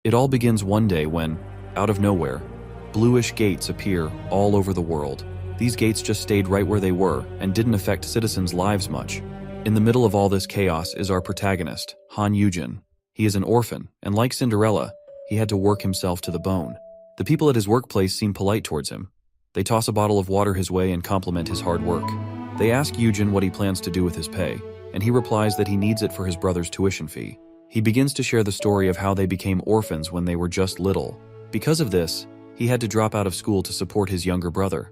It all begins one day when, out of nowhere, bluish gates appear all over the world. These gates just stayed right where they were and didn't affect citizens' lives much. In the middle of all this chaos is our protagonist, Han Yujin. He is an orphan, and like Cinderella, he had to work himself to the bone. The people at his workplace seem polite towards him. They toss a bottle of water his way and compliment his hard work. They ask Yujin what he plans to do with his pay, and he replies that he needs it for his brother's tuition fee. He begins to share the story of how they became orphans when they were just little. Because of this, he had to drop out of school to support his younger brother.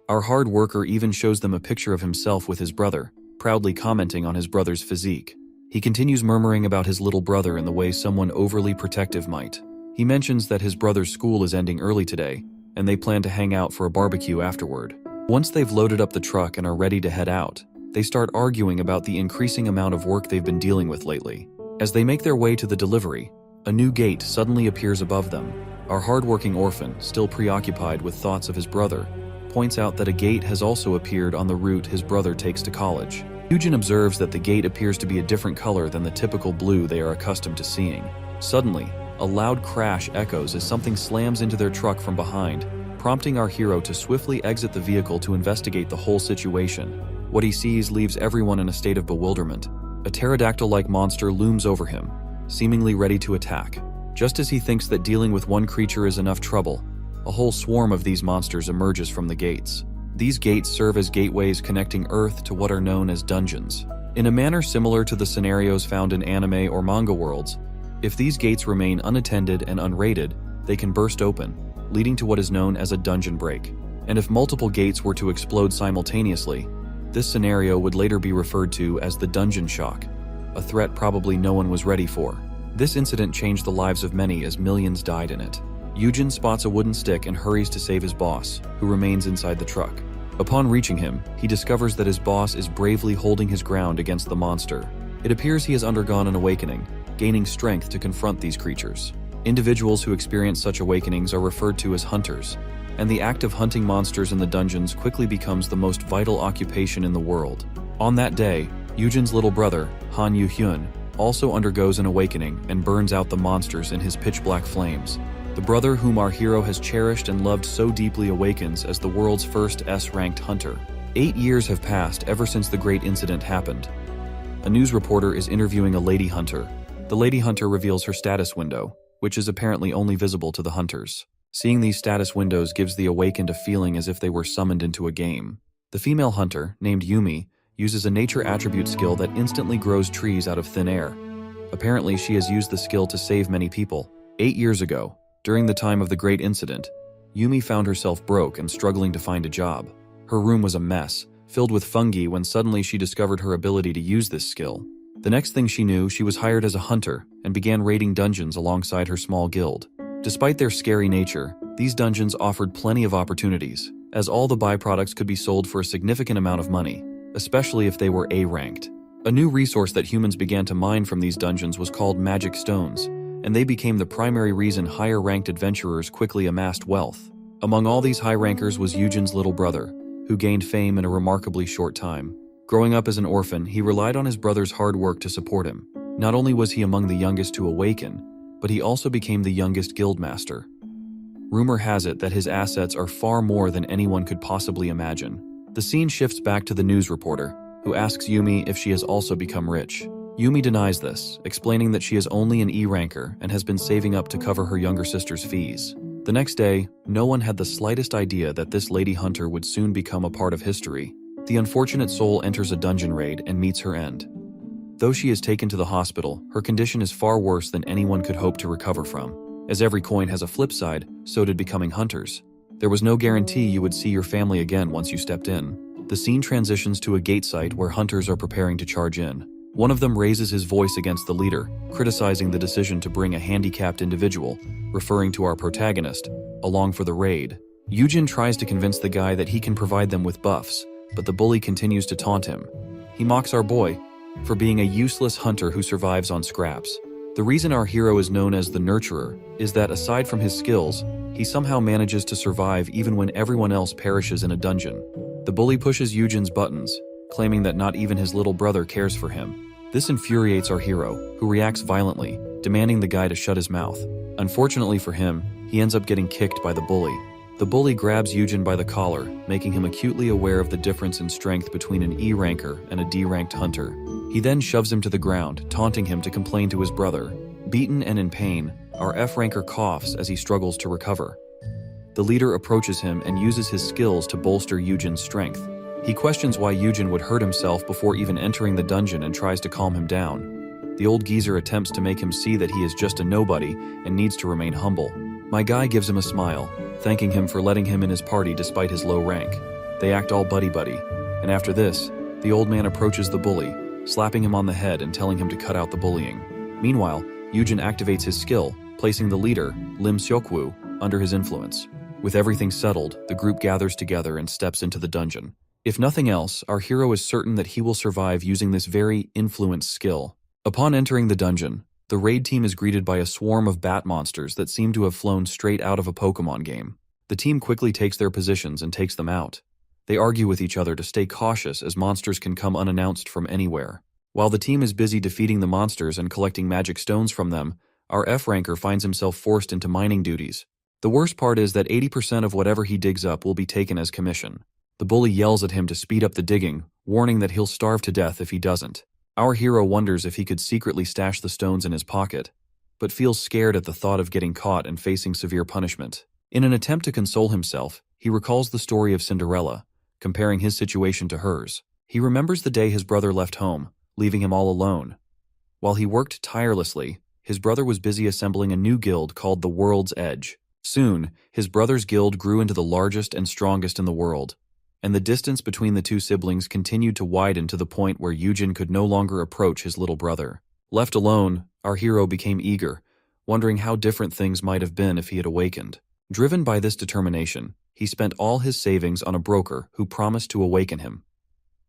Our hard worker even shows them a picture of himself with his brother, proudly commenting on his brother's physique. He continues murmuring about his little brother in the way someone overly protective might. He mentions that his brother's school is ending early today, and they plan to hang out for a barbecue afterward. Once they've loaded up the truck and are ready to head out, they start arguing about the increasing amount of work they've been dealing with lately. As they make their way to the delivery, a new gate suddenly appears above them. Our hardworking orphan, still preoccupied with thoughts of his brother, points out that a gate has also appeared on the route his brother takes to college. Yujin observes that the gate appears to be a different color than the typical blue they are accustomed to seeing. Suddenly, a loud crash echoes as something slams into their truck from behind, prompting our hero to swiftly exit the vehicle to investigate the whole situation. What he sees leaves everyone in a state of bewilderment. A pterodactyl-like monster looms over him, seemingly ready to attack. Just as he thinks that dealing with one creature is enough trouble, a whole swarm of these monsters emerges from the gates. These gates serve as gateways connecting Earth to what are known as dungeons. In a manner similar to the scenarios found in anime or manga worlds, if these gates remain unattended and unrated, they can burst open, leading to what is known as a dungeon break. And if multiple gates were to explode simultaneously, this scenario would later be referred to as the dungeon shock, a threat probably no one was ready for. This incident changed the lives of many as millions died in it. Yujin spots a wooden stick and hurries to save his boss, who remains inside the truck. Upon reaching him, he discovers that his boss is bravely holding his ground against the monster. It appears he has undergone an awakening, gaining strength to confront these creatures. Individuals who experience such awakenings are referred to as hunters, and the act of hunting monsters in the dungeons quickly becomes the most vital occupation in the world. On that day, Yujin's little brother, Han Yu-hyun, also undergoes an awakening and burns out the monsters in his pitch-black flames. The brother whom our hero has cherished and loved so deeply awakens as the world's first S-ranked hunter. 8 years have passed ever since the great incident happened. A news reporter is interviewing a lady hunter. The lady hunter reveals her status window, which is apparently only visible to the hunters. Seeing these status windows gives the awakened a feeling as if they were summoned into a game. The female hunter, named Yumi, uses a nature attribute skill that instantly grows trees out of thin air. Apparently, she has used the skill to save many people. 8 years ago, during the time of the great incident, Yumi found herself broke and struggling to find a job. Her room was a mess, filled with fungi when suddenly she discovered her ability to use this skill. The next thing she knew, she was hired as a hunter and began raiding dungeons alongside her small guild. Despite their scary nature, these dungeons offered plenty of opportunities, as all the byproducts could be sold for a significant amount of money, especially if they were A-ranked. A new resource that humans began to mine from these dungeons was called magic stones, and they became the primary reason higher-ranked adventurers quickly amassed wealth. Among all these high rankers was Yujin's little brother, who gained fame in a remarkably short time. Growing up as an orphan, he relied on his brother's hard work to support him. Not only was he among the youngest to awaken, but he also became the youngest guildmaster. Rumor has it that his assets are far more than anyone could possibly imagine. The scene shifts back to the news reporter, who asks Yumi if she has also become rich. Yumi denies this, explaining that she is only an E-ranker and has been saving up to cover her younger sister's fees. The next day, no one had the slightest idea that this lady hunter would soon become a part of history. The unfortunate soul enters a dungeon raid and meets her end. Though she is taken to the hospital, her condition is far worse than anyone could hope to recover from. As every coin has a flip side, so did becoming hunters. There was no guarantee you would see your family again once you stepped in. The scene transitions to a gate site where hunters are preparing to charge in. One of them raises his voice against the leader, criticizing the decision to bring a handicapped individual, referring to our protagonist, along for the raid. Yujin tries to convince the guy that he can provide them with buffs, but the bully continues to taunt him. He mocks our boy for being a useless hunter who survives on scraps. The reason our hero is known as the Nurturer is that aside from his skills, he somehow manages to survive even when everyone else perishes in a dungeon. The bully pushes Yujin's buttons, claiming that not even his little brother cares for him. This infuriates our hero, who reacts violently, demanding the guy to shut his mouth. Unfortunately for him, he ends up getting kicked by the bully. The bully grabs Yujin by the collar, making him acutely aware of the difference in strength between an E ranker and a D ranked hunter. He then shoves him to the ground, taunting him to complain to his brother. Beaten and in pain, our F ranker coughs as he struggles to recover. The leader approaches him and uses his skills to bolster Yujin's strength. He questions why Yujin would hurt himself before even entering the dungeon and tries to calm him down. The old geezer attempts to make him see that he is just a nobody and needs to remain humble. My guy gives him a smile, thanking him for letting him in his party despite his low rank. They act all buddy-buddy, and after this, the old man approaches the bully, slapping him on the head and telling him to cut out the bullying. Meanwhile, Yujin activates his skill, placing the leader, Lim Seokwoo, under his influence. With everything settled, the group gathers together and steps into the dungeon. If nothing else, our hero is certain that he will survive using this very influence skill. Upon entering the dungeon, the raid team is greeted by a swarm of bat monsters that seem to have flown straight out of a Pokemon game. The team quickly takes their positions and takes them out. They argue with each other to stay cautious as monsters can come unannounced from anywhere. While the team is busy defeating the monsters and collecting magic stones from them, our F ranker finds himself forced into mining duties. The worst part is that 80% of whatever he digs up will be taken as commission. The bully yells at him to speed up the digging, warning that he'll starve to death if he doesn't. Our hero wonders if he could secretly stash the stones in his pocket, but feels scared at the thought of getting caught and facing severe punishment. In an attempt to console himself, he recalls the story of Cinderella, comparing his situation to hers. He remembers the day his brother left home, leaving him all alone. While he worked tirelessly, his brother was busy assembling a new guild called the World's Edge. Soon, his brother's guild grew into the largest and strongest in the world, and the distance between the two siblings continued to widen to the point where Yujin could no longer approach his little brother. Left alone, our hero became eager, wondering how different things might have been if he had awakened. Driven by this determination, he spent all his savings on a broker who promised to awaken him.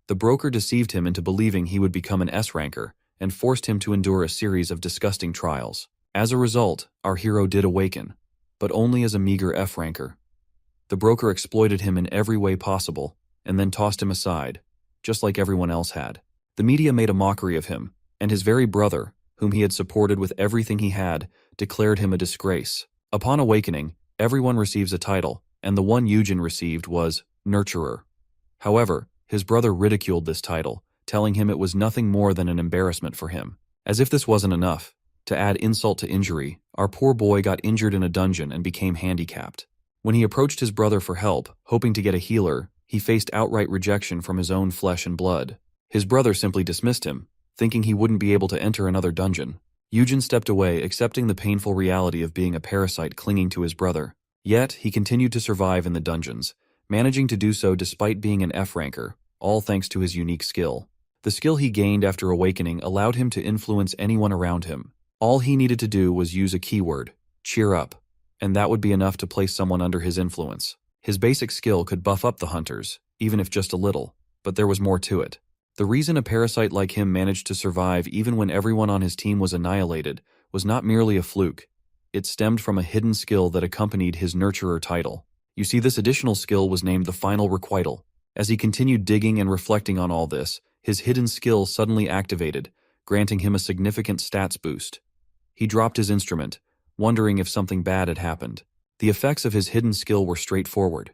The broker deceived him into believing he would become an S-ranker and forced him to endure a series of disgusting trials. As a result, our hero did awaken, but only as a meager F-ranker. The broker exploited him in every way possible, and then tossed him aside, just like everyone else had. The media made a mockery of him, and his very brother, whom he had supported with everything he had, declared him a disgrace. Upon awakening, everyone receives a title, and the one Yujin received was Nurturer. However, his brother ridiculed this title, telling him it was nothing more than an embarrassment for him. As if this wasn't enough, to add insult to injury, our poor boy got injured in a dungeon and became handicapped. When he approached his brother for help, hoping to get a healer, he faced outright rejection from his own flesh and blood. His brother simply dismissed him, thinking he wouldn't be able to enter another dungeon. Yujin stepped away, accepting the painful reality of being a parasite clinging to his brother. Yet, he continued to survive in the dungeons, managing to do so despite being an F-ranker, all thanks to his unique skill. The skill he gained after awakening allowed him to influence anyone around him. All he needed to do was use a keyword, cheer up, and that would be enough to place someone under his influence. His basic skill could buff up the hunters, even if just a little, but there was more to it. The reason a parasite like him managed to survive even when everyone on his team was annihilated was not merely a fluke. It stemmed from a hidden skill that accompanied his Nurturer title. You see, this additional skill was named the Final Requital. As he continued digging and reflecting on all this, his hidden skill suddenly activated, granting him a significant stats boost. He dropped his instrument, wondering if something bad had happened. The effects of his hidden skill were straightforward.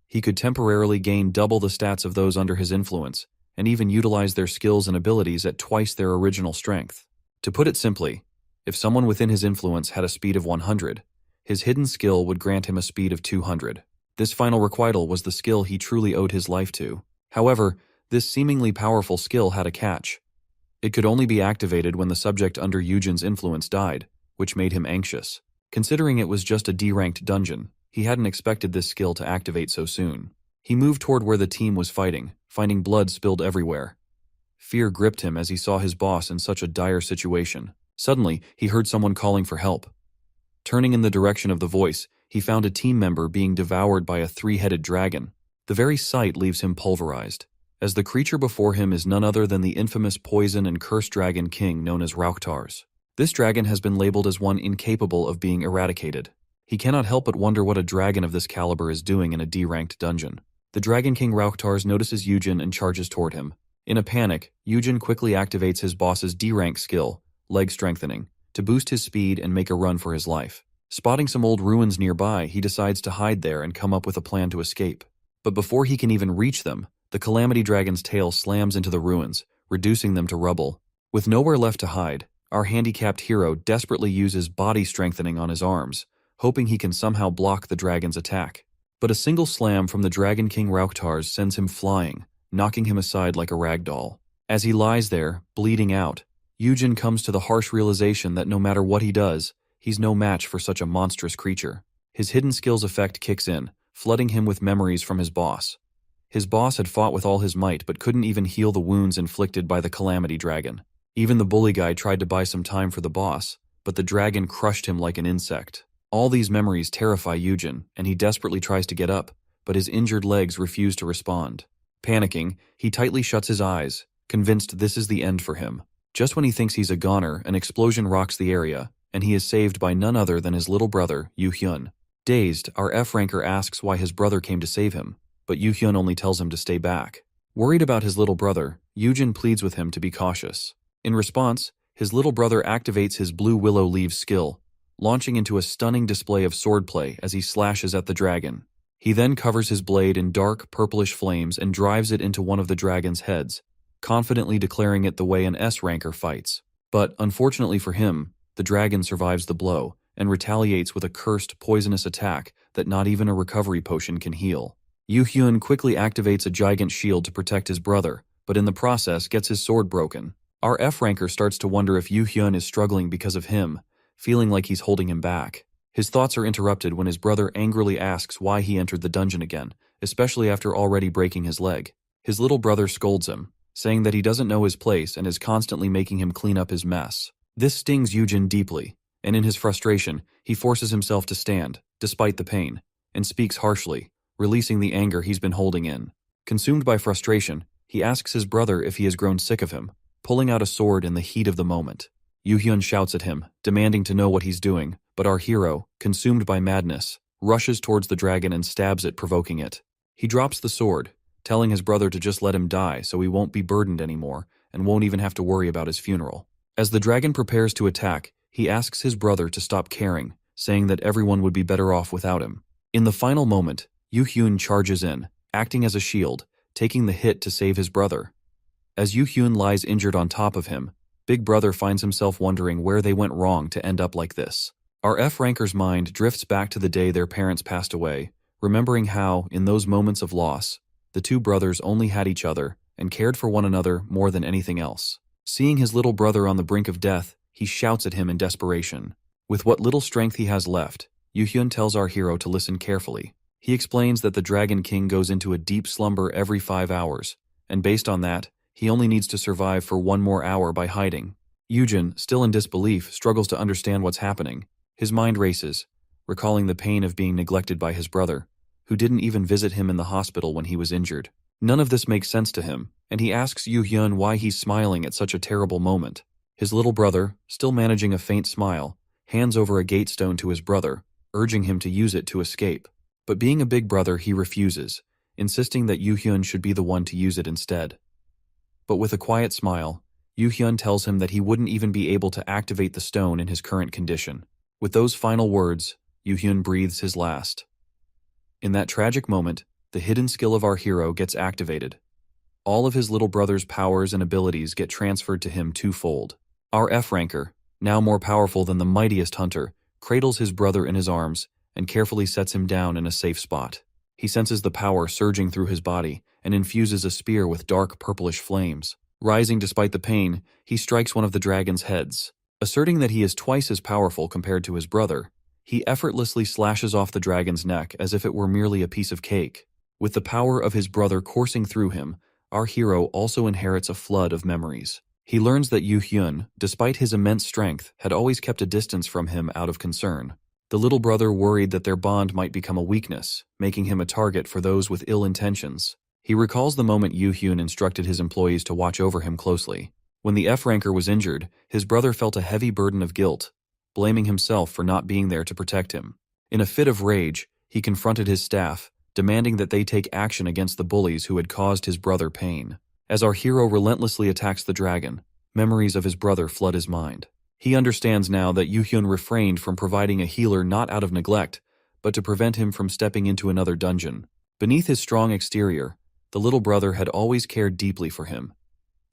He could temporarily gain double the stats of those under his influence, and even utilize their skills and abilities at twice their original strength. To put it simply, if someone within his influence had a speed of 100, his hidden skill would grant him a speed of 200. This Final Requital was the skill he truly owed his life to. However, this seemingly powerful skill had a catch. It could only be activated when the subject under Yujin's influence died, which made him anxious. Considering it was just a D-ranked dungeon, he hadn't expected this skill to activate so soon. He moved toward where the team was fighting, finding blood spilled everywhere. Fear gripped him as he saw his boss in such a dire situation. Suddenly, he heard someone calling for help. Turning in the direction of the voice, he found a team member being devoured by a three-headed dragon. The very sight leaves him pulverized, as the creature before him is none other than the infamous poison and curse dragon king known as Rauktars. This dragon has been labeled as one incapable of being eradicated. He cannot help but wonder what a dragon of this caliber is doing in a D-ranked dungeon. The Dragon King Rauktars notices Yujin and charges toward him. In a panic, Yujin quickly activates his boss's D-rank skill, Leg Strengthening, to boost his speed and make a run for his life. Spotting some old ruins nearby, he decides to hide there and come up with a plan to escape. But before he can even reach them, the Calamity Dragon's tail slams into the ruins, reducing them to rubble. With nowhere left to hide, our handicapped hero desperately uses body strengthening on his arms, hoping he can somehow block the dragon's attack. But a single slam from the Dragon King Rauktar's sends him flying, knocking him aside like a rag doll. As he lies there, bleeding out, Yujin comes to the harsh realization that no matter what he does, he's no match for such a monstrous creature. His hidden skills effect kicks in, flooding him with memories from his boss. His boss had fought with all his might but couldn't even heal the wounds inflicted by the Calamity Dragon. Even the bully guy tried to buy some time for the boss, but the dragon crushed him like an insect. All these memories terrify Yujin, and he desperately tries to get up, but his injured legs refuse to respond. Panicking, he tightly shuts his eyes, convinced this is the end for him. Just when he thinks he's a goner, an explosion rocks the area, and he is saved by none other than his little brother, Yu-hyun. Dazed, our F-ranker asks why his brother came to save him, but Yu-hyun only tells him to stay back. Worried about his little brother, Yujin pleads with him to be cautious. In response, his little brother activates his blue willow leaves skill, launching into a stunning display of swordplay as he slashes at the dragon. He then covers his blade in dark, purplish flames and drives it into one of the dragon's heads, confidently declaring it the way an S-ranker fights. But, unfortunately for him, the dragon survives the blow and retaliates with a cursed, poisonous attack that not even a recovery potion can heal. Yu-hyun quickly activates a giant shield to protect his brother, but in the process gets his sword broken. Our F-ranker starts to wonder if Yu-hyun is struggling because of him, feeling like he's holding him back. His thoughts are interrupted when his brother angrily asks why he entered the dungeon again, especially after already breaking his leg. His little brother scolds him, saying that he doesn't know his place and is constantly making him clean up his mess. This stings Yujin deeply, and in his frustration, he forces himself to stand, despite the pain, and speaks harshly, releasing the anger he's been holding in. Consumed by frustration, he asks his brother if he has grown sick of him, pulling out a sword in the heat of the moment. Yu-hyun shouts at him, demanding to know what he's doing, but our hero, consumed by madness, rushes towards the dragon and stabs it, provoking it. He drops the sword, telling his brother to just let him die so he won't be burdened anymore and won't even have to worry about his funeral. As the dragon prepares to attack, he asks his brother to stop caring, saying that everyone would be better off without him. In the final moment, Yu-hyun charges in, acting as a shield, taking the hit to save his brother. As Yu-hyun lies injured on top of him, Big Brother finds himself wondering where they went wrong to end up like this. Our F-ranker's mind drifts back to the day their parents passed away, remembering how, in those moments of loss, the two brothers only had each other and cared for one another more than anything else. Seeing his little brother on the brink of death, he shouts at him in desperation. With what little strength he has left, Yu-hyun tells our hero to listen carefully. He explains that the Dragon King goes into a deep slumber every 5 hours, and based on that, he only needs to survive for 1 more hour by hiding. Yujin, still in disbelief, struggles to understand what's happening. His mind races, recalling the pain of being neglected by his brother, who didn't even visit him in the hospital when he was injured. None of this makes sense to him, and he asks Yu-hyun why he's smiling at such a terrible moment. His little brother, still managing a faint smile, hands over a gate stone to his brother, urging him to use it to escape. But being a big brother, he refuses, insisting that Yu-hyun should be the one to use it instead. But with a quiet smile, Yu-hyun tells him that he wouldn't even be able to activate the stone in his current condition. With those final words, Yu-hyun breathes his last. In that tragic moment, the hidden skill of our hero gets activated. All of his little brother's powers and abilities get transferred to him twofold. Our F-ranker, now more powerful than the mightiest hunter, cradles his brother in his arms and carefully sets him down in a safe spot. He senses the power surging through his body and infuses a spear with dark purplish flames. Rising despite the pain, he strikes one of the dragon's heads. Asserting that he is twice as powerful compared to his brother, he effortlessly slashes off the dragon's neck as if it were merely a piece of cake. With the power of his brother coursing through him, our hero also inherits a flood of memories. He learns that Yu-hyun, despite his immense strength, had always kept a distance from him out of concern. The little brother worried that their bond might become a weakness, making him a target for those with ill intentions. He recalls the moment Yu-hyun instructed his employees to watch over him closely. When the F-ranker was injured, his brother felt a heavy burden of guilt, blaming himself for not being there to protect him. In a fit of rage, he confronted his staff, demanding that they take action against the bullies who had caused his brother pain. As our hero relentlessly attacks the dragon, memories of his brother flood his mind. He understands now that Yu-hyun refrained from providing a healer not out of neglect, but to prevent him from stepping into another dungeon. Beneath his strong exterior, the little brother had always cared deeply for him,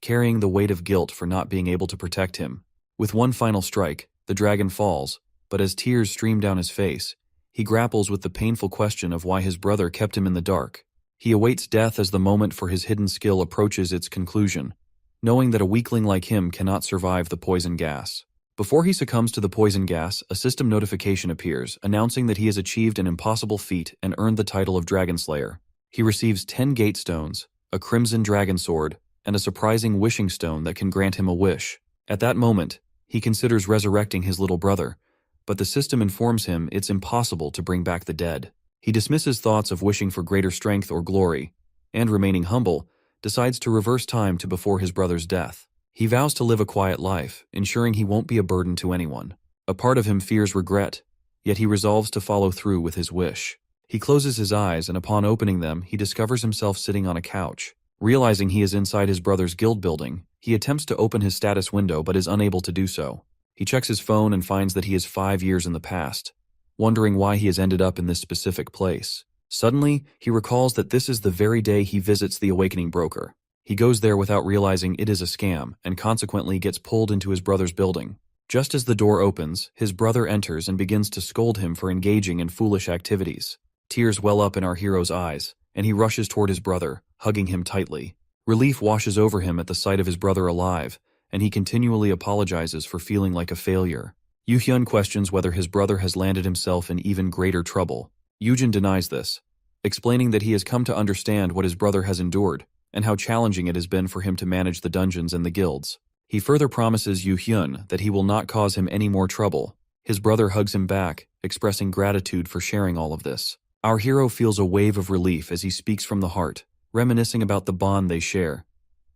carrying the weight of guilt for not being able to protect him. With one final strike, the dragon falls, but as tears stream down his face, he grapples with the painful question of why his brother kept him in the dark. He awaits death as the moment for his hidden skill approaches its conclusion, knowing that a weakling like him cannot survive the poison gas. Before he succumbs to the poison gas, a system notification appears, announcing that he has achieved an impossible feat and earned the title of Dragon Slayer. He receives 10 gate stones, a crimson dragon sword, and a surprising wishing stone that can grant him a wish. At that moment, he considers resurrecting his little brother, but the system informs him it's impossible to bring back the dead. He dismisses thoughts of wishing for greater strength or glory, and remaining humble, decides to reverse time to before his brother's death. He vows to live a quiet life, ensuring he won't be a burden to anyone. A part of him fears regret, yet he resolves to follow through with his wish. He closes his eyes, and upon opening them, he discovers himself sitting on a couch. Realizing he is inside his brother's guild building, he attempts to open his status window but is unable to do so. He checks his phone and finds that he is 5 years in the past, wondering why he has ended up in this specific place. Suddenly, he recalls that this is the very day he visits the Awakening Broker. He goes there without realizing it is a scam, and consequently gets pulled into his brother's building. Just as the door opens, his brother enters and begins to scold him for engaging in foolish activities. Tears well up in our hero's eyes, and he rushes toward his brother, hugging him tightly. Relief washes over him at the sight of his brother alive, and he continually apologizes for feeling like a failure. Yu-hyun questions whether his brother has landed himself in even greater trouble. Yujin denies this, explaining that he has come to understand what his brother has endured, and how challenging it has been for him to manage the dungeons and the guilds. He further promises Yu-hyun that he will not cause him any more trouble. His brother hugs him back, expressing gratitude for sharing all of this. Our hero feels a wave of relief as he speaks from the heart, reminiscing about the bond they share.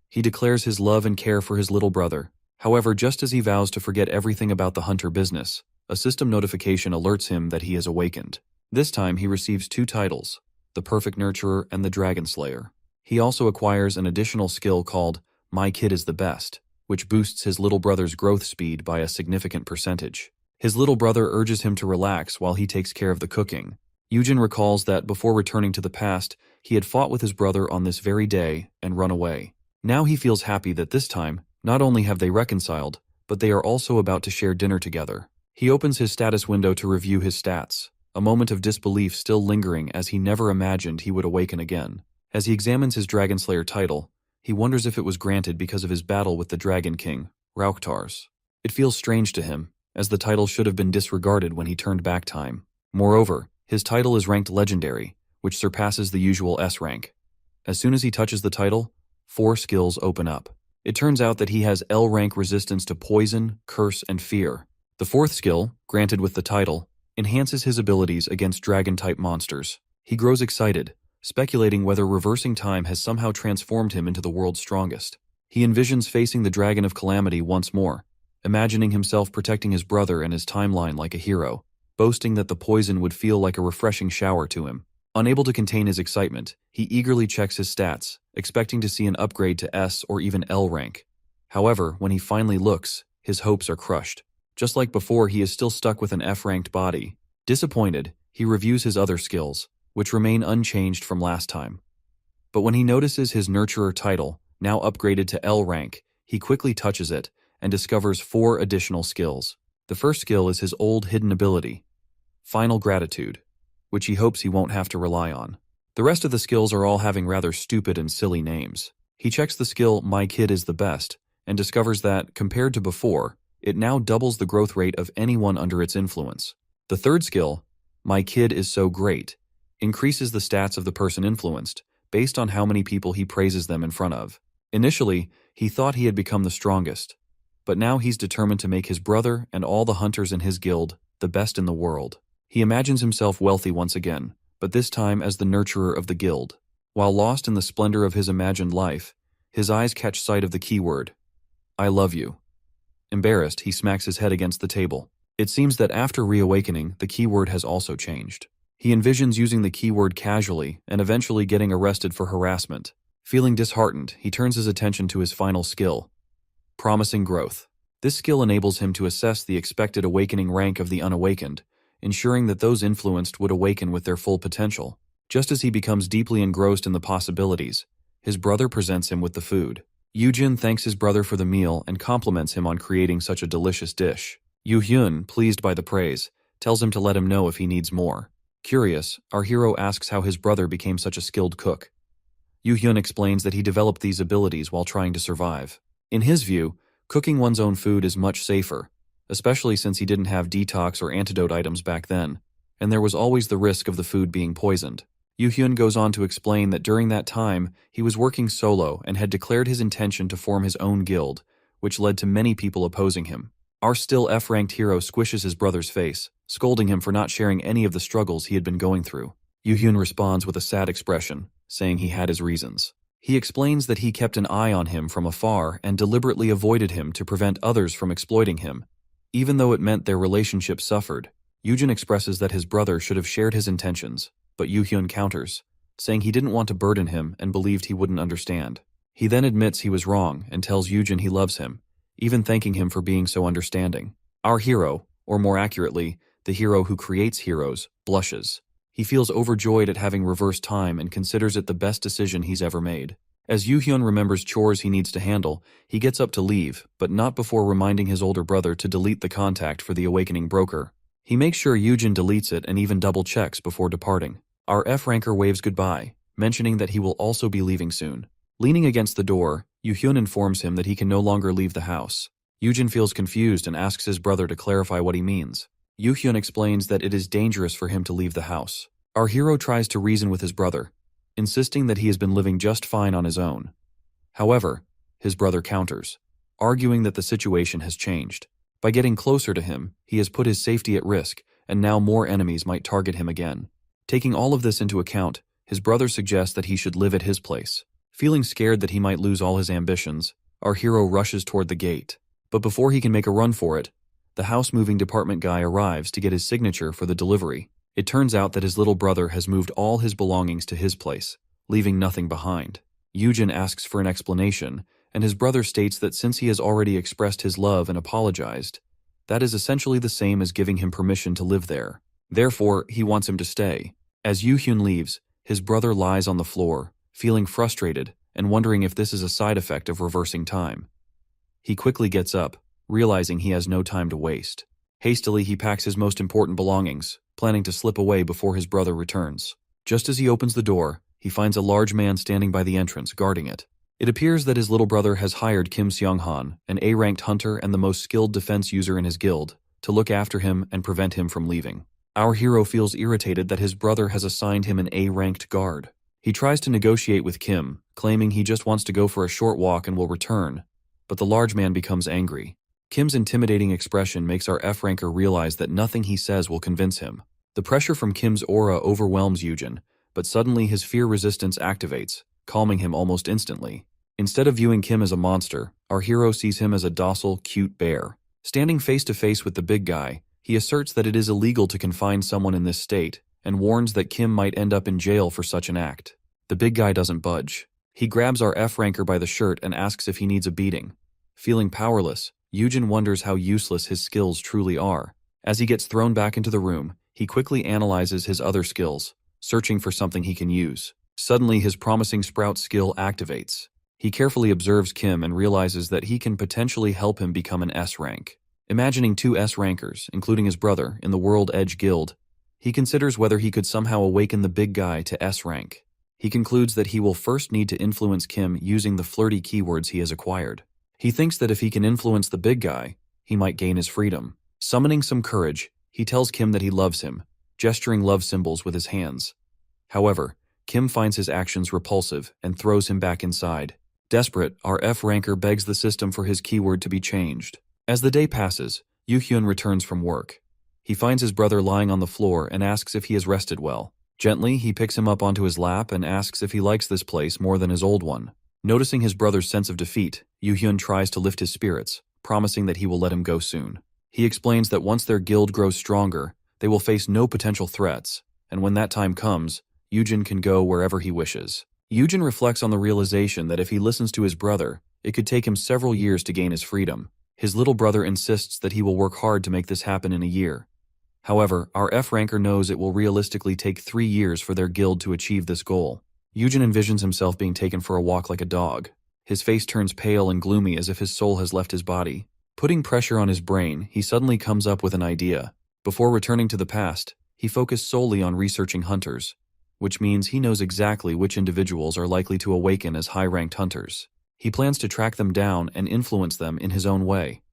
He declares his love and care for his little brother. However, just as he vows to forget everything about the hunter business, a system notification alerts him that he has awakened. This time he receives 2 titles, the Perfect Nurturer and the Dragon Slayer. He also acquires an additional skill called My Kid is the Best, which boosts his little brother's growth speed by a significant percentage. His little brother urges him to relax while he takes care of the cooking. Yujin recalls that before returning to the past, he had fought with his brother on this very day and run away. Now he feels happy that this time, not only have they reconciled, but they are also about to share dinner together. He opens his status window to review his stats, a moment of disbelief still lingering as he never imagined he would awaken again. As he examines his Dragon Slayer title, he wonders if it was granted because of his battle with the Dragon King, Rauktars. It feels strange to him, as the title should have been disregarded when he turned back time. Moreover, his title is ranked Legendary, which surpasses the usual S rank. As soon as he touches the title, 4 skills open up. It turns out that he has L rank resistance to poison, curse, and fear. The 4th skill, granted with the title, enhances his abilities against dragon-type monsters. He grows excited, speculating whether reversing time has somehow transformed him into the world's strongest. He envisions facing the Dragon of Calamity once more, imagining himself protecting his brother and his timeline like a hero, boasting that the poison would feel like a refreshing shower to him. Unable to contain his excitement, he eagerly checks his stats, expecting to see an upgrade to S or even L rank. However, when he finally looks, his hopes are crushed. Just like before, he is still stuck with an F-ranked body. Disappointed, he reviews his other skills, which remain unchanged from last time. But when he notices his Nurturer title, now upgraded to L rank, he quickly touches it and discovers 4 additional skills. The first skill is his old hidden ability, Final Gratitude, which he hopes he won't have to rely on. The rest of the skills are all having rather stupid and silly names. He checks the skill My Kid is the Best and discovers that, compared to before, it now doubles the growth rate of anyone under its influence. The third skill, My Kid is So Great, increases the stats of the person influenced, based on how many people he praises them in front of. Initially, he thought he had become the strongest, but now he's determined to make his brother and all the hunters in his guild the best in the world. He imagines himself wealthy once again, but this time as the nurturer of the guild. While lost in the splendor of his imagined life, his eyes catch sight of the keyword, I love you. Embarrassed, he smacks his head against the table. It seems that after reawakening, the keyword has also changed. He envisions using the keyword casually and eventually getting arrested for harassment. Feeling disheartened, he turns his attention to his final skill, Promising Growth. This skill enables him to assess the expected awakening rank of the unawakened, ensuring that those influenced would awaken with their full potential. Just as he becomes deeply engrossed in the possibilities, his brother presents him with the food. Yoo-jin thanks his brother for the meal and compliments him on creating such a delicious dish. Yoo-hyun, pleased by the praise, tells him to let him know if he needs more. Curious, our hero asks how his brother became such a skilled cook. Yoo-hyun explains that he developed these abilities while trying to survive. In his view, cooking one's own food is much safer, especially since he didn't have detox or antidote items back then, and there was always the risk of the food being poisoned. Yoo-hyun goes on to explain that during that time, he was working solo and had declared his intention to form his own guild, which led to many people opposing him. Our still F-ranked hero squishes his brother's face, scolding him for not sharing any of the struggles he had been going through. Yoo-hyun responds with a sad expression, saying he had his reasons. He explains that he kept an eye on him from afar and deliberately avoided him to prevent others from exploiting him, even though it meant their relationship suffered. Yoo-jin expresses that his brother should have shared his intentions, but Yoo-hyun counters, saying he didn't want to burden him and believed he wouldn't understand. He then admits he was wrong and tells Yoo-jin he loves him, even thanking him for being so understanding. Our hero, or more accurately, the hero who creates heroes, blushes. He feels overjoyed at having reversed time and considers it the best decision he's ever made. As Yoo-hyun remembers chores he needs to handle, he gets up to leave, but not before reminding his older brother to delete the contact for the awakening broker. He makes sure Yoo-jin deletes it and even double-checks before departing. Our F-ranker waves goodbye, mentioning that he will also be leaving soon. Leaning against the door, Yoo-hyun informs him that he can no longer leave the house. Yoo-jin feels confused and asks his brother to clarify what he means. Yoo-hyun explains that it is dangerous for him to leave the house. Our hero tries to reason with his brother, insisting that he has been living just fine on his own. However, his brother counters, arguing that the situation has changed. By getting closer to him, he has put his safety at risk, and now more enemies might target him again. Taking all of this into account, his brother suggests that he should live at his place. Feeling scared that he might lose all his ambitions, our hero rushes toward the gate. But before he can make a run for it, the house-moving department guy arrives to get his signature for the delivery. It turns out that his little brother has moved all his belongings to his place, leaving nothing behind. Yoo-jin asks for an explanation, and his brother states that since he has already expressed his love and apologized, that is essentially the same as giving him permission to live there. Therefore, he wants him to stay. As Yoo-hyun leaves, his brother lies on the floor, feeling frustrated and wondering if this is a side effect of reversing time. He quickly gets up, realizing he has no time to waste. Hastily, he packs his most important belongings, planning to slip away before his brother returns. Just as he opens the door, he finds a large man standing by the entrance, guarding it. It appears that his little brother has hired Kim Seong-han, an A-ranked hunter and the most skilled defense user in his guild, to look after him and prevent him from leaving. Our hero feels irritated that his brother has assigned him an A-ranked guard. He tries to negotiate with Kim, claiming he just wants to go for a short walk and will return, but the large man becomes angry. Kim's intimidating expression makes our F-ranker realize that nothing he says will convince him. The pressure from Kim's aura overwhelms Yoo-jin, but suddenly his fear resistance activates, calming him almost instantly. Instead of viewing Kim as a monster, our hero sees him as a docile, cute bear. Standing face to face with the big guy, he asserts that it is illegal to confine someone in this state, and warns that Kim might end up in jail for such an act. The big guy doesn't budge. He grabs our F-ranker by the shirt and asks if he needs a beating. Feeling powerless, Yoo-jin wonders how useless his skills truly are. As he gets thrown back into the room, he quickly analyzes his other skills, searching for something he can use. Suddenly, his promising sprout skill activates. He carefully observes Kim and realizes that he can potentially help him become an S rank. Imagining 2 S rankers, including his brother, in the World Edge Guild, he considers whether he could somehow awaken the big guy to S rank. He concludes that he will first need to influence Kim using the flirty keywords he has acquired. He thinks that if he can influence the big guy, he might gain his freedom. Summoning some courage, he tells Kim that he loves him, gesturing love symbols with his hands. However, Kim finds his actions repulsive and throws him back inside. Desperate, our F-ranker begs the system for his keyword to be changed. As the day passes, Yoo-hyun returns from work. He finds his brother lying on the floor and asks if he has rested well. Gently, he picks him up onto his lap and asks if he likes this place more than his old one. Noticing his brother's sense of defeat, Yoo-hyun tries to lift his spirits, promising that he will let him go soon. He explains that once their guild grows stronger, they will face no potential threats, and when that time comes, Yoo-jin can go wherever he wishes. Yoo-jin reflects on the realization that if he listens to his brother, it could take him several years to gain his freedom. His little brother insists that he will work hard to make this happen in a year. However, our F-ranker knows it will realistically take 3 years for their guild to achieve this goal. Yujin envisions himself being taken for a walk like a dog. His face turns pale and gloomy as if his soul has left his body. Putting pressure on his brain, he suddenly comes up with an idea. Before returning to the past, he focused solely on researching hunters, which means he knows exactly which individuals are likely to awaken as high-ranked hunters. He plans to track them down and influence them in his own way.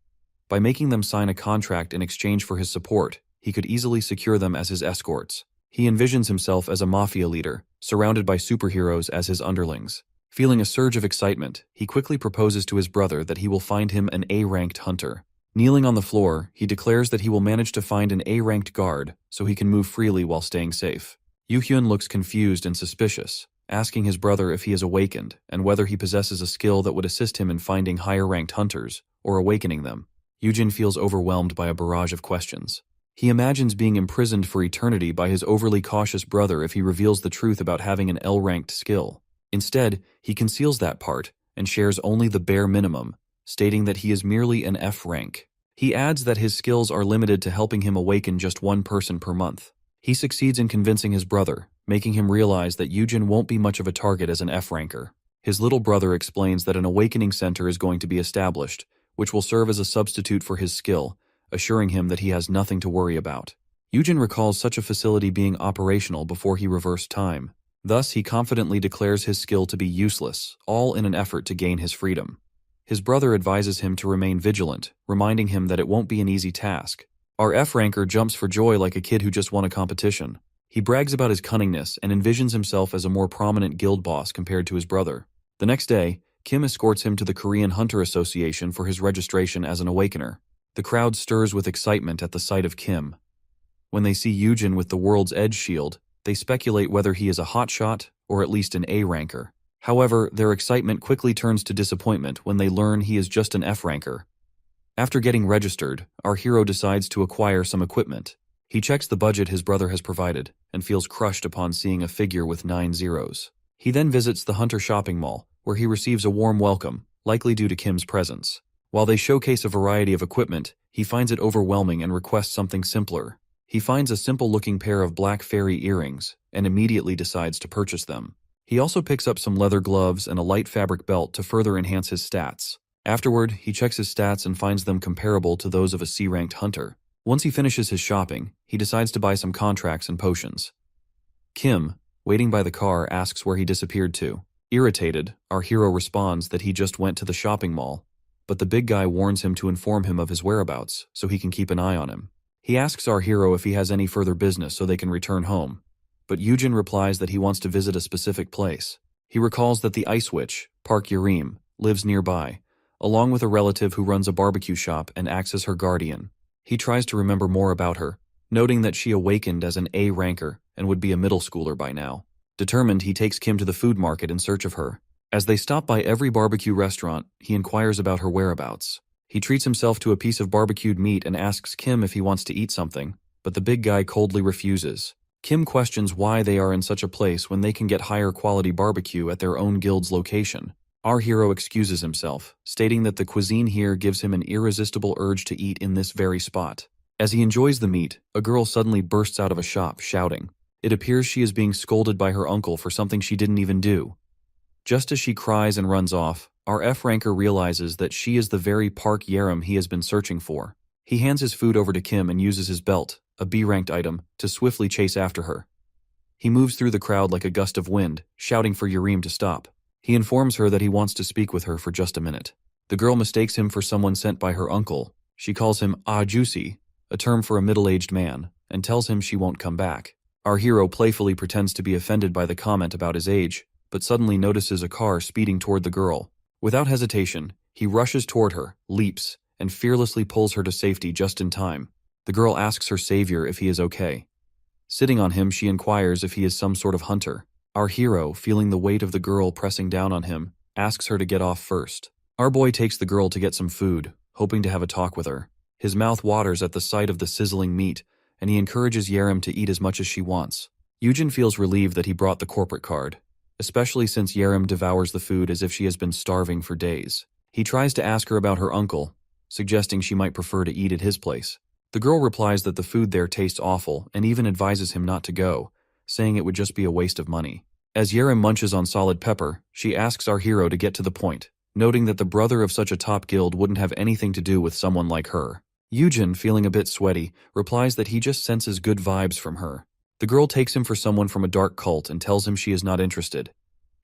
By making them sign a contract in exchange for his support, he could easily secure them as his escorts. He envisions himself as a mafia leader, surrounded by superheroes as his underlings. Feeling a surge of excitement, he quickly proposes to his brother that he will find him an A-ranked hunter. Kneeling on the floor, he declares that he will manage to find an A-ranked guard so he can move freely while staying safe. Yuhyun looks confused and suspicious, asking his brother if he is awakened and whether he possesses a skill that would assist him in finding higher-ranked hunters or awakening them. Yujin feels overwhelmed by a barrage of questions. He imagines being imprisoned for eternity by his overly cautious brother if he reveals the truth about having an L-ranked skill. Instead, he conceals that part and shares only the bare minimum, stating that he is merely an F rank. He adds that his skills are limited to helping him awaken just one person per month. He succeeds in convincing his brother, making him realize that Yujin won't be much of a target as an F ranker. His little brother explains that an awakening center is going to be established, which will serve as a substitute for his skill, assuring him that he has nothing to worry about. Yujin recalls such a facility being operational before he reversed time. Thus, he confidently declares his skill to be useless, all in an effort to gain his freedom. His brother advises him to remain vigilant, reminding him that it won't be an easy task. Our F-ranker jumps for joy like a kid who just won a competition. He brags about his cunningness and envisions himself as a more prominent guild boss compared to his brother. The next day, Kim escorts him to the Korean Hunter Association for his registration as an awakener. The crowd stirs with excitement at the sight of Kim. When they see Yujin with the World's Edge shield, they speculate whether he is a hotshot or at least an A-ranker. However, their excitement quickly turns to disappointment when they learn he is just an F-ranker. After getting registered, our hero decides to acquire some equipment. He checks the budget his brother has provided and feels crushed upon seeing a figure with 9 zeros. He then visits the Hunter shopping mall, where he receives a warm welcome, likely due to Kim's presence. While they showcase a variety of equipment, he finds it overwhelming and requests something simpler. He finds a simple-looking pair of black fairy earrings and immediately decides to purchase them. He also picks up some leather gloves and a light fabric belt to further enhance his stats. Afterward, he checks his stats and finds them comparable to those of a C-ranked hunter. Once he finishes his shopping, he decides to buy some contracts and potions. Kim, waiting by the car, asks where he disappeared to. Irritated, our hero responds that he just went to the shopping mall, but the big guy warns him to inform him of his whereabouts so he can keep an eye on him. He asks our hero if he has any further business so they can return home, but Yujin replies that he wants to visit a specific place. He recalls that the Ice Witch, Park Yurim, lives nearby, along with a relative who runs a barbecue shop and acts as her guardian. He tries to remember more about her, noting that she awakened as an A-ranker and would be a middle schooler by now. Determined, he takes Kim to the food market in search of her. As they stop by every barbecue restaurant, he inquires about her whereabouts. He treats himself to a piece of barbecued meat and asks Kim if he wants to eat something, but the big guy coldly refuses. Kim questions why they are in such a place when they can get higher quality barbecue at their own guild's location. Our hero excuses himself, stating that the cuisine here gives him an irresistible urge to eat in this very spot. As he enjoys the meat, a girl suddenly bursts out of a shop, shouting. It appears she is being scolded by her uncle for something she didn't even do. Just as she cries and runs off, our F-ranker realizes that she is the very Park Yerim he has been searching for. He hands his food over to Kim and uses his belt, a B-ranked item, to swiftly chase after her. He moves through the crowd like a gust of wind, shouting for Yurim to stop. He informs her that he wants to speak with her for just a minute. The girl mistakes him for someone sent by her uncle. She calls him juicy, a term for a middle-aged man, and tells him she won't come back. Our hero playfully pretends to be offended by the comment about his age, but suddenly notices a car speeding toward the girl. Without hesitation, he rushes toward her, leaps, and fearlessly pulls her to safety just in time. The girl asks her savior if he is okay. Sitting on him, she inquires if he is some sort of hunter. Our hero, feeling the weight of the girl pressing down on him, asks her to get off first. Our boy takes the girl to get some food, hoping to have a talk with her. His mouth waters at the sight of the sizzling meat, and he encourages Yerim to eat as much as she wants. Yujin feels relieved that he brought the corporate card, especially since Yerim devours the food as if she has been starving for days. He tries to ask her about her uncle, suggesting she might prefer to eat at his place. The girl replies that the food there tastes awful and even advises him not to go, saying it would just be a waste of money. As Yerim munches on solid pepper, she asks our hero to get to the point, noting that the brother of such a top guild wouldn't have anything to do with someone like her. Yujin, feeling a bit sweaty, replies that he just senses good vibes from her. The girl takes him for someone from a dark cult and tells him she is not interested.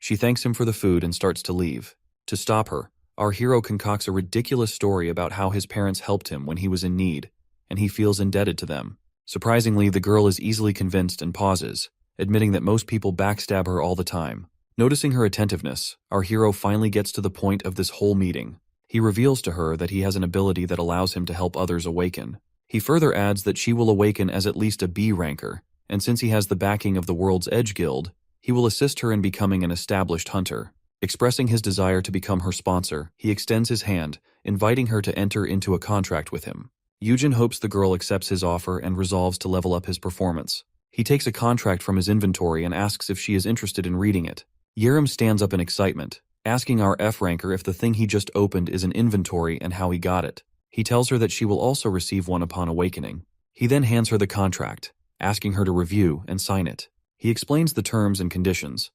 She thanks him for the food and starts to leave. To stop her, our hero concocts a ridiculous story about how his parents helped him when he was in need, and he feels indebted to them. Surprisingly, the girl is easily convinced and pauses, admitting that most people backstab her all the time. Noticing her attentiveness, our hero finally gets to the point of this whole meeting. He reveals to her that he has an ability that allows him to help others awaken. He further adds that she will awaken as at least a B ranker, and since he has the backing of the World's Edge Guild, he will assist her in becoming an established hunter. Expressing his desire to become her sponsor, he extends his hand, inviting her to enter into a contract with him. Yujin hopes the girl accepts his offer and resolves to level up his performance. He takes a contract from his inventory and asks if she is interested in reading it. Yerim stands up in excitement, asking our F ranker if the thing he just opened is an inventory and how he got it. He tells her that she will also receive one upon awakening. He then hands her the contract, asking her to review and sign it. He explains the terms and conditions.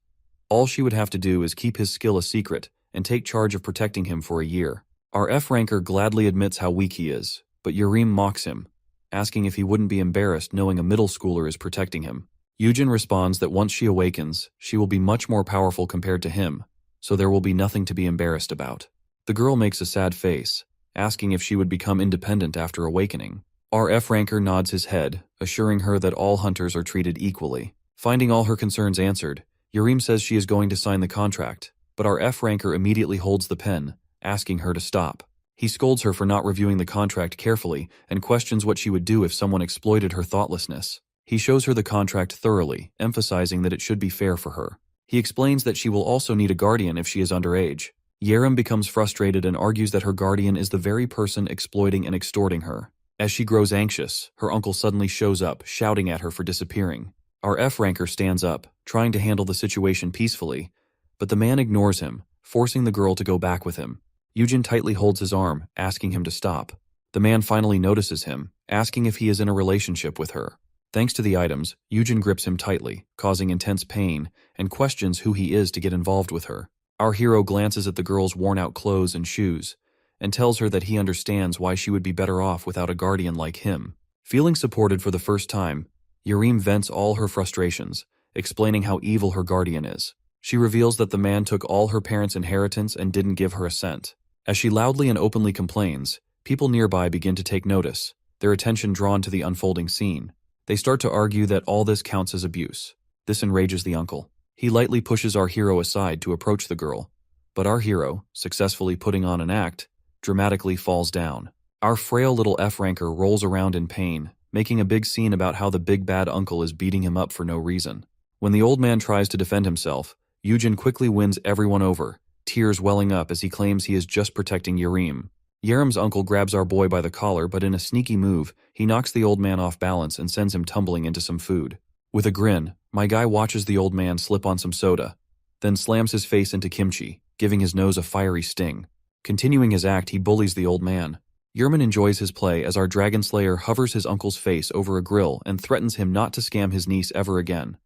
All she would have to do is keep his skill a secret and take charge of protecting him for a year. Our F ranker gladly admits how weak he is, but Yerim mocks him, asking if he wouldn't be embarrassed knowing a middle schooler is protecting him. Yujin responds that once she awakens, she will be much more powerful compared to him, so there will be nothing to be embarrassed about. The girl makes a sad face, asking if she would become independent after awakening. Our F ranker nods his head, assuring her that all hunters are treated equally. Finding all her concerns answered, Yerim says she is going to sign the contract, but our F ranker immediately holds the pen, asking her to stop. He scolds her for not reviewing the contract carefully and questions what she would do if someone exploited her thoughtlessness. He shows her the contract thoroughly, emphasizing that it should be fair for her. He explains that she will also need a guardian if she is underage. Yerim becomes frustrated and argues that her guardian is the very person exploiting and extorting her. As she grows anxious, her uncle suddenly shows up, shouting at her for disappearing. Our F ranker stands up, trying to handle the situation peacefully, but the man ignores him, forcing the girl to go back with him. Yujin tightly holds his arm, asking him to stop. The man finally notices him, asking if he is in a relationship with her. Thanks to the items, Yujin grips him tightly, causing intense pain, and questions who he is to get involved with her. Our hero glances at the girl's worn-out clothes and shoes, and tells her that he understands why she would be better off without a guardian like him. Feeling supported for the first time, Yerim vents all her frustrations, explaining how evil her guardian is. She reveals that the man took all her parents' inheritance and didn't give her a cent. As she loudly and openly complains, people nearby begin to take notice, their attention drawn to the unfolding scene. They start to argue that all this counts as abuse. This enrages the uncle. He lightly pushes our hero aside to approach the girl, but our hero, successfully putting on an act, dramatically falls down. Our frail little F ranker rolls around in pain, making a big scene about how the big bad uncle is beating him up for no reason. When the old man tries to defend himself, Yujin quickly wins everyone over, tears welling up as he claims he is just protecting Yerim. Yerim's uncle grabs our boy by the collar, but in a sneaky move, he knocks the old man off balance and sends him tumbling into some food. With a grin, my guy watches the old man slip on some soda, then slams his face into kimchi, giving his nose a fiery sting. Continuing his act, he bullies the old man. Yerim enjoys his play as our dragon slayer hovers his uncle's face over a grill and threatens him not to scam his niece ever again.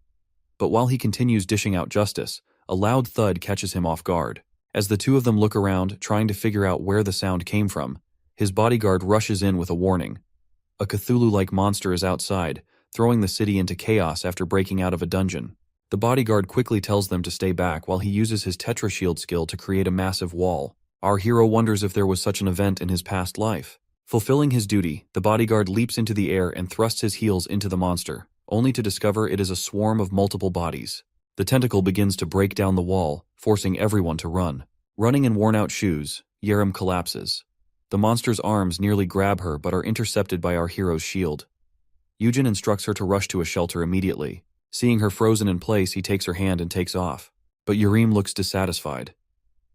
But while he continues dishing out justice, a loud thud catches him off guard. As the two of them look around, trying to figure out where the sound came from, his bodyguard rushes in with a warning. A Cthulhu-like monster is outside, throwing the city into chaos after breaking out of a dungeon. The bodyguard quickly tells them to stay back while he uses his Tetra Shield skill to create a massive wall. Our hero wonders if there was such an event in his past life. Fulfilling his duty, the bodyguard leaps into the air and thrusts his heels into the monster, only to discover it is a swarm of multiple bodies. The tentacle begins to break down the wall, forcing everyone to run. Running in worn-out shoes, Yerim collapses. The monster's arms nearly grab her but are intercepted by our hero's shield. Yujin instructs her to rush to a shelter immediately. Seeing her frozen in place, he takes her hand and takes off. But Yerim looks dissatisfied.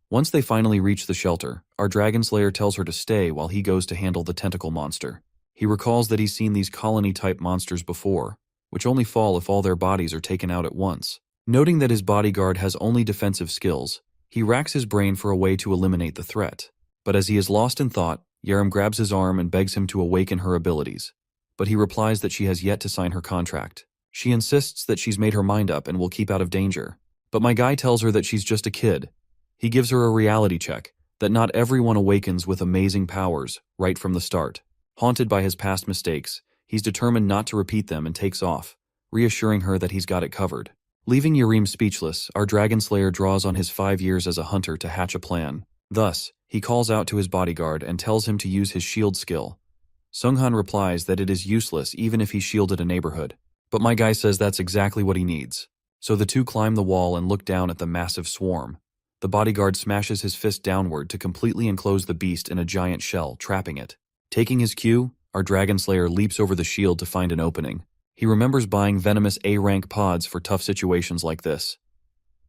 Once they finally reach the shelter, our dragon slayer tells her to stay while he goes to handle the tentacle monster. He recalls that he's seen these colony-type monsters before, which only fall if all their bodies are taken out at once. Noting that his bodyguard has only defensive skills, he racks his brain for a way to eliminate the threat. But as he is lost in thought, Yerim grabs his arm and begs him to awaken her abilities. But he replies that she has yet to sign her contract. She insists that she's made her mind up and will keep out of danger. But my guy tells her that she's just a kid. He gives her a reality check, that not everyone awakens with amazing powers right from the start. Haunted by his past mistakes, he's determined not to repeat them and takes off, reassuring her that he's got it covered. Leaving Yerim speechless, our Dragon Slayer draws on his 5 years as a hunter to hatch a plan. Thus, he calls out to his bodyguard and tells him to use his shield skill. Sunghan replies that it is useless even if he shielded a neighborhood. But my guy says that's exactly what he needs. So the two climb the wall and look down at the massive swarm. The bodyguard smashes his fist downward to completely enclose the beast in a giant shell, trapping it. Taking his cue, our Dragon Slayer leaps over the shield to find an opening. He remembers buying venomous A-rank pods for tough situations like this.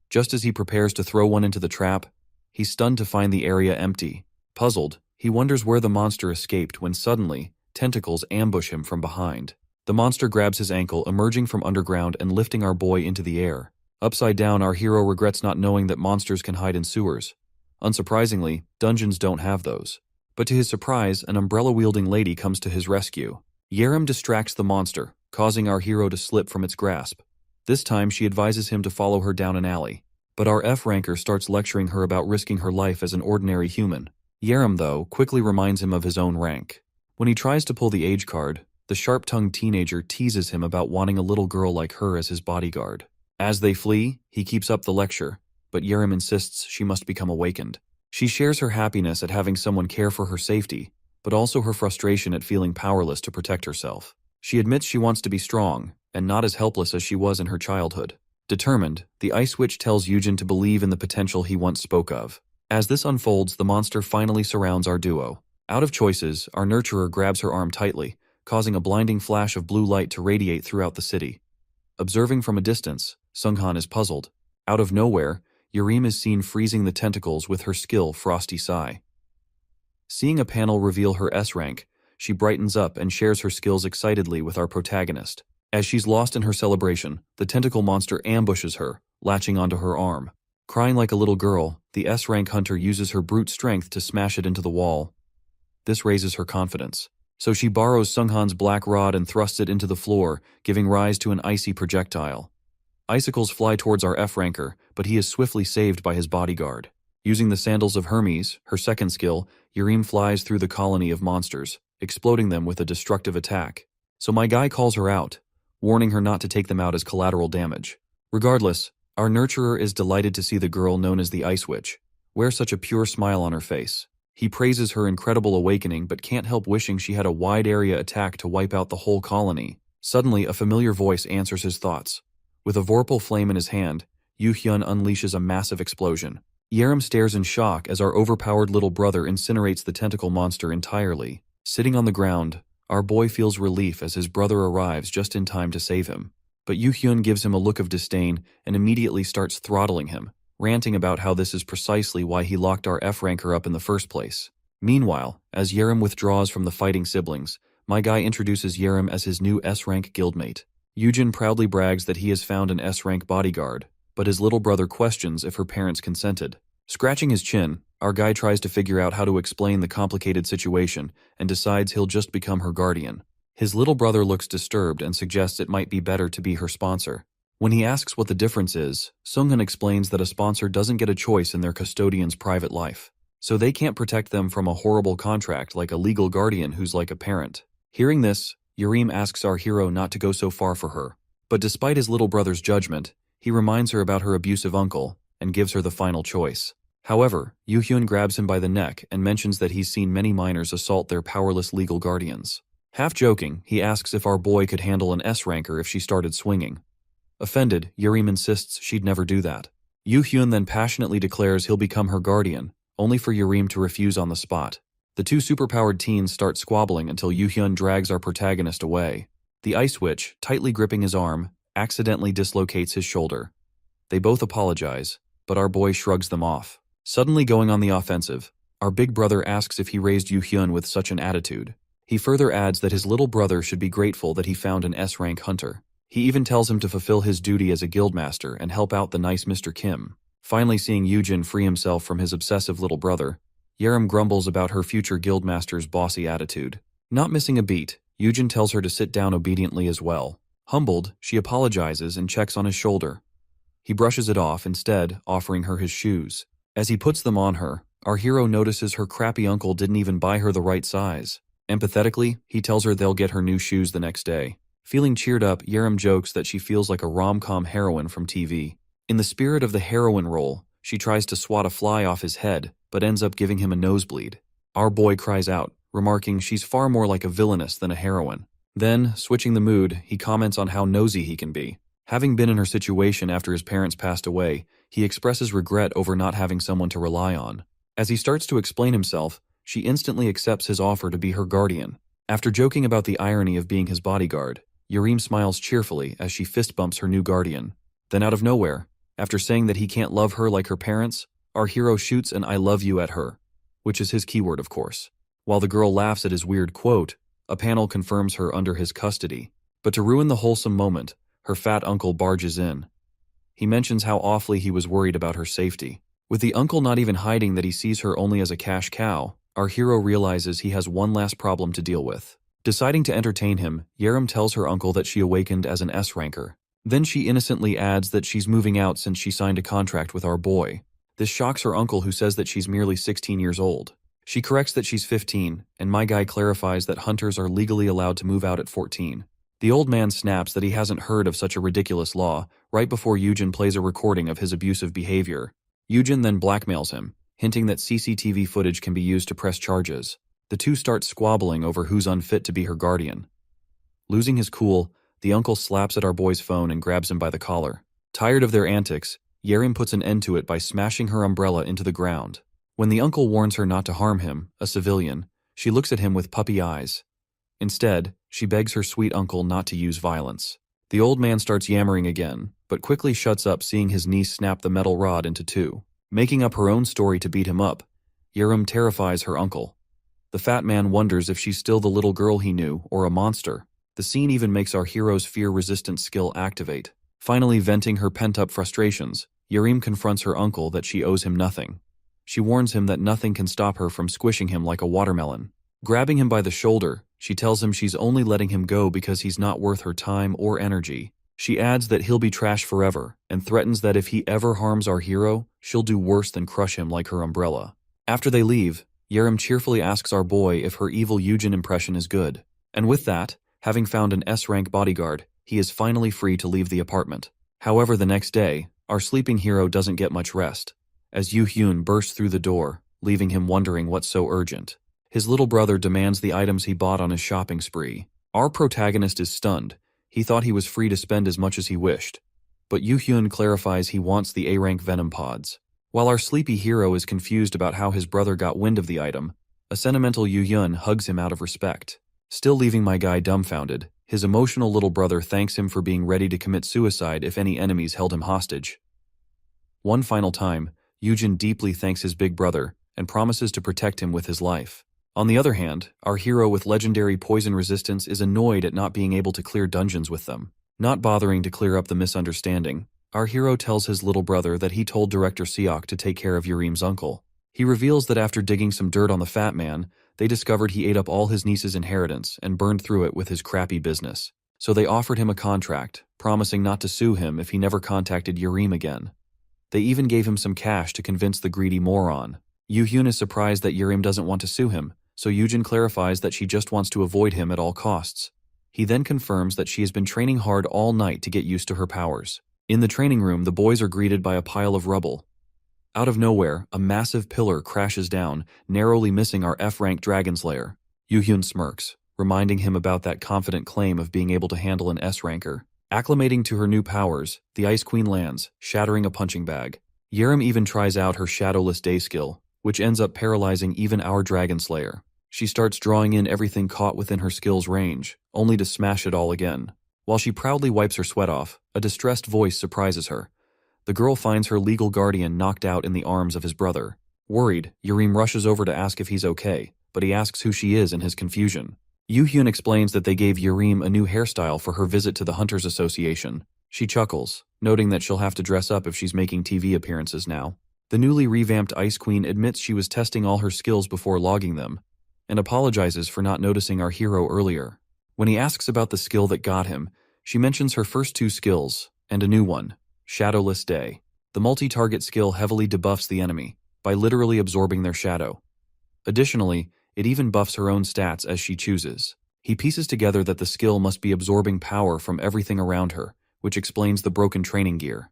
Just as he prepares to throw one into the trap, he's stunned to find the area empty. Puzzled, he wonders where the monster escaped when suddenly, tentacles ambush him from behind. The monster grabs his ankle, emerging from underground and lifting our boy into the air. Upside down, our hero regrets not knowing that monsters can hide in sewers. Unsurprisingly, dungeons don't have those. But to his surprise, an umbrella-wielding lady comes to his rescue. Yerim distracts the monster, causing our hero to slip from its grasp. This time, she advises him to follow her down an alley. But our F-ranker starts lecturing her about risking her life as an ordinary human. Yerim, though, quickly reminds him of his own rank. When he tries to pull the age card, the sharp-tongued teenager teases him about wanting a little girl like her as his bodyguard. As they flee, he keeps up the lecture, but Yerim insists she must become awakened. She shares her happiness at having someone care for her safety, but also her frustration at feeling powerless to protect herself. She admits she wants to be strong, and not as helpless as she was in her childhood. Determined, the Ice Witch tells Yujin to believe in the potential he once spoke of. As this unfolds, the monster finally surrounds our duo. Out of choices, our nurturer grabs her arm tightly, causing a blinding flash of blue light to radiate throughout the city. Observing from a distance, Sunghan is puzzled. Out of nowhere, Yerim is seen freezing the tentacles with her skill Frosty Sigh. Seeing a panel reveal her S rank, she brightens up and shares her skills excitedly with our protagonist. As she's lost in her celebration, the tentacle monster ambushes her, latching onto her arm. Crying like a little girl, the S-rank hunter uses her brute strength to smash it into the wall. This raises her confidence. So she borrows Sunghan's black rod and thrusts it into the floor, giving rise to an icy projectile. Icicles fly towards our F-ranker, but he is swiftly saved by his bodyguard. Using the Sandals of Hermes, her second skill, Yerim flies through the colony of monsters, exploding them with a destructive attack. So my guy calls her out, warning her not to take them out as collateral damage. Regardless, our nurturer is delighted to see the girl known as the Ice Witch wear such a pure smile on her face. He praises her incredible awakening but can't help wishing she had a wide-area attack to wipe out the whole colony. Suddenly, a familiar voice answers his thoughts. With a vorpal flame in his hand, Yu-hyun unleashes a massive explosion. Yerim stares in shock as our overpowered little brother incinerates the tentacle monster entirely. Sitting on the ground, our boy feels relief as his brother arrives just in time to save him. But Yu-hyun gives him a look of disdain and immediately starts throttling him, ranting about how this is precisely why he locked our F-ranker up in the first place. Meanwhile, as Yerim withdraws from the fighting siblings, my guy introduces Yerim as his new S-rank guildmate. Yujin proudly brags that he has found an S-rank bodyguard, but his little brother questions if her parents consented. Scratching his chin, our guy tries to figure out how to explain the complicated situation and decides he'll just become her guardian. His little brother looks disturbed and suggests it might be better to be her sponsor. When he asks what the difference is, Sunghan explains that a sponsor doesn't get a choice in their custodian's private life, so they can't protect them from a horrible contract like a legal guardian who's like a parent. Hearing this, Yerim asks our hero not to go so far for her. But despite his little brother's judgment, he reminds her about her abusive uncle and gives her the final choice. However, Yu-hyun grabs him by the neck and mentions that he's seen many minors assault their powerless legal guardians. Half joking, he asks if our boy could handle an S-ranker if she started swinging. Offended, Yerim insists she'd never do that. Yu-hyun then passionately declares he'll become her guardian, only for Yerim to refuse on the spot. The two superpowered teens start squabbling until Yu-hyun drags our protagonist away. The Ice Witch, tightly gripping his arm, accidentally dislocates his shoulder. They both apologize, but our boy shrugs them off. Suddenly going on the offensive, our big brother asks if he raised Yu-hyun with such an attitude. He further adds that his little brother should be grateful that he found an S-rank hunter. He even tells him to fulfill his duty as a guildmaster and help out the nice Mr. Kim. Finally seeing Yujin free himself from his obsessive little brother, Yerim grumbles about her future guildmaster's bossy attitude. Not missing a beat, Yujin tells her to sit down obediently as well. Humbled, she apologizes and checks on his shoulder. He brushes it off, instead offering her his shoes. As he puts them on her, our hero notices her crappy uncle didn't even buy her the right size. Empathetically, he tells her they'll get her new shoes the next day. Feeling cheered up, Yerim jokes that she feels like a rom-com heroine from TV. In the spirit of the heroine role, she tries to swat a fly off his head, but ends up giving him a nosebleed. Our boy cries out, remarking she's far more like a villainess than a heroine. Then, switching the mood, he comments on how nosy he can be. Having been in her situation after his parents passed away, he expresses regret over not having someone to rely on. As he starts to explain himself, she instantly accepts his offer to be her guardian. After joking about the irony of being his bodyguard, Yerim smiles cheerfully as she fist bumps her new guardian. Then out of nowhere, after saying that he can't love her like her parents, our hero shoots an "I love you" at her, which is his keyword, of course. While the girl laughs at his weird quote, a panel confirms her under his custody. But to ruin the wholesome moment, her fat uncle barges in. He mentions how awfully he was worried about her safety. With the uncle not even hiding that he sees her only as a cash cow, our hero realizes he has one last problem to deal with. Deciding to entertain him, Yerim tells her uncle that she awakened as an S-ranker. Then she innocently adds that she's moving out since she signed a contract with our boy. This shocks her uncle, who says that she's merely 16 years old. She corrects that she's 15, and my guy clarifies that hunters are legally allowed to move out at 14. The old man snaps that he hasn't heard of such a ridiculous law, right before Yujin plays a recording of his abusive behavior. Yujin then blackmails him, hinting that CCTV footage can be used to press charges. The two start squabbling over who's unfit to be her guardian. Losing his cool, the uncle slaps at our boy's phone and grabs him by the collar. Tired of their antics, Yerim puts an end to it by smashing her umbrella into the ground. When the uncle warns her not to harm him, a civilian, she looks at him with puppy eyes. Instead, she begs her sweet uncle not to use violence. The old man starts yammering again, but quickly shuts up seeing his niece snap the metal rod into two. Making up her own story to beat him up, Yerim terrifies her uncle. The fat man wonders if she's still the little girl he knew, or a monster. The scene even makes our hero's fear-resistant skill activate. Finally venting her pent-up frustrations, Yerim confronts her uncle that she owes him nothing. She warns him that nothing can stop her from squishing him like a watermelon. Grabbing him by the shoulder, she tells him she's only letting him go because he's not worth her time or energy. She adds that he'll be trash forever, and threatens that if he ever harms our hero, she'll do worse than crush him like her umbrella. After they leave, Yerim cheerfully asks our boy if her evil Yujin impression is good. And with that, having found an S-rank bodyguard, he is finally free to leave the apartment. However, the next day, our sleeping hero doesn't get much rest, as Yoo-hyun bursts through the door, leaving him wondering what's so urgent. His little brother demands the items he bought on his shopping spree. Our protagonist is stunned. He thought he was free to spend as much as he wished. But Yoo-hyun clarifies he wants the A-rank venom pods. While our sleepy hero is confused about how his brother got wind of the item, a sentimental Yoo-hyun hugs him out of respect. Still leaving my guy dumbfounded, his emotional little brother thanks him for being ready to commit suicide if any enemies held him hostage. One final time, Yujin deeply thanks his big brother and promises to protect him with his life. On the other hand, our hero with legendary poison resistance is annoyed at not being able to clear dungeons with them. Not bothering to clear up the misunderstanding, our hero tells his little brother that he told Director Seok to take care of Yerim's uncle. He reveals that after digging some dirt on the fat man, they discovered he ate up all his niece's inheritance and burned through it with his crappy business. So they offered him a contract, promising not to sue him if he never contacted Yerim again. They even gave him some cash to convince the greedy moron. Yoo-hyun is surprised that Yerim doesn't want to sue him, so Yujin clarifies that she just wants to avoid him at all costs. He then confirms that she has been training hard all night to get used to her powers. In the training room, the boys are greeted by a pile of rubble. Out of nowhere, a massive pillar crashes down, narrowly missing our F-rank Dragon Slayer. Yoo-hyun smirks, reminding him about that confident claim of being able to handle an S-ranker. Acclimating to her new powers, the Ice Queen lands, shattering a punching bag. Yerim even tries out her Shadowless Day skill, which ends up paralyzing even our Dragon Slayer. She starts drawing in everything caught within her skill's range, only to smash it all again. While she proudly wipes her sweat off, a distressed voice surprises her. The girl finds her legal guardian knocked out in the arms of his brother. Worried, Yerim rushes over to ask if he's okay, but he asks who she is in his confusion. Yoo-hyun explains that they gave Yerim a new hairstyle for her visit to the Hunters Association. She chuckles, noting that she'll have to dress up if she's making TV appearances now. The newly revamped Ice Queen admits she was testing all her skills before logging them, and apologizes for not noticing our hero earlier. When he asks about the skill that got him, she mentions her first 2 skills, and a new one, Shadowless Day. The multi-target skill heavily debuffs the enemy, by literally absorbing their shadow. Additionally, it even buffs her own stats as she chooses. He pieces together that the skill must be absorbing power from everything around her, which explains the broken training gear.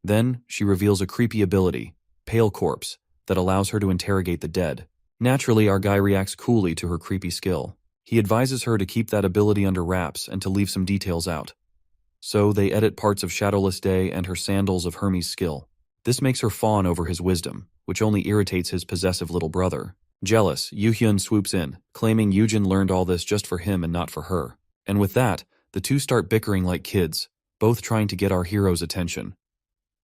Then, she reveals a creepy ability, Pale Corpse, that allows her to interrogate the dead. Naturally, our guy reacts coolly to her creepy skill. He advises her to keep that ability under wraps and to leave some details out. So, they edit parts of Shadowless Day and her Sandals of Hermes skill. This makes her fawn over his wisdom, which only irritates his possessive little brother. Jealous, Yoo-hyun swoops in, claiming Yoojin learned all this just for him and not for her. And with that, the two start bickering like kids, both trying to get our hero's attention.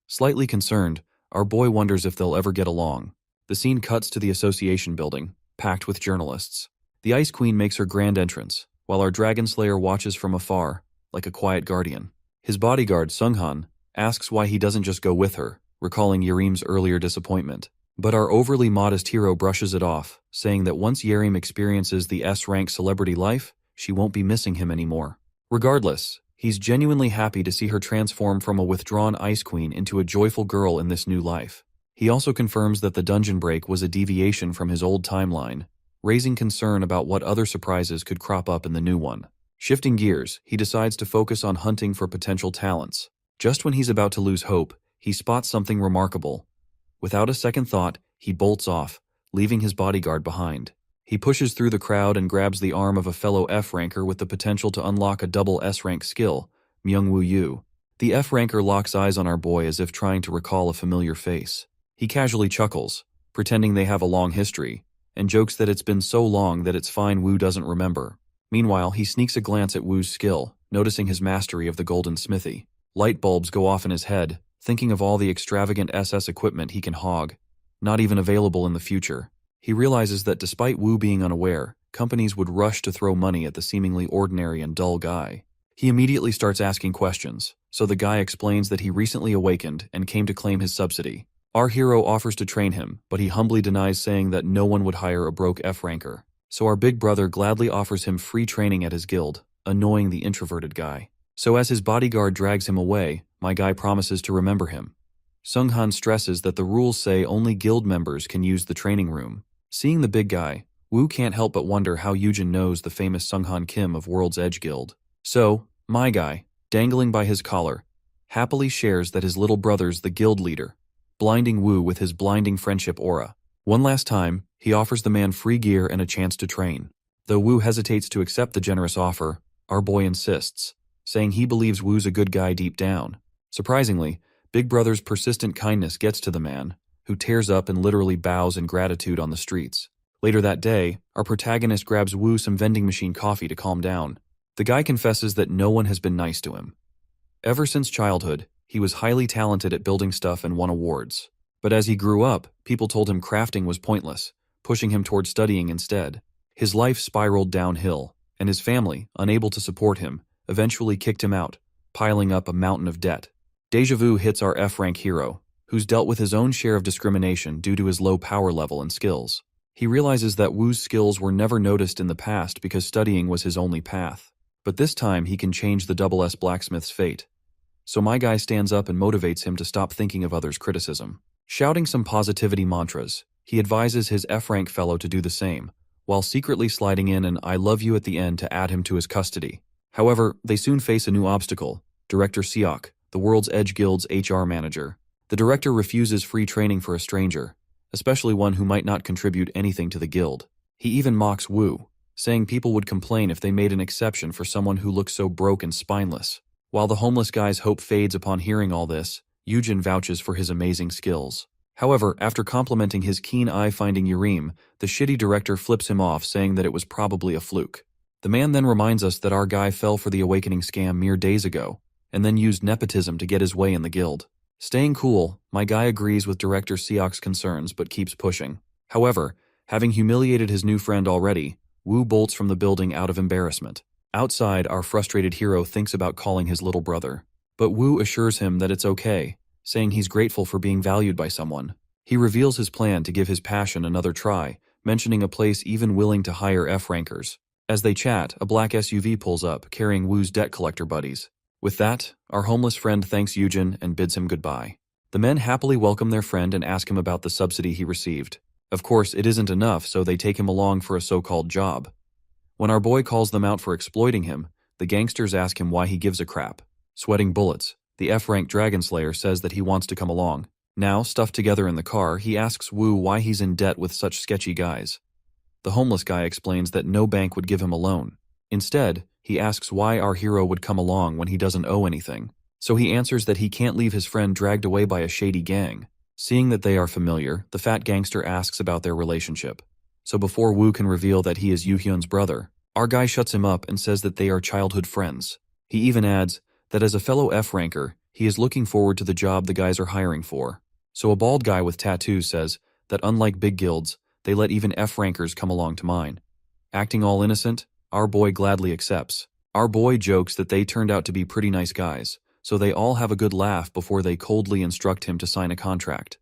Slightly concerned, our boy wonders if they'll ever get along. The scene cuts to the association building, packed with journalists. The Ice Queen makes her grand entrance, while our Dragon Slayer watches from afar, like a quiet guardian. His bodyguard, Sunghan, asks why he doesn't just go with her, recalling Yerim's earlier disappointment. But our overly modest hero brushes it off, saying that once Yerim experiences the S-rank celebrity life, she won't be missing him anymore. Regardless, he's genuinely happy to see her transform from a withdrawn Ice Queen into a joyful girl in this new life. He also confirms that the dungeon break was a deviation from his old timeline, raising concern about what other surprises could crop up in the new one. Shifting gears, he decides to focus on hunting for potential talents. Just when he's about to lose hope, he spots something remarkable. Without a second thought, he bolts off, leaving his bodyguard behind. He pushes through the crowd and grabs the arm of a fellow F-ranker with the potential to unlock a double S-rank skill, Myungwoo Yu. The F-ranker locks eyes on our boy as if trying to recall a familiar face. He casually chuckles, pretending they have a long history, and jokes that it's been so long that it's fine Woo doesn't remember. Meanwhile, he sneaks a glance at Woo's skill, noticing his mastery of the golden smithy. Light bulbs go off in his head, thinking of all the extravagant SS equipment he can hog, not even available in the future. He realizes that despite Woo being unaware, companies would rush to throw money at the seemingly ordinary and dull guy. He immediately starts asking questions, so the guy explains that he recently awakened and came to claim his subsidy. Our hero offers to train him, but he humbly denies, saying that no one would hire a broke F-ranker. So our big brother gladly offers him free training at his guild, annoying the introverted guy. So as his bodyguard drags him away, my guy promises to remember him. Sunghan stresses that the rules say only guild members can use the training room. Seeing the big guy, Woo can't help but wonder how Yoojin knows the famous Sunghan Kim of World's Edge Guild. So, my guy, dangling by his collar, happily shares that his little brother's the guild leader, blinding Woo with his blinding friendship aura. One last time, he offers the man free gear and a chance to train. Though Woo hesitates to accept the generous offer, our boy insists, saying he believes Woo's a good guy deep down. Surprisingly, Big Brother's persistent kindness gets to the man, who tears up and literally bows in gratitude on the streets. Later that day, our protagonist grabs Woo some vending machine coffee to calm down. The guy confesses that no one has been nice to him. Ever since childhood, he was highly talented at building stuff and won awards. But as he grew up, people told him crafting was pointless, pushing him toward studying instead. His life spiraled downhill, and his family, unable to support him, eventually kicked him out, piling up a mountain of debt. Deja vu hits our F-rank hero, who's dealt with his own share of discrimination due to his low power level and skills. He realizes that Woo's skills were never noticed in the past because studying was his only path. But this time he can change the Double S blacksmith's fate. So my guy stands up and motivates him to stop thinking of others' criticism. Shouting some positivity mantras, he advises his F-rank fellow to do the same, while secretly sliding in an "I love you" at the end to add him to his custody. However, they soon face a new obstacle, Director Seok, the World's Edge Guild's HR manager. The director refuses free training for a stranger, especially one who might not contribute anything to the guild. He even mocks Woo, saying people would complain if they made an exception for someone who looks so broke and spineless. While the homeless guy's hope fades upon hearing all this, Yoojin vouches for his amazing skills. However, after complimenting his keen eye finding Yerim, the shitty director flips him off, saying that it was probably a fluke. The man then reminds us that our guy fell for the awakening scam mere days ago, and then used nepotism to get his way in the guild. Staying cool, my guy agrees with Director Seok's concerns but keeps pushing. However, having humiliated his new friend already, Woo bolts from the building out of embarrassment. Outside, our frustrated hero thinks about calling his little brother, but Woo assures him that it's okay, saying he's grateful for being valued by someone. He reveals his plan to give his passion another try, mentioning a place even willing to hire F-rankers. As they chat, a black SUV pulls up, carrying Woo's debt collector buddies. With that, our homeless friend thanks Yujin and bids him goodbye. The men happily welcome their friend and ask him about the subsidy he received. Of course, it isn't enough, so they take him along for a so-called job. When our boy calls them out for exploiting him, the gangsters ask him why he gives a crap. Sweating bullets, the F-rank Dragon Slayer says that he wants to come along. Now, stuffed together in the car, he asks Woo why he's in debt with such sketchy guys. The homeless guy explains that no bank would give him a loan. Instead, he asks why our hero would come along when he doesn't owe anything. So he answers that he can't leave his friend dragged away by a shady gang. Seeing that they are familiar, the fat gangster asks about their relationship. So before Woo can reveal that he is Yoo-hyun's brother, our guy shuts him up and says that they are childhood friends. He even adds that as a fellow F-ranker, he is looking forward to the job the guys are hiring for. So a bald guy with tattoos says that unlike big guilds, they let even F-rankers come along to mine. Acting all innocent, our boy gladly accepts. Our boy jokes that they turned out to be pretty nice guys, so they all have a good laugh before they coldly instruct him to sign a contract.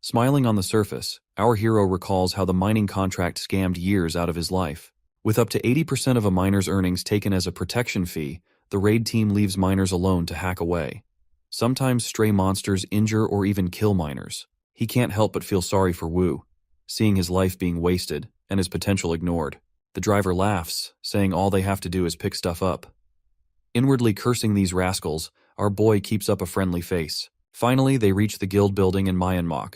Smiling on the surface, our hero recalls how the mining contract scammed years out of his life. With up to 80% of a miner's earnings taken as a protection fee, the raid team leaves miners alone to hack away. Sometimes stray monsters injure or even kill miners. He can't help but feel sorry for Woo, seeing his life being wasted and his potential ignored. The driver laughs, saying all they have to do is pick stuff up. Inwardly cursing these rascals, our boy keeps up a friendly face. Finally, they reach the guild building in Myanmar.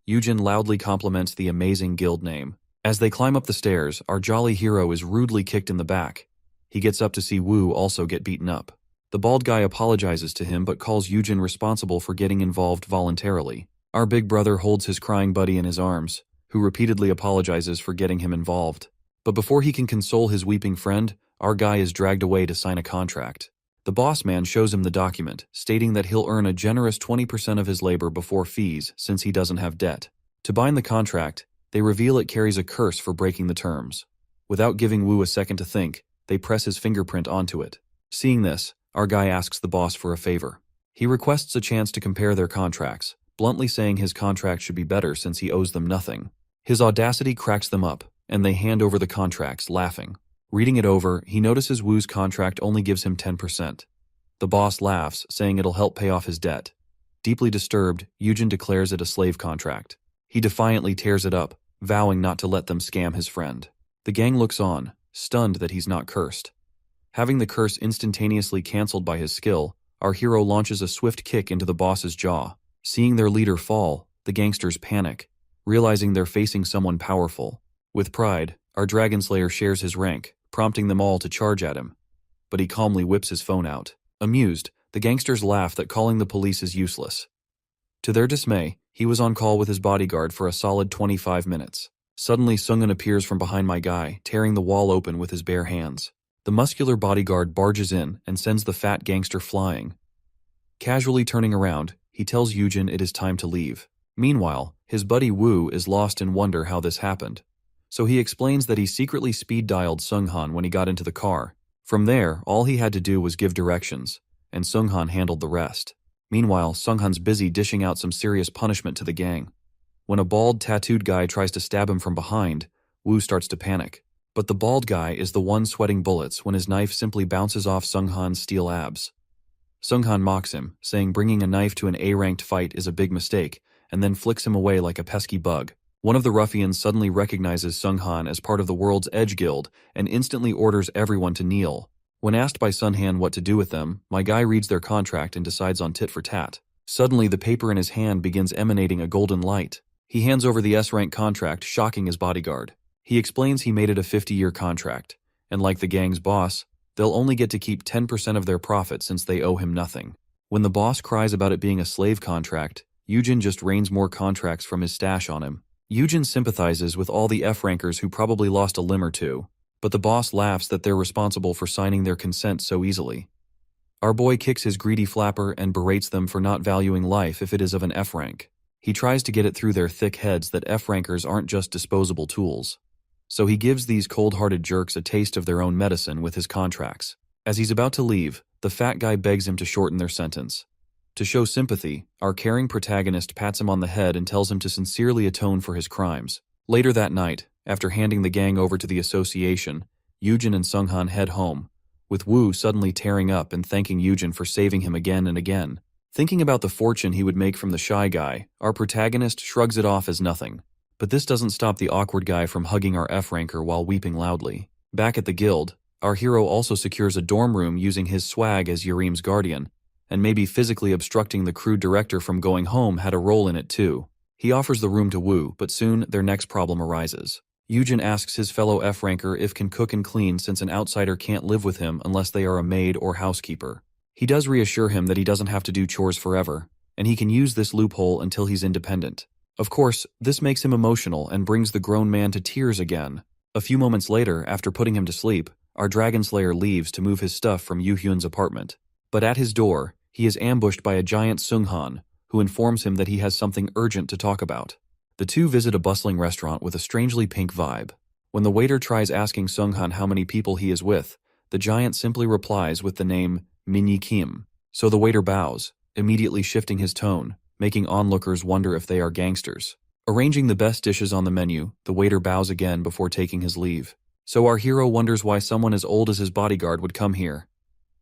Yujin loudly compliments the amazing guild name. As they climb up the stairs, our jolly hero is rudely kicked in the back. He gets up to see Woo also get beaten up. The bald guy apologizes to him but calls Yujin responsible for getting involved voluntarily. Our big brother holds his crying buddy in his arms, who repeatedly apologizes for getting him involved. But before he can console his weeping friend, our guy is dragged away to sign a contract. The boss man shows him the document, stating that he'll earn a generous 20% of his labor before fees since he doesn't have debt. To bind the contract, they reveal it carries a curse for breaking the terms. Without giving Woo a second to think, they press his fingerprint onto it. Seeing this, our guy asks the boss for a favor. He requests a chance to compare their contracts, bluntly saying his contract should be better since he owes them nothing. His audacity cracks them up, and they hand over the contracts, laughing. Reading it over, he notices Woo's contract only gives him 10%. The boss laughs, saying it'll help pay off his debt. Deeply disturbed, Yujin declares it a slave contract. He defiantly tears it up, vowing not to let them scam his friend. The gang looks on, stunned that he's not cursed. Having the curse instantaneously cancelled by his skill, our hero launches a swift kick into the boss's jaw. Seeing their leader fall, the gangsters panic, realizing they're facing someone powerful. With pride, our Dragon Slayer shares his rank, prompting them all to charge at him. But he calmly whips his phone out. Amused, the gangsters laugh that calling the police is useless. To their dismay, he was on call with his bodyguard for a solid 25 minutes. Suddenly, Sungun appears from behind my guy, tearing the wall open with his bare hands. The muscular bodyguard barges in and sends the fat gangster flying. Casually turning around, he tells Yujin it is time to leave. Meanwhile, his buddy Woo is lost in wonder how this happened. So he explains that he secretly speed-dialed Sunghan when he got into the car. From there, all he had to do was give directions, and Sunghan handled the rest. Meanwhile, Sunghan's busy dishing out some serious punishment to the gang. When a bald, tattooed guy tries to stab him from behind, Woo starts to panic. But the bald guy is the one sweating bullets when his knife simply bounces off Sunghan's steel abs. Sunghan mocks him, saying bringing a knife to an A-ranked fight is a big mistake, and then flicks him away like a pesky bug. One of the ruffians suddenly recognizes Sunghan as part of the World's Edge Guild and instantly orders everyone to kneel. When asked by Sunhan what to do with them, my guy reads their contract and decides on tit for tat. Suddenly, the paper in his hand begins emanating a golden light. He hands over the S-rank contract, shocking his bodyguard. He explains he made it a 50-year contract, and like the gang's boss, they'll only get to keep 10% of their profit since they owe him nothing. When the boss cries about it being a slave contract, Yujin just rains more contracts from his stash on him. Yujin sympathizes with all the F-rankers who probably lost a limb or two, but the boss laughs that they're responsible for signing their consent so easily. Our boy kicks his greedy flapper and berates them for not valuing life if it is of an F-rank. He tries to get it through their thick heads that F-rankers aren't just disposable tools. So he gives these cold-hearted jerks a taste of their own medicine with his contracts. As he's about to leave, the fat guy begs him to shorten their sentence. To show sympathy, our caring protagonist pats him on the head and tells him to sincerely atone for his crimes. Later that night, after handing the gang over to the association, Yujin and Sunghan head home, with Woo suddenly tearing up and thanking Yujin for saving him again and again. Thinking about the fortune he would make from the shy guy, our protagonist shrugs it off as nothing. But this doesn't stop the awkward guy from hugging our F-ranker while weeping loudly. Back at the guild, our hero also secures a dorm room using his swag as Yurim's guardian, and maybe physically obstructing the crew director from going home had a role in it too. He offers the room to Woo, but soon their next problem arises. Yujin asks his fellow F-ranker if can cook and clean since an outsider can't live with him unless they are a maid or housekeeper. He does reassure him that he doesn't have to do chores forever, and he can use this loophole until he's independent. Of course, this makes him emotional and brings the grown man to tears again. A few moments later, after putting him to sleep, our Dragon Slayer leaves to move his stuff from Yoo-hyun's apartment. But at his door, he is ambushed by a giant Sunghan, who informs him that he has something urgent to talk about. The two visit a bustling restaurant with a strangely pink vibe. When the waiter tries asking Sunghan how many people he is with, the giant simply replies with the name Minyi Kim. So the waiter bows, immediately shifting his tone, making onlookers wonder if they are gangsters. Arranging the best dishes on the menu, the waiter bows again before taking his leave. So our hero wonders why someone as old as his bodyguard would come here.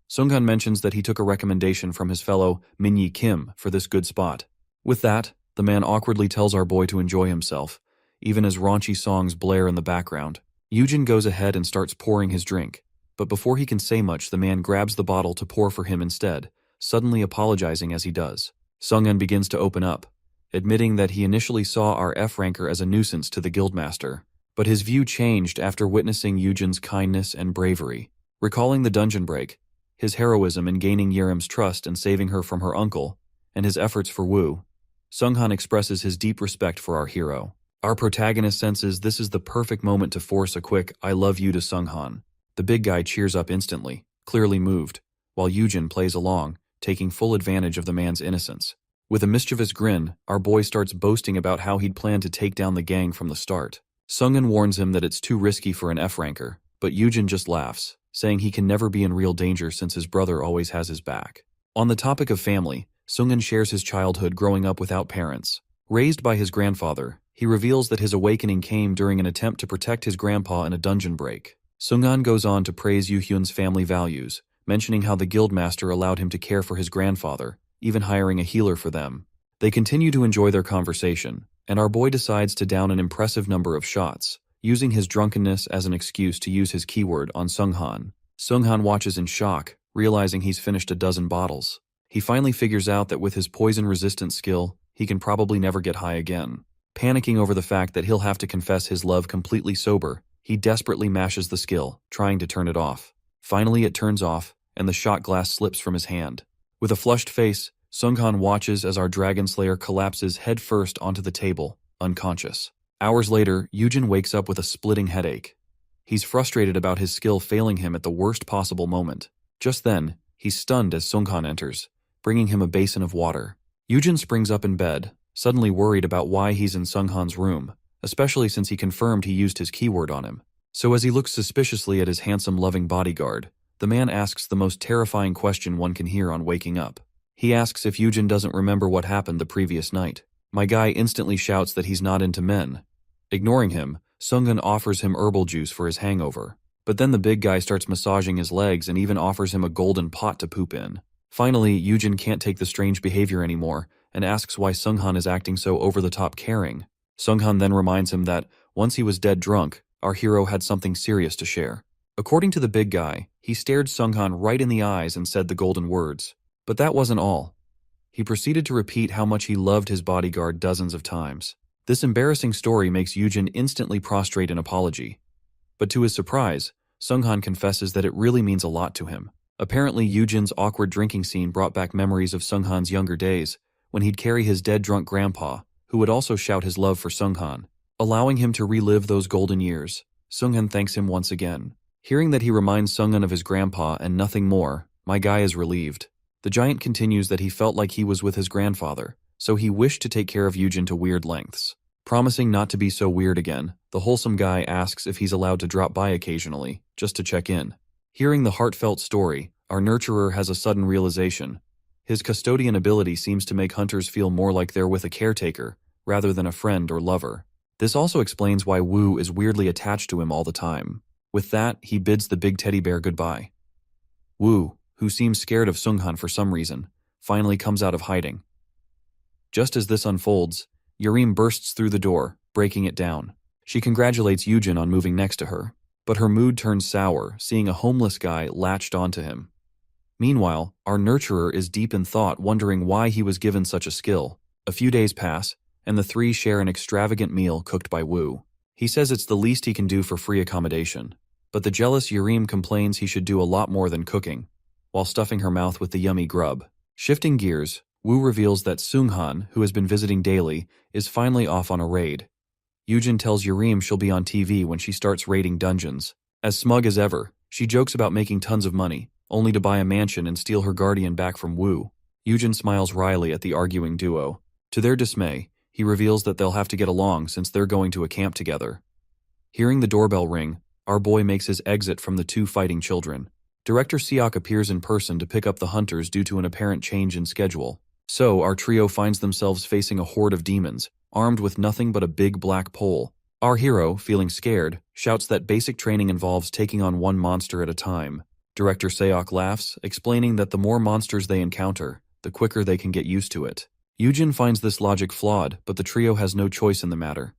Sunghan mentions that he took a recommendation from his fellow Minyi Kim for this good spot. With that, the man awkwardly tells our boy to enjoy himself, even as raunchy songs blare in the background. Yujin goes ahead and starts pouring his drink, but before he can say much, the man grabs the bottle to pour for him instead, suddenly apologizing as he does. Sunghan begins to open up, admitting that he initially saw our F-ranker as a nuisance to the guildmaster, but his view changed after witnessing Yujin's kindness and bravery. Recalling the dungeon break, his heroism in gaining Yerim's trust and saving her from her uncle, and his efforts for Woo, Sunghan expresses his deep respect for our hero. Our protagonist senses this is the perfect moment to force a quick "I love you" to Sunghan. The big guy cheers up instantly, clearly moved, while Yujin plays along, taking full advantage of the man's innocence. With a mischievous grin, our boy starts boasting about how he'd planned to take down the gang from the start. Sunghan warns him that it's too risky for an F-ranker, but Yujin just laughs, saying he can never be in real danger since his brother always has his back. On the topic of family, Sunghan shares his childhood growing up without parents. Raised by his grandfather, he reveals that his awakening came during an attempt to protect his grandpa in a dungeon break. Sunghan goes on to praise Yoo-hyun's family values, mentioning how the guildmaster allowed him to care for his grandfather, even hiring a healer for them. They continue to enjoy their conversation, and our boy decides to down an impressive number of shots, using his drunkenness as an excuse to use his keyword on Sunghan. Sunghan watches in shock, realizing he's finished a dozen bottles. He finally figures out that with his poison-resistant skill, he can probably never get high again. Panicking over the fact that he'll have to confess his love completely sober, he desperately mashes the skill, trying to turn it off. Finally it turns off, and the shot glass slips from his hand. With a flushed face, Sunghan watches as our Dragon Slayer collapses headfirst onto the table, unconscious. Hours later, Yujin wakes up with a splitting headache. He's frustrated about his skill failing him at the worst possible moment. Just then, he's stunned as Sunghan enters, bringing him a basin of water. Yujin springs up in bed, suddenly worried about why he's in Sunghan's room, especially since he confirmed he used his keyword on him. So as he looks suspiciously at his handsome, loving bodyguard, the man asks the most terrifying question one can hear on waking up. He asks if Yujin doesn't remember what happened the previous night. My guy instantly shouts that he's not into men. Ignoring him, Sunghan offers him herbal juice for his hangover. But then the big guy starts massaging his legs and even offers him a golden pot to poop in. Finally, Yujin can't take the strange behavior anymore and asks why Sunghan is acting so over-the-top caring. Sunghan then reminds him that, once he was dead drunk, our hero had something serious to share. According to the big guy, he stared Sunghan right in the eyes and said the golden words. But that wasn't all. He proceeded to repeat how much he loved his bodyguard dozens of times. This embarrassing story makes Yujin instantly prostrate in apology. But to his surprise, Sunghan confesses that it really means a lot to him. Apparently, Yujin's awkward drinking scene brought back memories of Sunghan's younger days, when he'd carry his dead drunk grandpa, who would also shout his love for Sunghan. Allowing him to relive those golden years, Sunghan thanks him once again. Hearing that he reminds Sunghan of his grandpa and nothing more, my guy is relieved. The giant continues that he felt like he was with his grandfather, so he wished to take care of Yujin to weird lengths. Promising not to be so weird again, the wholesome guy asks if he's allowed to drop by occasionally, just to check in. Hearing the heartfelt story, our nurturer has a sudden realization. His custodian ability seems to make hunters feel more like they're with a caretaker, rather than a friend or lover. This also explains why Wu is weirdly attached to him all the time. With that, he bids the big teddy bear goodbye. Wu, who seems scared of Sunghan for some reason, finally comes out of hiding. Just as this unfolds, Yerim bursts through the door, breaking it down. She congratulates Yujin on moving next to her, but her mood turns sour, seeing a homeless guy latched onto him. Meanwhile, our nurturer is deep in thought, wondering why he was given such a skill. A few days pass, and the three share an extravagant meal cooked by Wu. He says it's the least he can do for free accommodation, but the jealous Yerim complains he should do a lot more than cooking, while stuffing her mouth with the yummy grub. Shifting gears, Wu reveals that Sunghan, who has been visiting daily, is finally off on a raid. Yujin tells Yerim she'll be on TV when she starts raiding dungeons. As smug as ever, she jokes about making tons of money, only to buy a mansion and steal her guardian back from Wu. Yujin smiles wryly at the arguing duo. To their dismay, he reveals that they'll have to get along since they're going to a camp together. Hearing the doorbell ring, our boy makes his exit from the two fighting children. Director Seok appears in person to pick up the hunters due to an apparent change in schedule. So, our trio finds themselves facing a horde of demons, armed with nothing but a big black pole. Our hero, feeling scared, shouts that basic training involves taking on one monster at a time. Director Seok laughs, explaining that the more monsters they encounter, the quicker they can get used to it. Yujin finds this logic flawed, but the trio has no choice in the matter.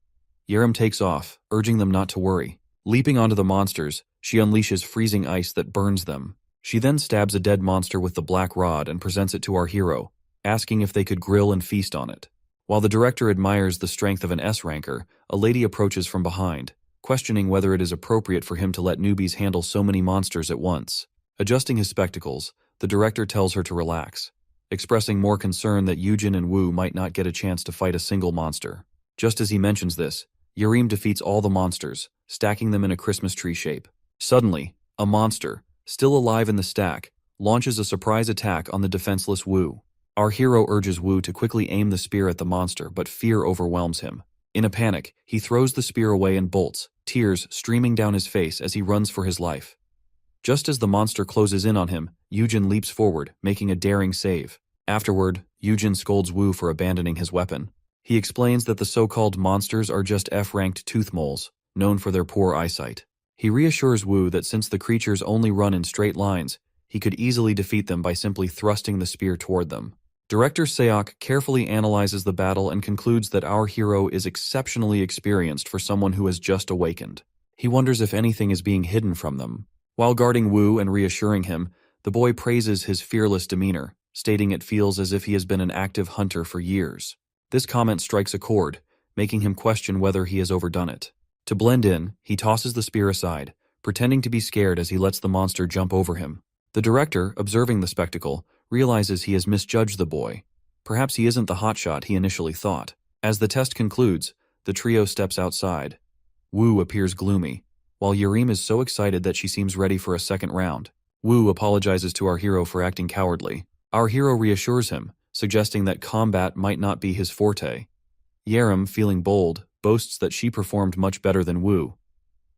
Yerim takes off, urging them not to worry. Leaping onto the monsters, she unleashes freezing ice that burns them. She then stabs a dead monster with the black rod and presents it to our hero, asking if they could grill and feast on it. While the director admires the strength of an S-ranker, a lady approaches from behind, questioning whether it is appropriate for him to let newbies handle so many monsters at once. Adjusting his spectacles, the director tells her to relax, expressing more concern that Yujin and Wu might not get a chance to fight a single monster. Just as he mentions this, Yerim defeats all the monsters, stacking them in a Christmas tree shape. Suddenly, a monster, still alive in the stack, launches a surprise attack on the defenseless Wu. Our hero urges Wu to quickly aim the spear at the monster, but fear overwhelms him. In a panic, he throws the spear away and bolts, tears streaming down his face as he runs for his life. Just as the monster closes in on him, Yujin leaps forward, making a daring save. Afterward, Yujin scolds Wu for abandoning his weapon. He explains that the so-called monsters are just F-ranked tooth moles, known for their poor eyesight. He reassures Wu that since the creatures only run in straight lines, he could easily defeat them by simply thrusting the spear toward them. Director Seok carefully analyzes the battle and concludes that our hero is exceptionally experienced for someone who has just awakened. He wonders if anything is being hidden from them. While guarding Wu and reassuring him, the boy praises his fearless demeanor, stating it feels as if he has been an active hunter for years. This comment strikes a chord, making him question whether he has overdone it. To blend in, he tosses the spear aside, pretending to be scared as he lets the monster jump over him. The director, observing the spectacle, realizes he has misjudged the boy. Perhaps he isn't the hotshot he initially thought. As the test concludes, the trio steps outside. Wu appears gloomy, while Yerim is so excited that she seems ready for a second round. Wu apologizes to our hero for acting cowardly. Our hero reassures him, suggesting that combat might not be his forte. Yerim, feeling bold, boasts that she performed much better than Wu.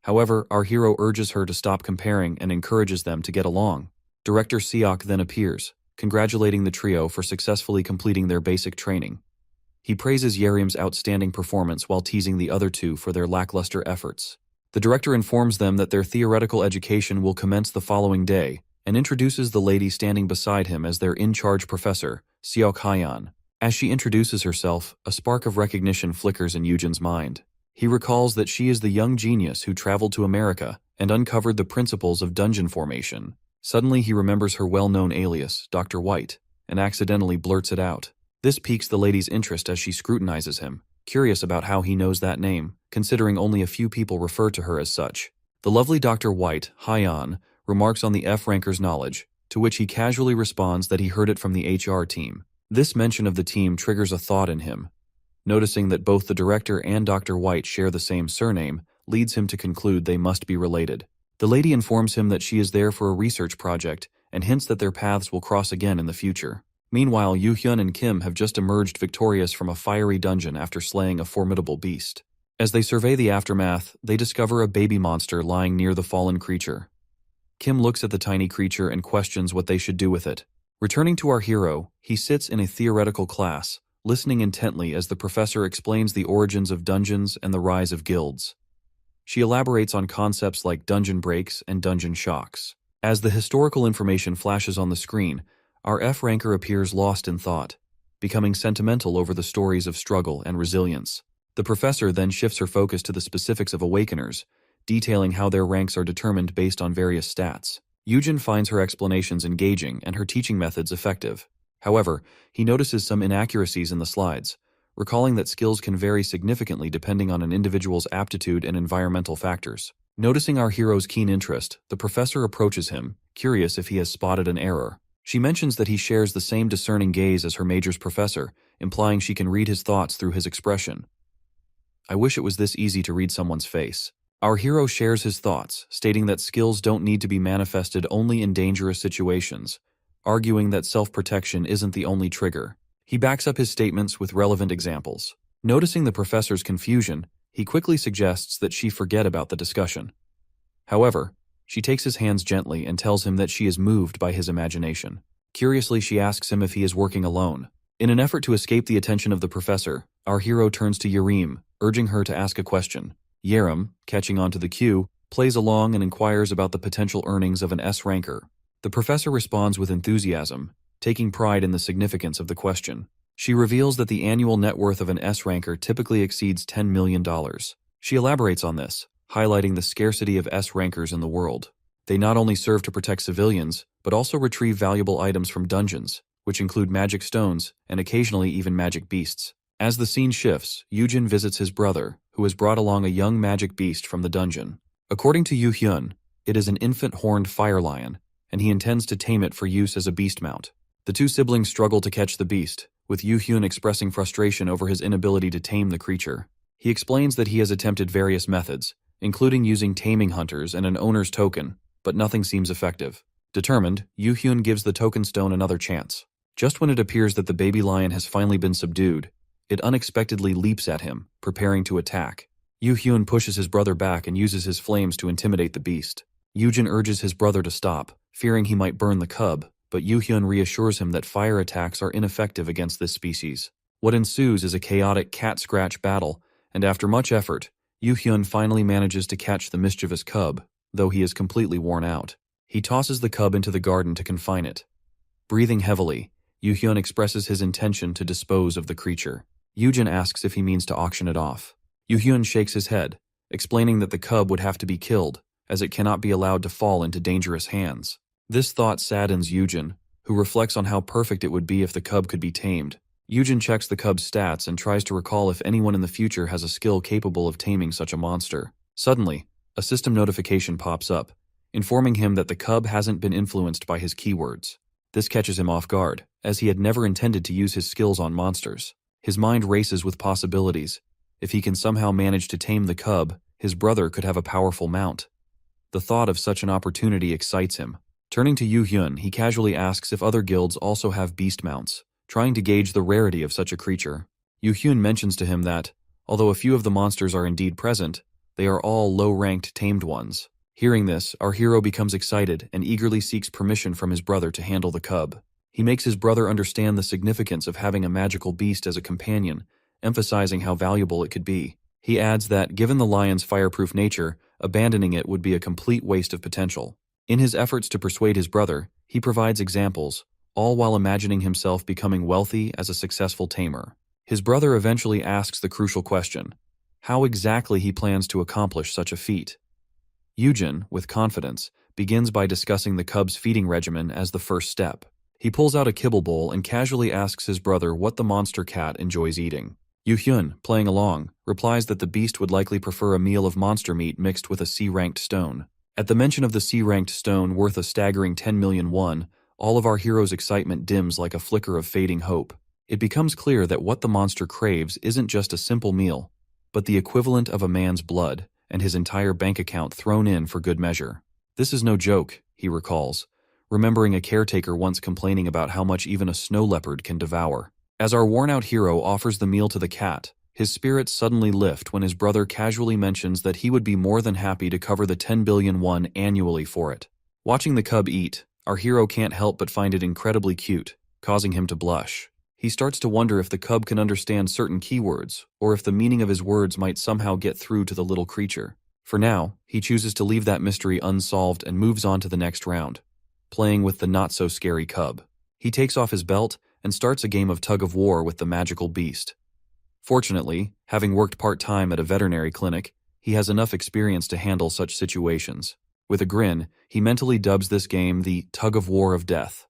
However, our hero urges her to stop comparing and encourages them to get along. Director Seok then appears, congratulating the trio for successfully completing their basic training. He praises Yerim's outstanding performance while teasing the other two for their lackluster efforts. The director informs them that their theoretical education will commence the following day and introduces the lady standing beside him as their in-charge professor, Seok Hyan. As she introduces herself, a spark of recognition flickers in Yujin's mind. He recalls that she is the young genius who traveled to America and uncovered the principles of dungeon formation. Suddenly he remembers her well-known alias, Dr. White, and accidentally blurts it out. This piques the lady's interest as she scrutinizes him, curious about how he knows that name, considering only a few people refer to her as such. The lovely Dr. White, Hyan, remarks on the F-ranker's knowledge, to which he casually responds that he heard it from the HR team. This mention of the team triggers a thought in him. Noticing that both the director and Dr. White share the same surname leads him to conclude they must be related. The lady informs him that she is there for a research project and hints that their paths will cross again in the future. Meanwhile, Yoo-hyun and Kim have just emerged victorious from a fiery dungeon after slaying a formidable beast. As they survey the aftermath, they discover a baby monster lying near the fallen creature. Kim looks at the tiny creature and questions what they should do with it. Returning to our hero, he sits in a theoretical class, listening intently as the professor explains the origins of dungeons and the rise of guilds. She elaborates on concepts like dungeon breaks and dungeon shocks. As the historical information flashes on the screen, our F-ranker appears lost in thought, becoming sentimental over the stories of struggle and resilience. The professor then shifts her focus to the specifics of Awakeners, detailing how their ranks are determined based on various stats. Yujin finds her explanations engaging and her teaching methods effective. However, he notices some inaccuracies in the slides, recalling that skills can vary significantly depending on an individual's aptitude and environmental factors. Noticing our hero's keen interest, the professor approaches him, curious if he has spotted an error. She mentions that he shares the same discerning gaze as her major's professor, implying she can read his thoughts through his expression. I wish it was this easy to read someone's face. Our hero shares his thoughts, stating that skills don't need to be manifested only in dangerous situations, arguing that self-protection isn't the only trigger. He backs up his statements with relevant examples. Noticing the professor's confusion, he quickly suggests that she forget about the discussion. However, she takes his hands gently and tells him that she is moved by his imagination. Curiously, she asks him if he is working alone. In an effort to escape the attention of the professor, our hero turns to Yerim, urging her to ask a question. Yerim, catching on to the cue, plays along and inquires about the potential earnings of an S-ranker. The professor responds with enthusiasm, taking pride in the significance of the question. She reveals that the annual net worth of an S-ranker typically exceeds $10 million. She elaborates on this, highlighting the scarcity of S-rankers in the world. They not only serve to protect civilians, but also retrieve valuable items from dungeons, which include magic stones and occasionally even magic beasts. As the scene shifts, Yujin visits his brother, who has brought along a young magic beast from the dungeon. According to Yu Hyun, it is an infant horned fire lion, and he intends to tame it for use as a beast mount. The two siblings struggle to catch the beast, with Yu Hyun expressing frustration over his inability to tame the creature. He explains that he has attempted various methods, including using taming hunters and an owner's token, but nothing seems effective. Determined, Yu Hyun gives the token stone another chance. Just when it appears that the baby lion has finally been subdued, it unexpectedly leaps at him, preparing to attack. Yu Hyun pushes his brother back and uses his flames to intimidate the beast. Yujin urges his brother to stop, fearing he might burn the cub, but Yu Hyun reassures him that fire attacks are ineffective against this species. What ensues is a chaotic cat-scratch battle, and after much effort, Yu Hyun finally manages to catch the mischievous cub, though he is completely worn out. He tosses the cub into the garden to confine it. Breathing heavily, Yu Hyun expresses his intention to dispose of the creature. Yujin asks if he means to auction it off. Yu Hyun shakes his head, explaining that the cub would have to be killed, as it cannot be allowed to fall into dangerous hands. This thought saddens Yujin, who reflects on how perfect it would be if the cub could be tamed. Yujin checks the cub's stats and tries to recall if anyone in the future has a skill capable of taming such a monster. Suddenly, a system notification pops up, informing him that the cub hasn't been influenced by his keywords. This catches him off guard, as he had never intended to use his skills on monsters. His mind races with possibilities. If he can somehow manage to tame the cub, his brother could have a powerful mount. The thought of such an opportunity excites him. Turning to Yu Hyun, he casually asks if other guilds also have beast mounts, trying to gauge the rarity of such a creature. Yu Hyun mentions to him that, although a few of the monsters are indeed present, they are all low-ranked tamed ones. Hearing this, our hero becomes excited and eagerly seeks permission from his brother to handle the cub. He makes his brother understand the significance of having a magical beast as a companion, emphasizing how valuable it could be. He adds that, given the lion's fireproof nature, abandoning it would be a complete waste of potential. In his efforts to persuade his brother, he provides examples, all while imagining himself becoming wealthy as a successful tamer. His brother eventually asks the crucial question: how exactly he plans to accomplish such a feat. Yujin, with confidence, begins by discussing the cub's feeding regimen as the first step. He pulls out a kibble bowl and casually asks his brother what the monster cat enjoys eating. Yu Hyun, playing along, replies that the beast would likely prefer a meal of monster meat mixed with a C-ranked stone. At the mention of the C-ranked stone worth a staggering 10 million won, all of our hero's excitement dims like a flicker of fading hope. It becomes clear that what the monster craves isn't just a simple meal, but the equivalent of a man's blood, and his entire bank account thrown in for good measure. This is no joke, he recalls, remembering a caretaker once complaining about how much even a snow leopard can devour. As our worn-out hero offers the meal to the cat, his spirits suddenly lift when his brother casually mentions that he would be more than happy to cover the 10 billion won annually for it. Watching the cub eat, Our hero can't help but find it incredibly cute, causing him to blush. He starts to wonder if the cub can understand certain keywords, or if the meaning of his words might somehow get through to the little creature. For now, he chooses to leave that mystery unsolved and moves on to the next round, playing with the not-so-scary cub. He takes off his belt and starts a game of tug-of-war with the magical beast. Fortunately, having worked part-time at a veterinary clinic, he has enough experience to handle such situations. With a grin, he mentally dubs this game the tug-of-war of death.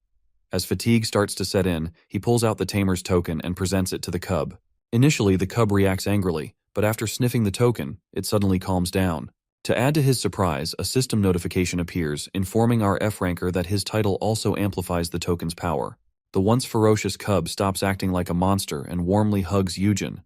As fatigue starts to set in, he pulls out the tamer's token and presents it to the cub. Initially, the cub reacts angrily, but after sniffing the token, it suddenly calms down. To add to his surprise, a system notification appears, informing our F-ranker that his title also amplifies the token's power. The once ferocious cub stops acting like a monster and warmly hugs Yujin.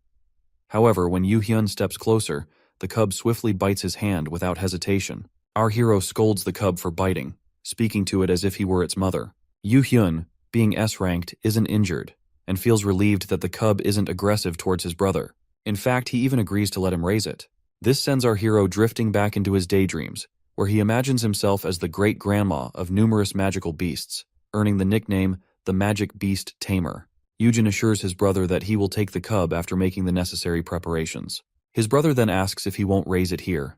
However, when Yu-hyun steps closer, the cub swiftly bites his hand without hesitation. Our hero scolds the cub for biting, speaking to it as if he were its mother. Yu-hyun, being S-ranked, isn't injured, and feels relieved that the cub isn't aggressive towards his brother. In fact, he even agrees to let him raise it. This sends our hero drifting back into his daydreams, where he imagines himself as the great-grandma of numerous magical beasts, earning the nickname the Magic Beast Tamer. Yujin assures his brother that he will take the cub after making the necessary preparations. His brother then asks if he won't raise it here.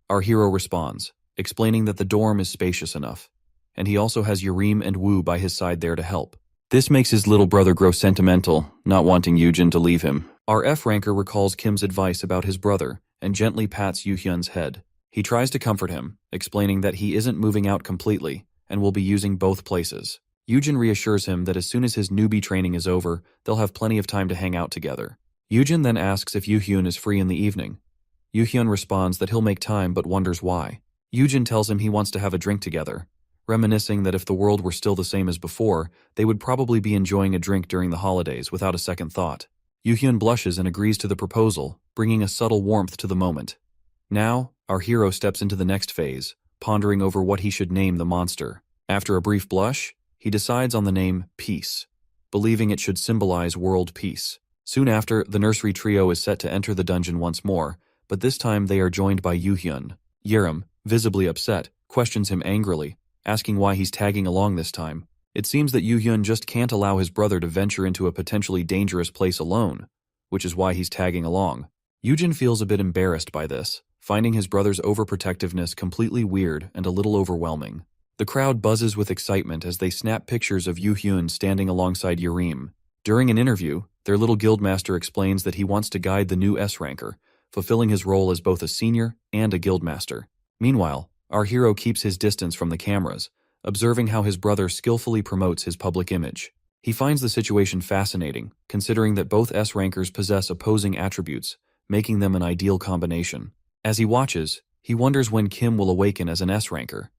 Our hero responds, explaining that the dorm is spacious enough, and he also has Yerim and Woo by his side there to help. This makes his little brother grow sentimental, not wanting Yujin to leave him. Our F-ranker recalls Kim's advice about his brother and gently pats Yu-hyun's head. He tries to comfort him, explaining that he isn't moving out completely and will be using both places. Yujin reassures him that as soon as his newbie training is over, they'll have plenty of time to hang out together. Yujin then asks if Yu-hyun is free in the evening. Yu-hyun responds that he'll make time but wonders why. Yujin tells him he wants to have a drink together, reminiscing that if the world were still the same as before, they would probably be enjoying a drink during the holidays without a second thought. Yu-hyun blushes and agrees to the proposal, bringing a subtle warmth to the moment. Now, our hero steps into the next phase, pondering over what he should name the monster. After a brief blush, he decides on the name Peace, believing it should symbolize world peace. Soon after, the nursery trio is set to enter the dungeon once more, but this time they are joined by Yu-hyun. Yerim, visibly upset, questions him angrily, asking why he's tagging along this time. It seems that Yu-hyun just can't allow his brother to venture into a potentially dangerous place alone, which is why he's tagging along. Yujin feels a bit embarrassed by this, finding his brother's overprotectiveness completely weird and a little overwhelming. The crowd buzzes with excitement as they snap pictures of Yu-hyun standing alongside Yerim. During an interview, their little guildmaster explains that he wants to guide the new S-ranker, fulfilling his role as both a senior and a guildmaster. Meanwhile, our hero keeps his distance from the cameras, observing how his brother skillfully promotes his public image. He finds the situation fascinating, considering that both S-rankers possess opposing attributes, making them an ideal combination. As he watches, he wonders when Kim will awaken as an S-ranker,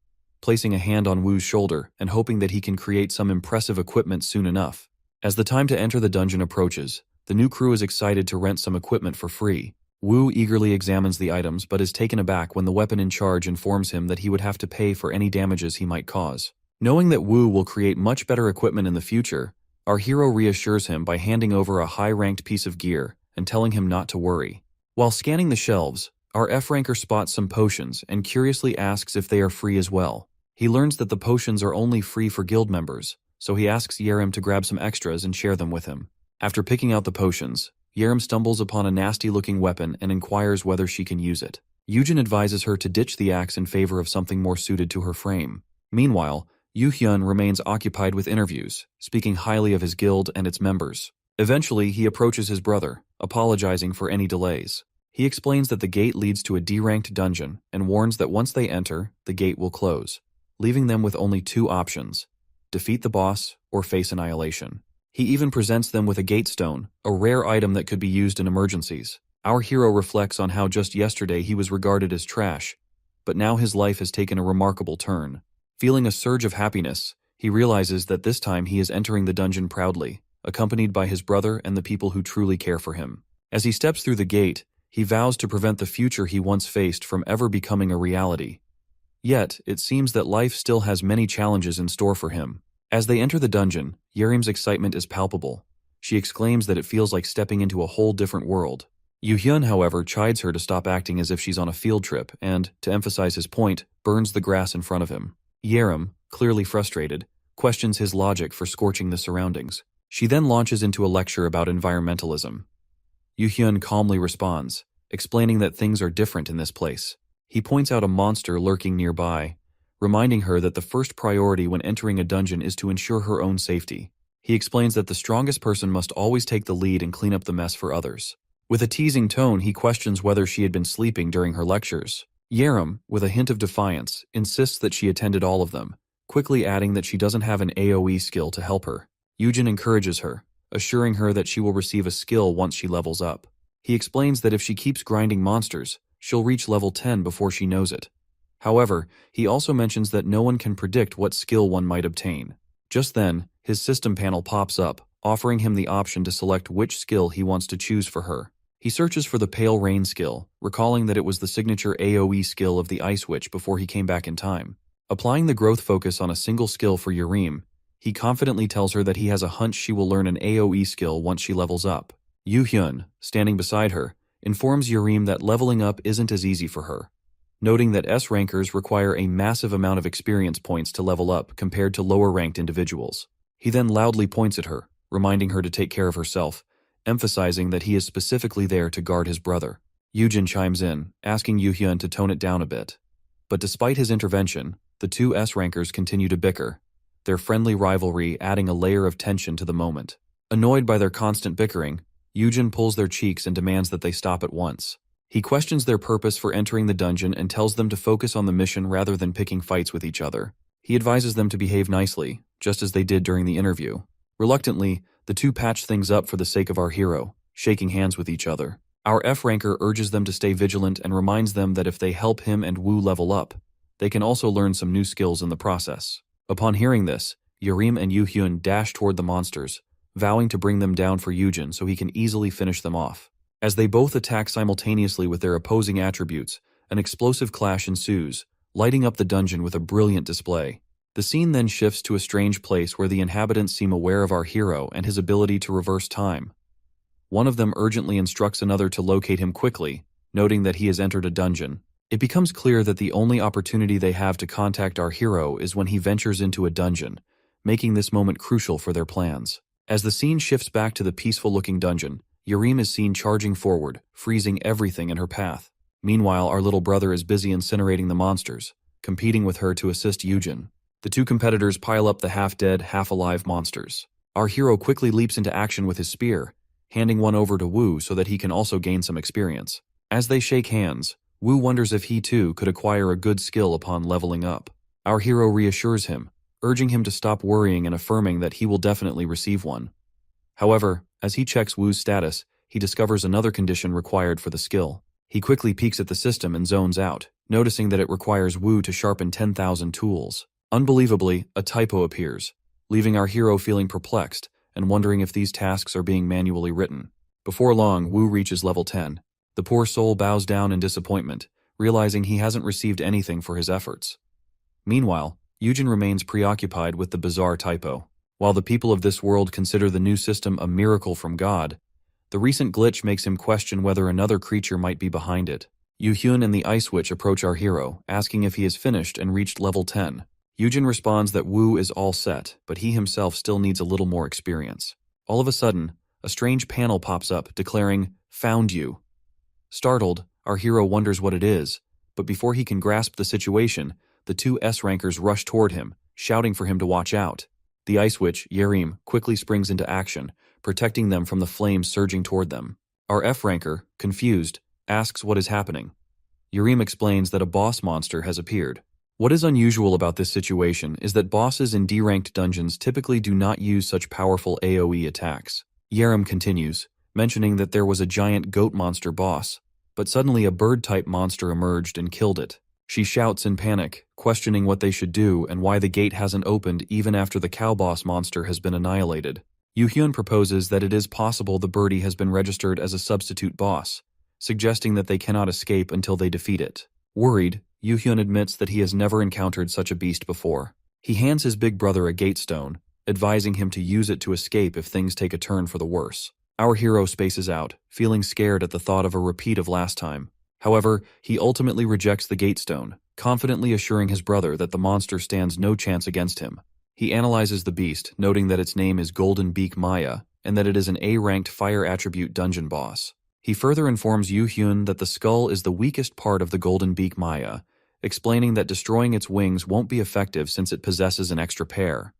placing a hand on Woo's shoulder and hoping that he can create some impressive equipment soon enough. As the time to enter the dungeon approaches, the new crew is excited to rent some equipment for free. Woo eagerly examines the items but is taken aback when the weapon in charge informs him that he would have to pay for any damages he might cause. Knowing that Woo will create much better equipment in the future, our hero reassures him by handing over a high-ranked piece of gear and telling him not to worry. While scanning the shelves, our F-ranker spots some potions and curiously asks if they are free as well. He learns that the potions are only free for guild members, so he asks Yerim to grab some extras and share them with him. After picking out the potions, Yerim stumbles upon a nasty-looking weapon and inquires whether she can use it. Yujin advises her to ditch the axe in favor of something more suited to her frame. Meanwhile, Yu-hyun remains occupied with interviews, speaking highly of his guild and its members. Eventually, he approaches his brother, apologizing for any delays. He explains that the gate leads to a D-ranked dungeon and warns that once they enter, the gate will close, leaving them with only two options: defeat the boss or face annihilation. He even presents them with a gate stone, a rare item that could be used in emergencies. Our hero reflects on how just yesterday he was regarded as trash, but now his life has taken a remarkable turn. Feeling a surge of happiness, he realizes that this time he is entering the dungeon proudly, accompanied by his brother and the people who truly care for him. As he steps through the gate, he vows to prevent the future he once faced from ever becoming a reality. Yet, it seems that life still has many challenges in store for him. As they enter the dungeon, Yerim's excitement is palpable. She exclaims that it feels like stepping into a whole different world. Yu-hyun, however, chides her to stop acting as if she's on a field trip and, to emphasize his point, burns the grass in front of him. Yerim, clearly frustrated, questions his logic for scorching the surroundings. She then launches into a lecture about environmentalism. Yoo-hyun calmly responds, explaining that things are different in this place. He points out a monster lurking nearby, reminding her that the first priority when entering a dungeon is to ensure her own safety. He explains that the strongest person must always take the lead and clean up the mess for others. With a teasing tone, he questions whether she had been sleeping during her lectures. Yerim, with a hint of defiance, insists that she attended all of them, quickly adding that she doesn't have an AoE skill to help her. Yujin encourages her, assuring her that she will receive a skill once she levels up. He explains that if she keeps grinding monsters, she'll reach level 10 before she knows it. However, he also mentions that no one can predict what skill one might obtain. Just then, his system panel pops up, offering him the option to select which skill he wants to choose for her. He searches for the Pale Rain skill, recalling that it was the signature AoE skill of the Ice Witch before he came back in time. Applying the growth focus on a single skill for Yerim, he confidently tells her that he has a hunch she will learn an AoE skill once she levels up. Yoo-hyun, standing beside her, informs Yerim that leveling up isn't as easy for her, noting that S rankers require a massive amount of experience points to level up compared to lower-ranked individuals. He then loudly points at her, reminding her to take care of herself, emphasizing that he is specifically there to guard his brother. Yujin chimes in, asking Yoo-hyun to tone it down a bit. But despite his intervention, the two S-rankers continue to bicker, their friendly rivalry adding a layer of tension to the moment. Annoyed by their constant bickering, Yujin pulls their cheeks and demands that they stop at once. He questions their purpose for entering the dungeon and tells them to focus on the mission rather than picking fights with each other. He advises them to behave nicely, just as they did during the interview. Reluctantly, the two patch things up for the sake of our hero, shaking hands with each other. Our F-ranker urges them to stay vigilant and reminds them that if they help him and Woo level up, they can also learn some new skills in the process. Upon hearing this, Yerim and Yoo-hyun dash toward the monsters, vowing to bring them down for Yujin so he can easily finish them off. As they both attack simultaneously with their opposing attributes, an explosive clash ensues, lighting up the dungeon with a brilliant display. The scene then shifts to a strange place where the inhabitants seem aware of our hero and his ability to reverse time. One of them urgently instructs another to locate him quickly, noting that he has entered a dungeon. It becomes clear that the only opportunity they have to contact our hero is when he ventures into a dungeon, making this moment crucial for their plans. As the scene shifts back to the peaceful-looking dungeon, Yerim is seen charging forward, freezing everything in her path. Meanwhile, our little brother is busy incinerating the monsters, competing with her to assist Yujin. The two competitors pile up the half-dead, half-alive monsters. Our hero quickly leaps into action with his spear, handing one over to Woo so that he can also gain some experience. As they shake hands, Woo wonders if he too could acquire a good skill upon leveling up. Our hero reassures him, urging him to stop worrying and affirming that he will definitely receive one. However, as he checks Woo's status, he discovers another condition required for the skill. He quickly peeks at the system and zones out, noticing that it requires Woo to sharpen 10,000 tools. Unbelievably, a typo appears, leaving our hero feeling perplexed and wondering if these tasks are being manually written. Before long, Woo reaches level 10. The poor soul bows down in disappointment, realizing he hasn't received anything for his efforts. Meanwhile, Yujin remains preoccupied with the bizarre typo. While the people of this world consider the new system a miracle from God, the recent glitch makes him question whether another creature might be behind it. Yoo-hyun and the Ice Witch approach our hero, asking if he has finished and reached level 10. Yujin responds that Woo is all set, but he himself still needs a little more experience. All of a sudden, a strange panel pops up, declaring, "Found you." Startled, our hero wonders what it is, but before he can grasp the situation, the two S-rankers rush toward him, shouting for him to watch out. The Ice Witch, Yerim, quickly springs into action, protecting them from the flames surging toward them. Our F-ranker, confused, asks what is happening. Yerim explains that a boss monster has appeared. What is unusual about this situation is that bosses in D-ranked dungeons typically do not use such powerful AoE attacks. Yerim continues, mentioning that there was a giant goat monster boss, but suddenly a bird-type monster emerged and killed it. She shouts in panic, questioning what they should do and why the gate hasn't opened even after the cow boss monster has been annihilated. Yoo-hyun proposes that it is possible the birdie has been registered as a substitute boss, suggesting that they cannot escape until they defeat it. Worried, Yoo-hyun admits that he has never encountered such a beast before. He hands his big brother a gate stone, advising him to use it to escape if things take a turn for the worse. Our hero spaces out, feeling scared at the thought of a repeat of last time. However, he ultimately rejects the gatestone, confidently assuring his brother that the monster stands no chance against him. He analyzes the beast, noting that its name is Golden Beak Maya, and that it is an A-ranked fire attribute dungeon boss. He further informs Yu Hyun that the skull is the weakest part of the Golden Beak Maya, explaining that destroying its wings won't be effective since it possesses an extra pair.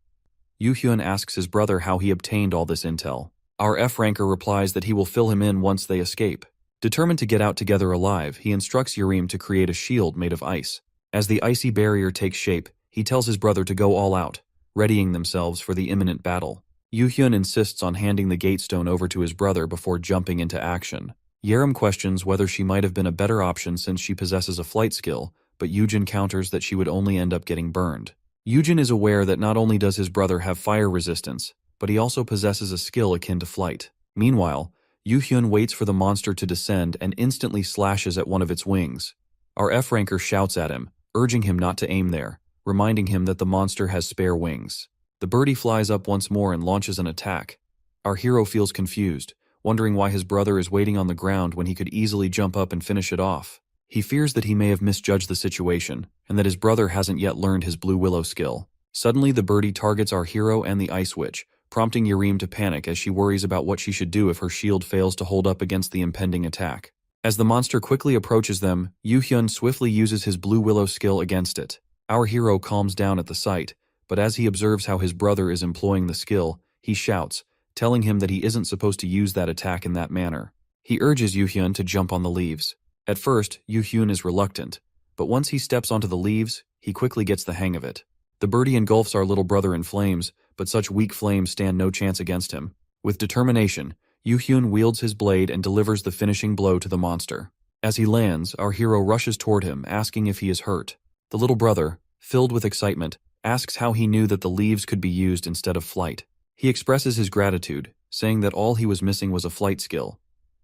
Yu Hyun asks his brother how he obtained all this intel. Our F-ranker replies that he will fill him in once they escape. Determined to get out together alive, he instructs Yurim to create a shield made of ice. As the icy barrier takes shape, he tells his brother to go all out, readying themselves for the imminent battle. Yu Hyun insists on handing the gatestone over to his brother before jumping into action. Yerim questions whether she might have been a better option since she possesses a flight skill, but Yujin counters that she would only end up getting burned. Yujin is aware that not only does his brother have fire resistance, but he also possesses a skill akin to flight. Meanwhile, Yu Hyun waits for the monster to descend and instantly slashes at one of its wings. Our F-ranker shouts at him, urging him not to aim there, reminding him that the monster has spare wings. The birdie flies up once more and launches an attack. Our hero feels confused, wondering why his brother is waiting on the ground when he could easily jump up and finish it off. He fears that he may have misjudged the situation, and that his brother hasn't yet learned his Blue Willow skill. Suddenly, the birdie targets our hero and the Ice Witch, prompting Yurim to panic as she worries about what she should do if her shield fails to hold up against the impending attack. As the monster quickly approaches them, Yu Hyun swiftly uses his Blue Willow skill against it. Our hero calms down at the sight, but as he observes how his brother is employing the skill, he shouts, telling him that he isn't supposed to use that attack in that manner. He urges Yu Hyun to jump on the leaves. At first, Yu Hyun is reluctant, but once he steps onto the leaves, he quickly gets the hang of it. The birdie engulfs our little brother in flames, but such weak flames stand no chance against him. With determination, Yu Hyun wields his blade and delivers the finishing blow to the monster. As he lands, our hero rushes toward him, asking if he is hurt. The little brother, filled with excitement, asks how he knew that the leaves could be used instead of flight. He expresses his gratitude, saying that all he was missing was a flight skill.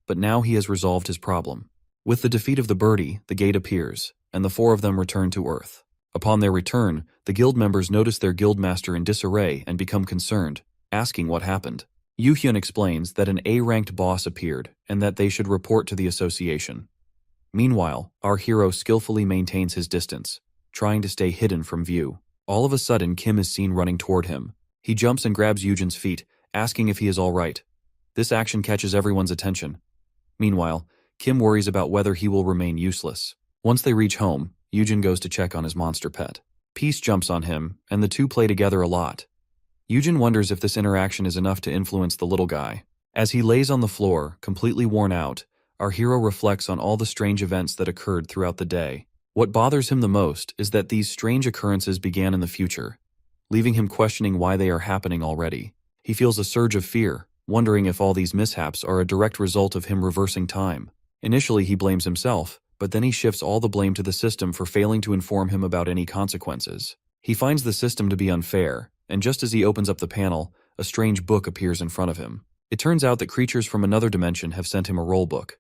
But now he has resolved his problem. With the defeat of the birdie, the gate appears, and the four of them return to Earth. Upon their return, the guild members notice their guildmaster in disarray and become concerned, asking what happened. Yu Hyun explains that an A-ranked boss appeared and that they should report to the association. Meanwhile, our hero skillfully maintains his distance, trying to stay hidden from view. All of a sudden, Kim is seen running toward him. He jumps and grabs Yujin's feet, asking if he is all right. This action catches everyone's attention. Meanwhile, Kim worries about whether he will remain useless. Once they reach home, Yujin goes to check on his monster pet. Peace jumps on him, and the two play together a lot. Yujin wonders if this interaction is enough to influence the little guy. As he lays on the floor, completely worn out, our hero reflects on all the strange events that occurred throughout the day. What bothers him the most is that these strange occurrences began in the future, leaving him questioning why they are happening already. He feels a surge of fear, wondering if all these mishaps are a direct result of him reversing time. Initially, he blames himself, but then he shifts all the blame to the system for failing to inform him about any consequences. He finds the system to be unfair, and just as he opens up the panel, a strange book appears in front of him. It turns out that creatures from another dimension have sent him a roll book.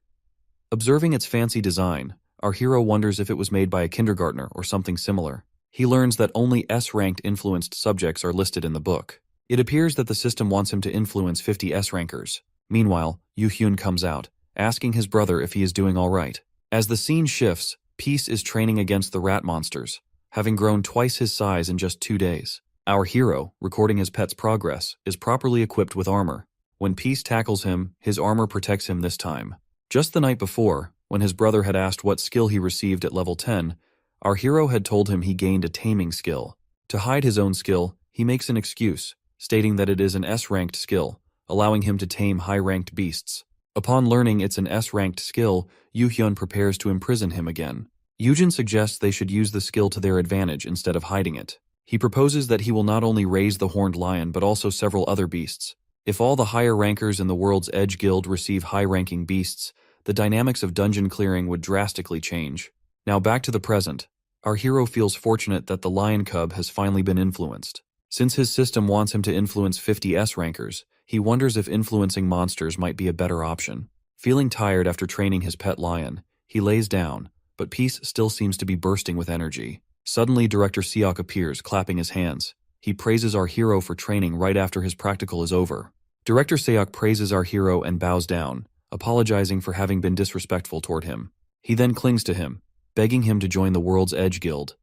Observing its fancy design, our hero wonders if it was made by a kindergartner or something similar. He learns that only S-ranked influenced subjects are listed in the book. It appears that the system wants him to influence 50 S-rankers. Meanwhile, Yu Hyun comes out, asking his brother if he is doing all right. As the scene shifts, Peace is training against the rat monsters, having grown twice his size in just 2 days. Our hero, recording his pet's progress, is properly equipped with armor. When Peace tackles him, his armor protects him this time. Just the night before, when his brother had asked what skill he received at level 10, our hero had told him he gained a taming skill. To hide his own skill, he makes an excuse, stating that it is an S-ranked skill, allowing him to tame high-ranked beasts. Upon learning it's an S-ranked skill, Yu Hyun prepares to imprison him again. Yujin suggests they should use the skill to their advantage instead of hiding it. He proposes that he will not only raise the horned lion but also several other beasts. If all the higher rankers in the World's Edge Guild receive high-ranking beasts, the dynamics of dungeon clearing would drastically change. Now back to the present. Our hero feels fortunate that the lion cub has finally been influenced. Since his system wants him to influence 50 S-rankers, he wonders if influencing monsters might be a better option. Feeling tired after training his pet lion, he lays down, but Peace still seems to be bursting with energy. Suddenly, Director Seok appears, clapping his hands. He praises our hero for training right after his practical is over. Director Seok praises our hero and bows down, apologizing for having been disrespectful toward him. He then clings to him, begging him to join the World's Edge Guild.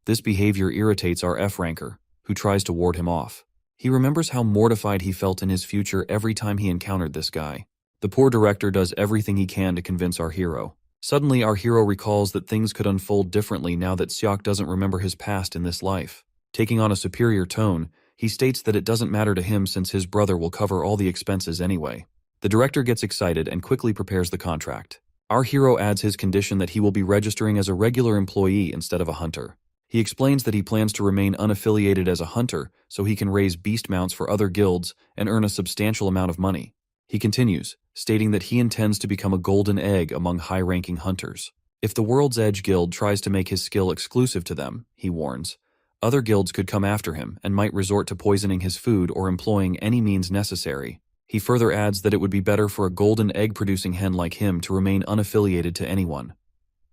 This behavior irritates our F-ranker, who tries to ward him off. He remembers how mortified he felt in his future every time he encountered this guy. The poor director does everything he can to convince our hero. Suddenly, our hero recalls that things could unfold differently now that Seok doesn't remember his past in this life. Taking on a superior tone, he states that it doesn't matter to him since his brother will cover all the expenses anyway. The director gets excited and quickly prepares the contract. Our hero adds his condition that he will be registering as a regular employee instead of a hunter. He explains that he plans to remain unaffiliated as a hunter so he can raise beast mounts for other guilds and earn a substantial amount of money. He continues, stating that he intends to become a golden egg among high-ranking hunters. If the World's Edge Guild tries to make his skill exclusive to them, he warns, other guilds could come after him and might resort to poisoning his food or employing any means necessary. He further adds that it would be better for a golden egg-producing hen like him to remain unaffiliated to anyone.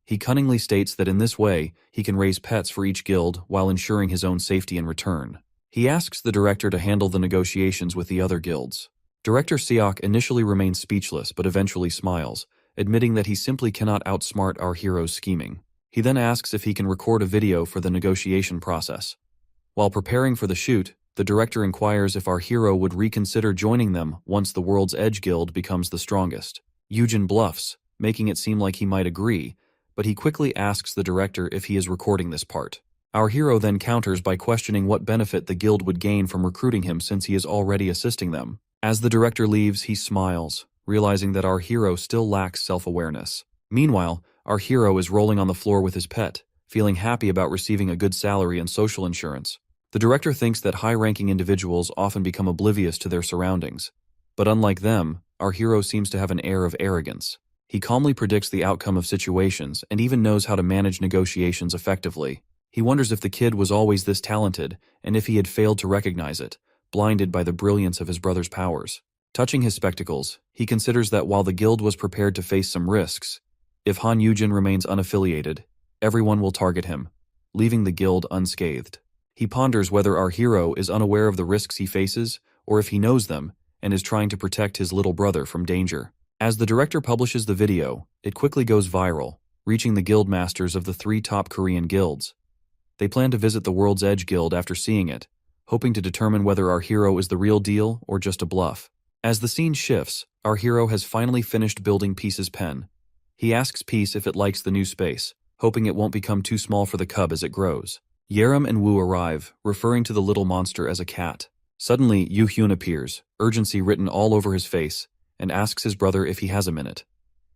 He cunningly states that in this way, he can raise pets for each guild while ensuring his own safety in return. He asks the director to handle the negotiations with the other guilds. Director Seok initially remains speechless but eventually smiles, admitting that he simply cannot outsmart our hero's scheming. He then asks if he can record a video for the negotiation process. While preparing for the shoot, the director inquires if our hero would reconsider joining them once the World's Edge Guild becomes the strongest. Yujin bluffs, making it seem like he might agree, but he quickly asks the director if he is recording this part. Our hero then counters by questioning what benefit the guild would gain from recruiting him since he is already assisting them. As the director leaves, he smiles, realizing that our hero still lacks self-awareness. Meanwhile, our hero is rolling on the floor with his pet, feeling happy about receiving a good salary and social insurance. The director thinks that high-ranking individuals often become oblivious to their surroundings, but unlike them, our hero seems to have an air of arrogance. He calmly predicts the outcome of situations and even knows how to manage negotiations effectively. He wonders if the kid was always this talented and if he had failed to recognize it, blinded by the brilliance of his brother's powers. Touching his spectacles, he considers that while the guild was prepared to face some risks, if Han Yujin remains unaffiliated, everyone will target him, leaving the guild unscathed. He ponders whether our hero is unaware of the risks he faces or if he knows them and is trying to protect his little brother from danger. As the director publishes the video, it quickly goes viral, reaching the guild masters of the 3 top Korean guilds. They plan to visit the World's Edge Guild after seeing it, hoping to determine whether our hero is the real deal or just a bluff. As the scene shifts, our hero has finally finished building Peace's pen. He asks Peace if it likes the new space, hoping it won't become too small for the cub as it grows. Yerim and Woo arrive, referring to the little monster as a cat. Suddenly, Yoo Hyun appears, urgency written all over his face, and asks his brother if he has a minute.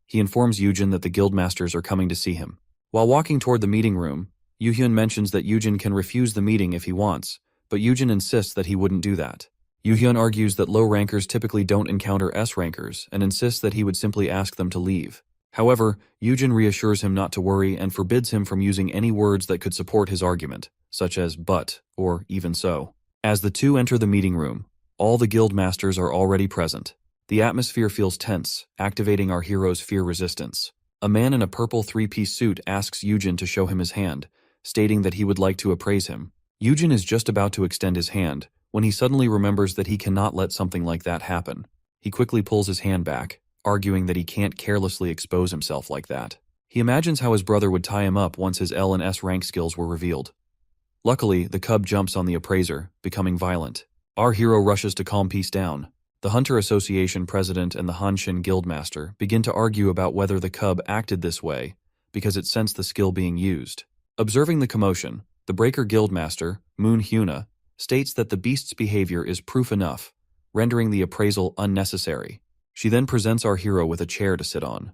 He informs Yujin that the guildmasters are coming to see him. While walking toward the meeting room, Yoo Hyun mentions that Yujin can refuse the meeting if he wants, but Yujin insists that he wouldn't do that. Yoo Hyun argues that low rankers typically don't encounter S rankers and insists that he would simply ask them to leave. However, Yujin reassures him not to worry and forbids him from using any words that could support his argument, such as but or even so. As the two enter the meeting room, all the guild masters are already present. The atmosphere feels tense, activating our hero's fear resistance. A man in a purple 3-piece suit asks Yujin to show him his hand, stating that he would like to appraise him. Yujin is just about to extend his hand when he suddenly remembers that he cannot let something like that happen. He quickly pulls his hand back, arguing that he can't carelessly expose himself like that. He imagines how his brother would tie him up once his L and S rank skills were revealed. Luckily, the cub jumps on the appraiser, becoming violent. Our hero rushes to calm Peace down. The Hunter Association president and the Hanshin guildmaster begin to argue about whether the cub acted this way because it sensed the skill being used. Observing the commotion, the Breaker guildmaster, Moon Hyuna, states that the beast's behavior is proof enough, rendering the appraisal unnecessary. She then presents our hero with a chair to sit on.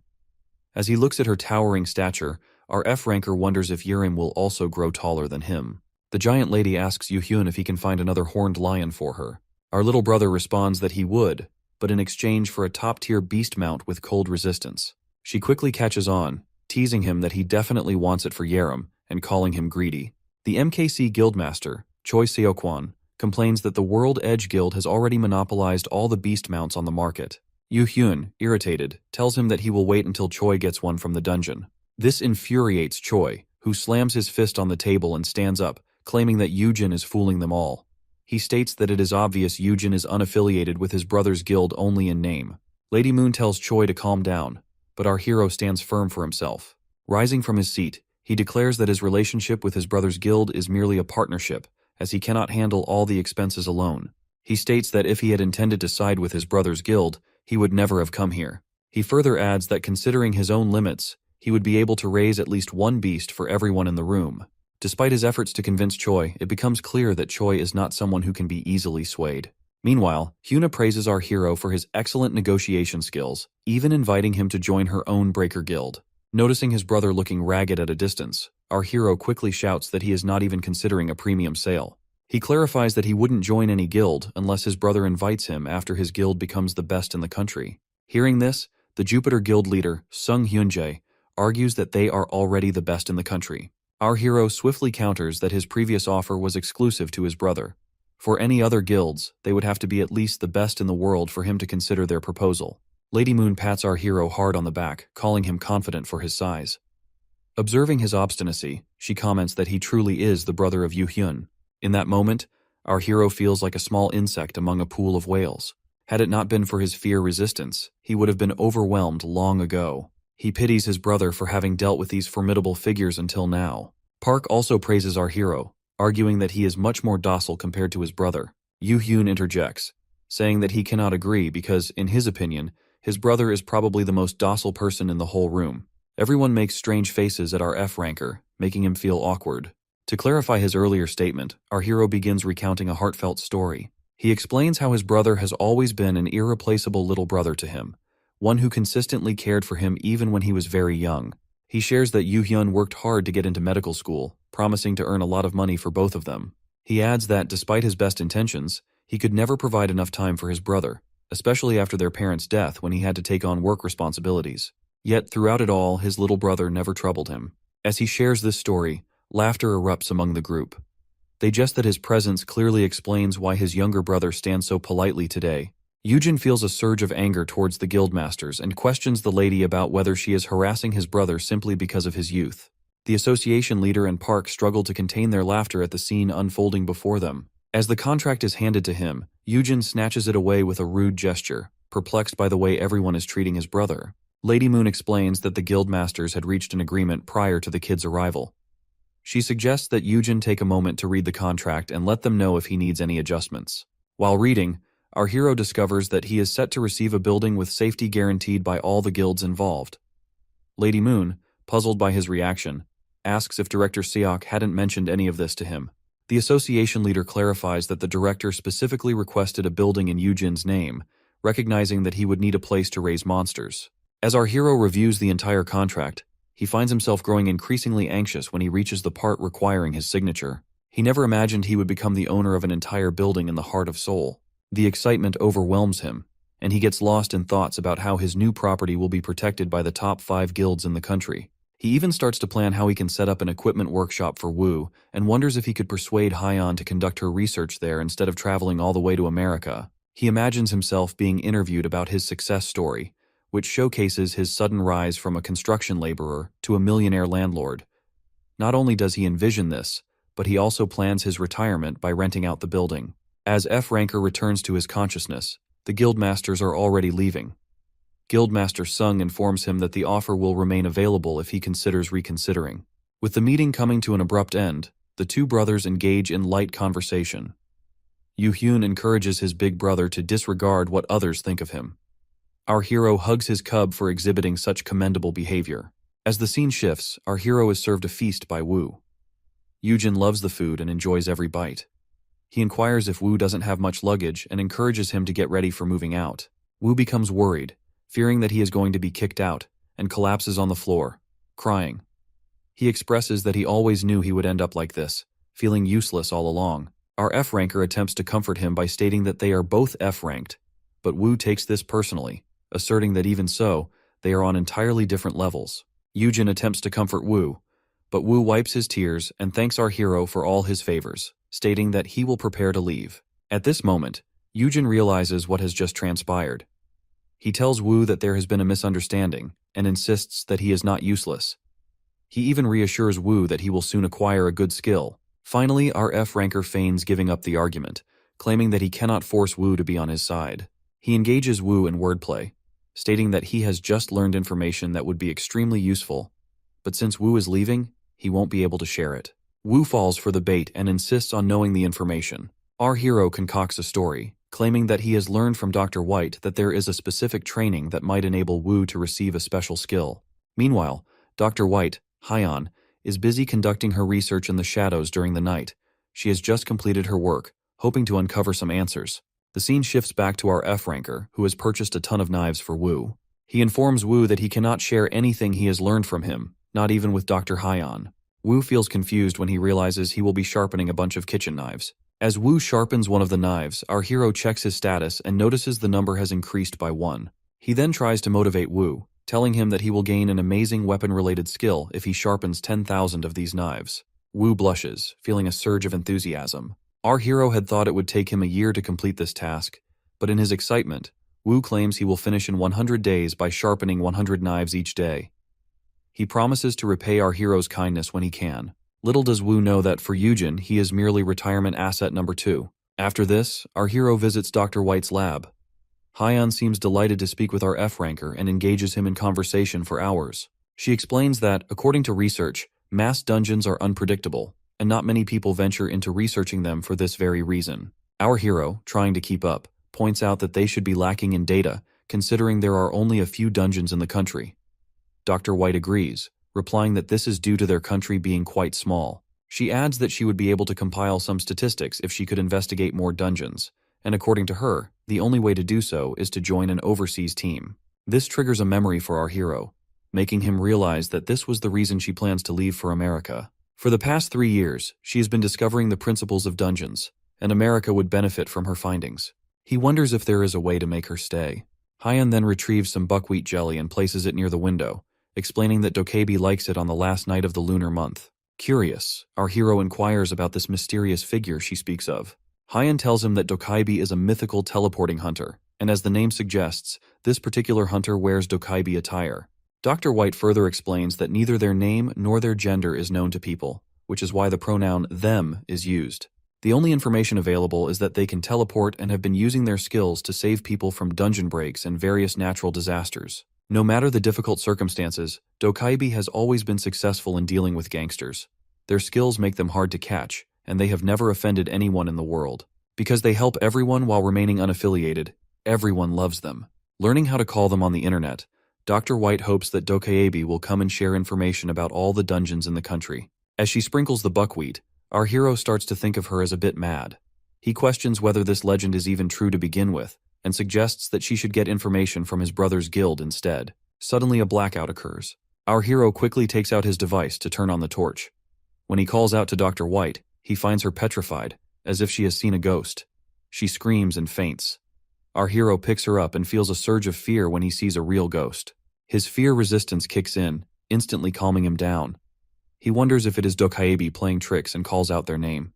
As he looks at her towering stature, our F-ranker wonders if Yerim will also grow taller than him. The giant lady asks Yoo Hyun if he can find another horned lion for her. Our little brother responds that he would, but in exchange for a top-tier beast mount with cold resistance. She quickly catches on, teasing him that he definitely wants it for Yerim and calling him greedy. The MKC guildmaster, Choi Seokwon, complains that the World Edge Guild has already monopolized all the beast mounts on the market. Yoo Hyun, irritated, tells him that he will wait until Choi gets one from the dungeon. This infuriates Choi, who slams his fist on the table and stands up, claiming that Yujin is fooling them all. He states that it is obvious Yujin is unaffiliated with his brother's guild only in name. Lady Moon tells Choi to calm down, but our hero stands firm for himself. Rising from his seat, he declares that his relationship with his brother's guild is merely a partnership, as he cannot handle all the expenses alone. He states that if he had intended to side with his brother's guild, he would never have come here. He further adds that considering his own limits, he would be able to raise at least one beast for everyone in the room. Despite his efforts to convince Choi, it becomes clear that Choi is not someone who can be easily swayed. Meanwhile, Hyuna praises our hero for his excellent negotiation skills, even inviting him to join her own breaker guild. Noticing his brother looking ragged at a distance, our hero quickly shouts that he is not even considering a premium sale. He clarifies that he wouldn't join any guild unless his brother invites him after his guild becomes the best in the country. Hearing this, the Jupiter Guild leader, Sung Hyunjae, argues that they are already the best in the country. Our hero swiftly counters that his previous offer was exclusive to his brother. For any other guilds, they would have to be at least the best in the world for him to consider their proposal. Lady Moon pats our hero hard on the back, calling him confident for his size. Observing his obstinacy, she comments that he truly is the brother of Yoo Hyun. In that moment, our hero feels like a small insect among a pool of whales. Had it not been for his fear resistance, he would have been overwhelmed long ago. He pities his brother for having dealt with these formidable figures until now. Park also praises our hero, arguing that he is much more docile compared to his brother. Yoo Hyun interjects, saying that he cannot agree because, in his opinion, his brother is probably the most docile person in the whole room. Everyone makes strange faces at our F-ranker, making him feel awkward. To clarify his earlier statement, our hero begins recounting a heartfelt story. He explains how his brother has always been an irreplaceable little brother to him, one who consistently cared for him even when he was very young. He shares that Yoo Hyun worked hard to get into medical school, promising to earn a lot of money for both of them. He adds that, despite his best intentions, he could never provide enough time for his brother, especially after their parents' death when he had to take on work responsibilities. Yet throughout it all, his little brother never troubled him. As he shares this story, laughter erupts among the group. They jest that his presence clearly explains why his younger brother stands so politely today. Yoojin feels a surge of anger towards the guildmasters and questions the lady about whether she is harassing his brother simply because of his youth. The association leader and Park struggle to contain their laughter at the scene unfolding before them. As the contract is handed to him, Yoojin snatches it away with a rude gesture, perplexed by the way everyone is treating his brother. Lady Moon explains that the guildmasters had reached an agreement prior to the kid's arrival. She suggests that Yoojin take a moment to read the contract and let them know if he needs any adjustments. While reading, our hero discovers that he is set to receive a building with safety guaranteed by all the guilds involved. Lady Moon, puzzled by his reaction, asks if Director Seok hadn't mentioned any of this to him. The association leader clarifies that the director specifically requested a building in Yoojin's name, recognizing that he would need a place to raise monsters. As our hero reviews the entire contract, he finds himself growing increasingly anxious when he reaches the part requiring his signature. He never imagined he would become the owner of an entire building in the heart of Seoul. The excitement overwhelms him, and he gets lost in thoughts about how his new property will be protected by the top 5 guilds in the country. He even starts to plan how he can set up an equipment workshop for Woo, and wonders if he could persuade Hyeon to conduct her research there instead of traveling all the way to America. He imagines himself being interviewed about his success story, which showcases his sudden rise from a construction laborer to a millionaire landlord. Not only does he envision this, but he also plans his retirement by renting out the building. As F-ranker returns to his consciousness, the guildmasters are already leaving. Guildmaster Sung informs him that the offer will remain available if he considers reconsidering. With the meeting coming to an abrupt end, the two brothers engage in light conversation. Yoo Hyun encourages his big brother to disregard what others think of him. Our hero hugs his cub for exhibiting such commendable behavior. As the scene shifts, our hero is served a feast by Woo. Yoojin loves the food and enjoys every bite. He inquires if Woo doesn't have much luggage and encourages him to get ready for moving out. Woo becomes worried, fearing that he is going to be kicked out, and collapses on the floor, crying. He expresses that he always knew he would end up like this, feeling useless all along. Our F-ranker attempts to comfort him by stating that they are both F-ranked, but Woo takes this personally, asserting that even so, they are on entirely different levels. Yoojin attempts to comfort Woo, but Woo wipes his tears and thanks our hero for all his favors, stating that he will prepare to leave. At this moment, Yoojin realizes what has just transpired. He tells Woo that there has been a misunderstanding and insists that he is not useless. He even reassures Woo that he will soon acquire a good skill. Finally, our F-ranker feigns giving up the argument, claiming that he cannot force Woo to be on his side. He engages Woo in wordplay, stating that he has just learned information that would be extremely useful, but since Wu is leaving, he won't be able to share it. Wu falls for the bait and insists on knowing the information. Our hero concocts a story, claiming that he has learned from Dr. White that there is a specific training that might enable Wu to receive a special skill. Meanwhile, Dr. White, Hyan, is busy conducting her research in the shadows during the night. She has just completed her work, hoping to uncover some answers. The scene shifts back to our F-ranker, who has purchased a ton of knives for Wu. He informs Wu that he cannot share anything he has learned from him, not even with Dr. Hyan. Wu feels confused when he realizes he will be sharpening a bunch of kitchen knives. As Wu sharpens one of the knives, our hero checks his status and notices the number has increased by 1. He then tries to motivate Wu, telling him that he will gain an amazing weapon-related skill if he sharpens 10,000 of these knives. Wu blushes, feeling a surge of enthusiasm. Our hero had thought it would take him a year to complete this task, but in his excitement, Wu claims he will finish in 100 days by sharpening 100 knives each day. He promises to repay our hero's kindness when he can. Little does Wu know that for Yujin, he is merely retirement asset number 2. After this, our hero visits Dr. White's lab. Hyan seems delighted to speak with our F-ranker and engages him in conversation for hours. She explains that, according to research, mass dungeons are unpredictable, and not many people venture into researching them for this very reason. Our hero, trying to keep up, points out that they should be lacking in data, considering there are only a few dungeons in the country. Dr. White agrees, replying that this is due to their country being quite small. She adds that she would be able to compile some statistics if she could investigate more dungeons, and according to her, the only way to do so is to join an overseas team. This triggers a memory for our hero, making him realize that this was the reason she plans to leave for America. For the past 3 years, she has been discovering the principles of dungeons, and America would benefit from her findings. He wonders if there is a way to make her stay. Hyan then retrieves some buckwheat jelly and places it near the window, explaining that Dokebi likes it on the last night of the lunar month. Curious, our hero inquires about this mysterious figure she speaks of. Hyan tells him that Dokebi is a mythical teleporting hunter, and as the name suggests, this particular hunter wears Dokebi attire. Dr. White further explains that neither their name nor their gender is known to people, which is why the pronoun them is used. The only information available is that they can teleport and have been using their skills to save people from dungeon breaks and various natural disasters. No matter the difficult circumstances, Dokebi has always been successful in dealing with gangsters. Their skills make them hard to catch, and they have never offended anyone in the world. Because they help everyone while remaining unaffiliated, everyone loves them. Learning how to call them on the internet, Dr. White hopes that Dokebi will come and share information about all the dungeons in the country. As she sprinkles the buckwheat, our hero starts to think of her as a bit mad. He questions whether this legend is even true to begin with, and suggests that she should get information from his brother's guild instead. Suddenly a blackout occurs. Our hero quickly takes out his device to turn on the torch. When he calls out to Dr. White, he finds her petrified, as if she has seen a ghost. She screams and faints. Our hero picks her up and feels a surge of fear when he sees a real ghost. His fear resistance kicks in, instantly calming him down. He wonders if it is Dokebi playing tricks and calls out their name.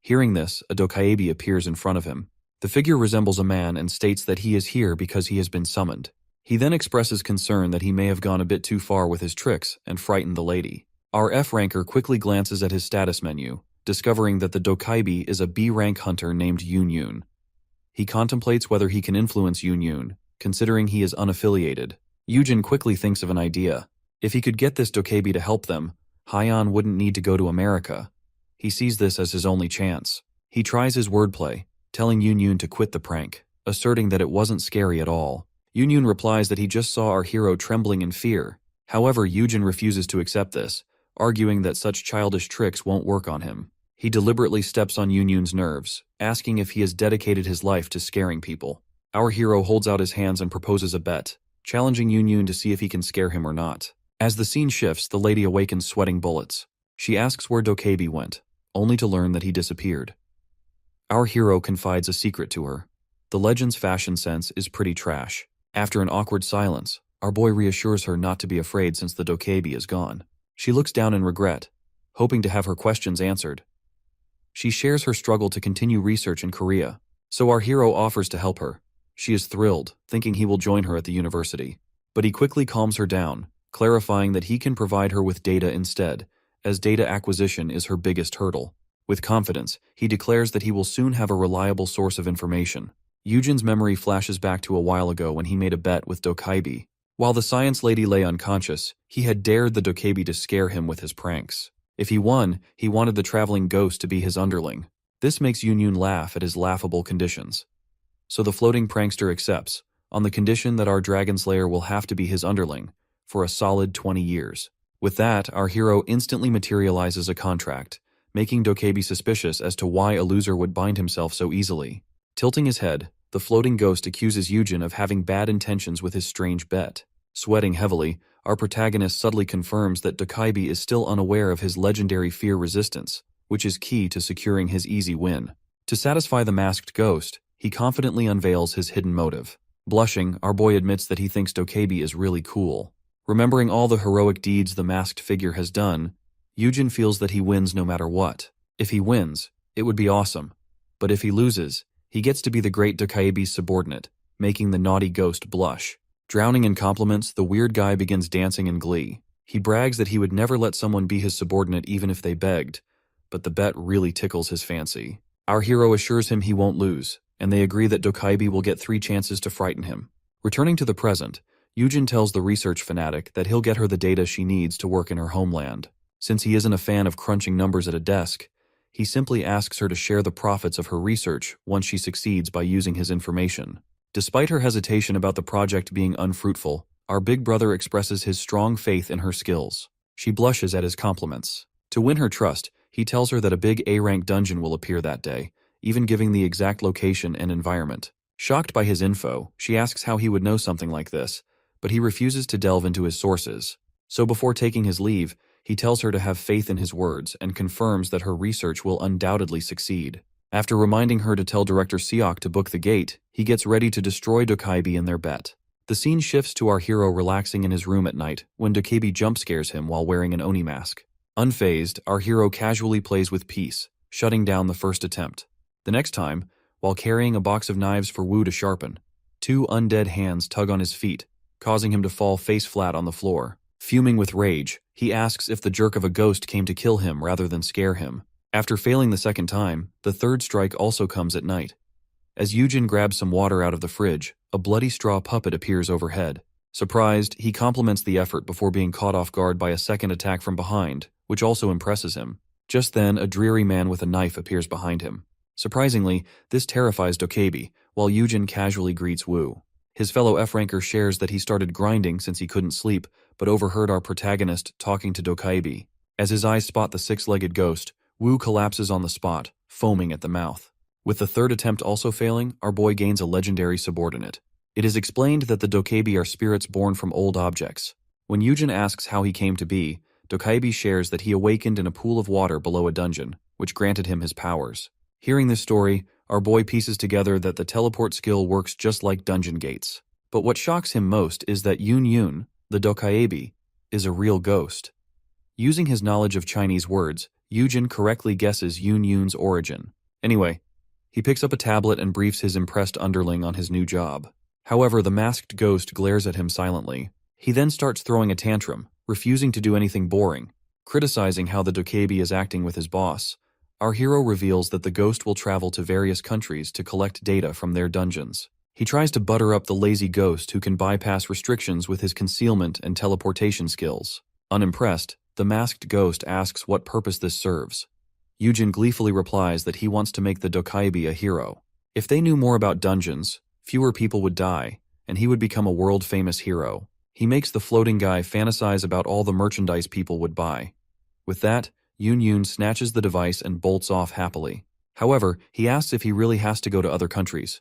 Hearing this, a Dokebi appears in front of him. The figure resembles a man and states that he is here because he has been summoned. He then expresses concern that he may have gone a bit too far with his tricks and frightened the lady. Our F-ranker quickly glances at his status menu, discovering that the Dokebi is a B-rank hunter named Yun. He contemplates whether he can influence Yun, considering he is unaffiliated. Yujin quickly thinks of an idea. If he could get this Dokebi to help them, Hyan wouldn't need to go to America. He sees this as his only chance. He tries his wordplay, telling Yun to quit the prank, asserting that it wasn't scary at all. Yun replies that he just saw our hero trembling in fear. However, Yujin refuses to accept this, arguing that such childish tricks won't work on him. He deliberately steps on Yun's nerves, asking if he has dedicated his life to scaring people. Our hero holds out his hands and proposes a bet, challenging Yun to see if he can scare him or not. As the scene shifts, the lady awakens sweating bullets. She asks where Dokebi went, only to learn that he disappeared. Our hero confides a secret to her. The legend's fashion sense is pretty trash. After an awkward silence, our boy reassures her not to be afraid since the Dokebi is gone. She looks down in regret, hoping to have her questions answered. She shares her struggle to continue research in Korea, so our hero offers to help her. She is thrilled, thinking he will join her at the university. But he quickly calms her down, clarifying that he can provide her with data instead, as data acquisition is her biggest hurdle. With confidence, he declares that he will soon have a reliable source of information. Yujin's memory flashes back to a while ago when he made a bet with Dokaibi. While the science lady lay unconscious, he had dared the Dokaibi to scare him with his pranks. If he won, he wanted the traveling ghost to be his underling. This makes Yun laugh at his laughable conditions. So the floating prankster accepts, on the condition that our dragon slayer will have to be his underling, for a solid 20 years. With that, our hero instantly materializes a contract, making Dokaibi suspicious as to why a loser would bind himself so easily. Tilting his head, the floating ghost accuses Yujin of having bad intentions with his strange bet. Sweating heavily, our protagonist subtly confirms that Dokaibi is still unaware of his legendary fear resistance, which is key to securing his easy win. To satisfy the masked ghost, he confidently unveils his hidden motive. Blushing, our boy admits that he thinks Dokaibi is really cool. Remembering all the heroic deeds the masked figure has done, Yujin feels that he wins no matter what. If he wins, it would be awesome. But if he loses, he gets to be the great Dokaibi's subordinate, making the naughty ghost blush. Drowning in compliments, the weird guy begins dancing in glee. He brags that he would never let someone be his subordinate even if they begged, but the bet really tickles his fancy. Our hero assures him he won't lose, and they agree that Dokaibi will get 3 chances to frighten him. Returning to the present, Yujin tells the research fanatic that he'll get her the data she needs to work in her homeland. Since he isn't a fan of crunching numbers at a desk, he simply asks her to share the profits of her research once she succeeds by using his information. Despite her hesitation about the project being unfruitful, our big brother expresses his strong faith in her skills. She blushes at his compliments. To win her trust, he tells her that a big A-rank dungeon will appear that day, even giving the exact location and environment. Shocked by his info, she asks how he would know something like this, but he refuses to delve into his sources. So before taking his leave, he tells her to have faith in his words and confirms that her research will undoubtedly succeed. After reminding her to tell Director Seok to book the gate, he gets ready to destroy Dokaibi in their bet. The scene shifts to our hero relaxing in his room at night when Dokaibi jump scares him while wearing an Oni mask. Unfazed, our hero casually plays with peace, shutting down the first attempt. The next time, while carrying a box of knives for Wu to sharpen, 2 undead hands tug on his feet, causing him to fall face flat on the floor. Fuming with rage, he asks if the jerk of a ghost came to kill him rather than scare him. After failing the second time, the third strike also comes at night. As Yujin grabs some water out of the fridge, a bloody straw puppet appears overhead. Surprised, he compliments the effort before being caught off guard by a second attack from behind, which also impresses him. Just then, a dreary man with a knife appears behind him. Surprisingly, this terrifies Dokaibi, while Yujin casually greets Wu. His fellow F-ranker shares that he started grinding since he couldn't sleep, but overheard our protagonist talking to Dokaibi. As his eyes spot the 6-legged ghost, Wu collapses on the spot, foaming at the mouth. With the third attempt also failing, our boy gains a legendary subordinate. It is explained that the Dokaibi are spirits born from old objects. When Yujin asks how he came to be, Dokaibi shares that he awakened in a pool of water below a dungeon, which granted him his powers. Hearing this story, our boy pieces together that the teleport skill works just like dungeon gates. But what shocks him most is that Yun, the Dokaibi, is a real ghost. Using his knowledge of Chinese words, Yujin correctly guesses Yun's origin. Anyway, he picks up a tablet and briefs his impressed underling on his new job. However, the masked ghost glares at him silently. He then starts throwing a tantrum, refusing to do anything boring, criticizing how the Dokaibi is acting with his boss. Our hero reveals that the ghost will travel to various countries to collect data from their dungeons. He tries to butter up the lazy ghost who can bypass restrictions with his concealment and teleportation skills. Unimpressed, the masked ghost asks what purpose this serves. Yujin gleefully replies that he wants to make the Dokaibi a hero. If they knew more about dungeons, fewer people would die, and he would become a world-famous hero. He makes the floating guy fantasize about all the merchandise people would buy. With that, Yun snatches the device and bolts off happily. However, he asks if he really has to go to other countries.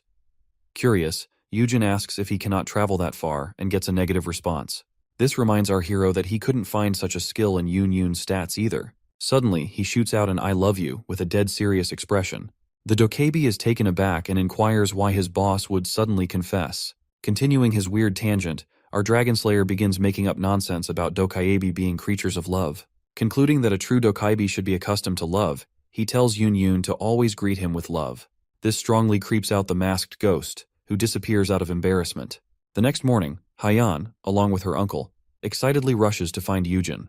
Curious, Yujin asks if he cannot travel that far and gets a negative response. This reminds our hero that he couldn't find such a skill in Yun's stats either. Suddenly, he shoots out an "I love you" with a dead serious expression. The Dokaibi is taken aback and inquires why his boss would suddenly confess. Continuing his weird tangent, our Dragon Slayer begins making up nonsense about Dokaibi being creatures of love. Concluding that a true Dokaibi should be accustomed to love, he tells Yun to always greet him with love. This strongly creeps out the masked ghost, who disappears out of embarrassment. The next morning, Haiyan, along with her uncle, excitedly rushes to find Yujin.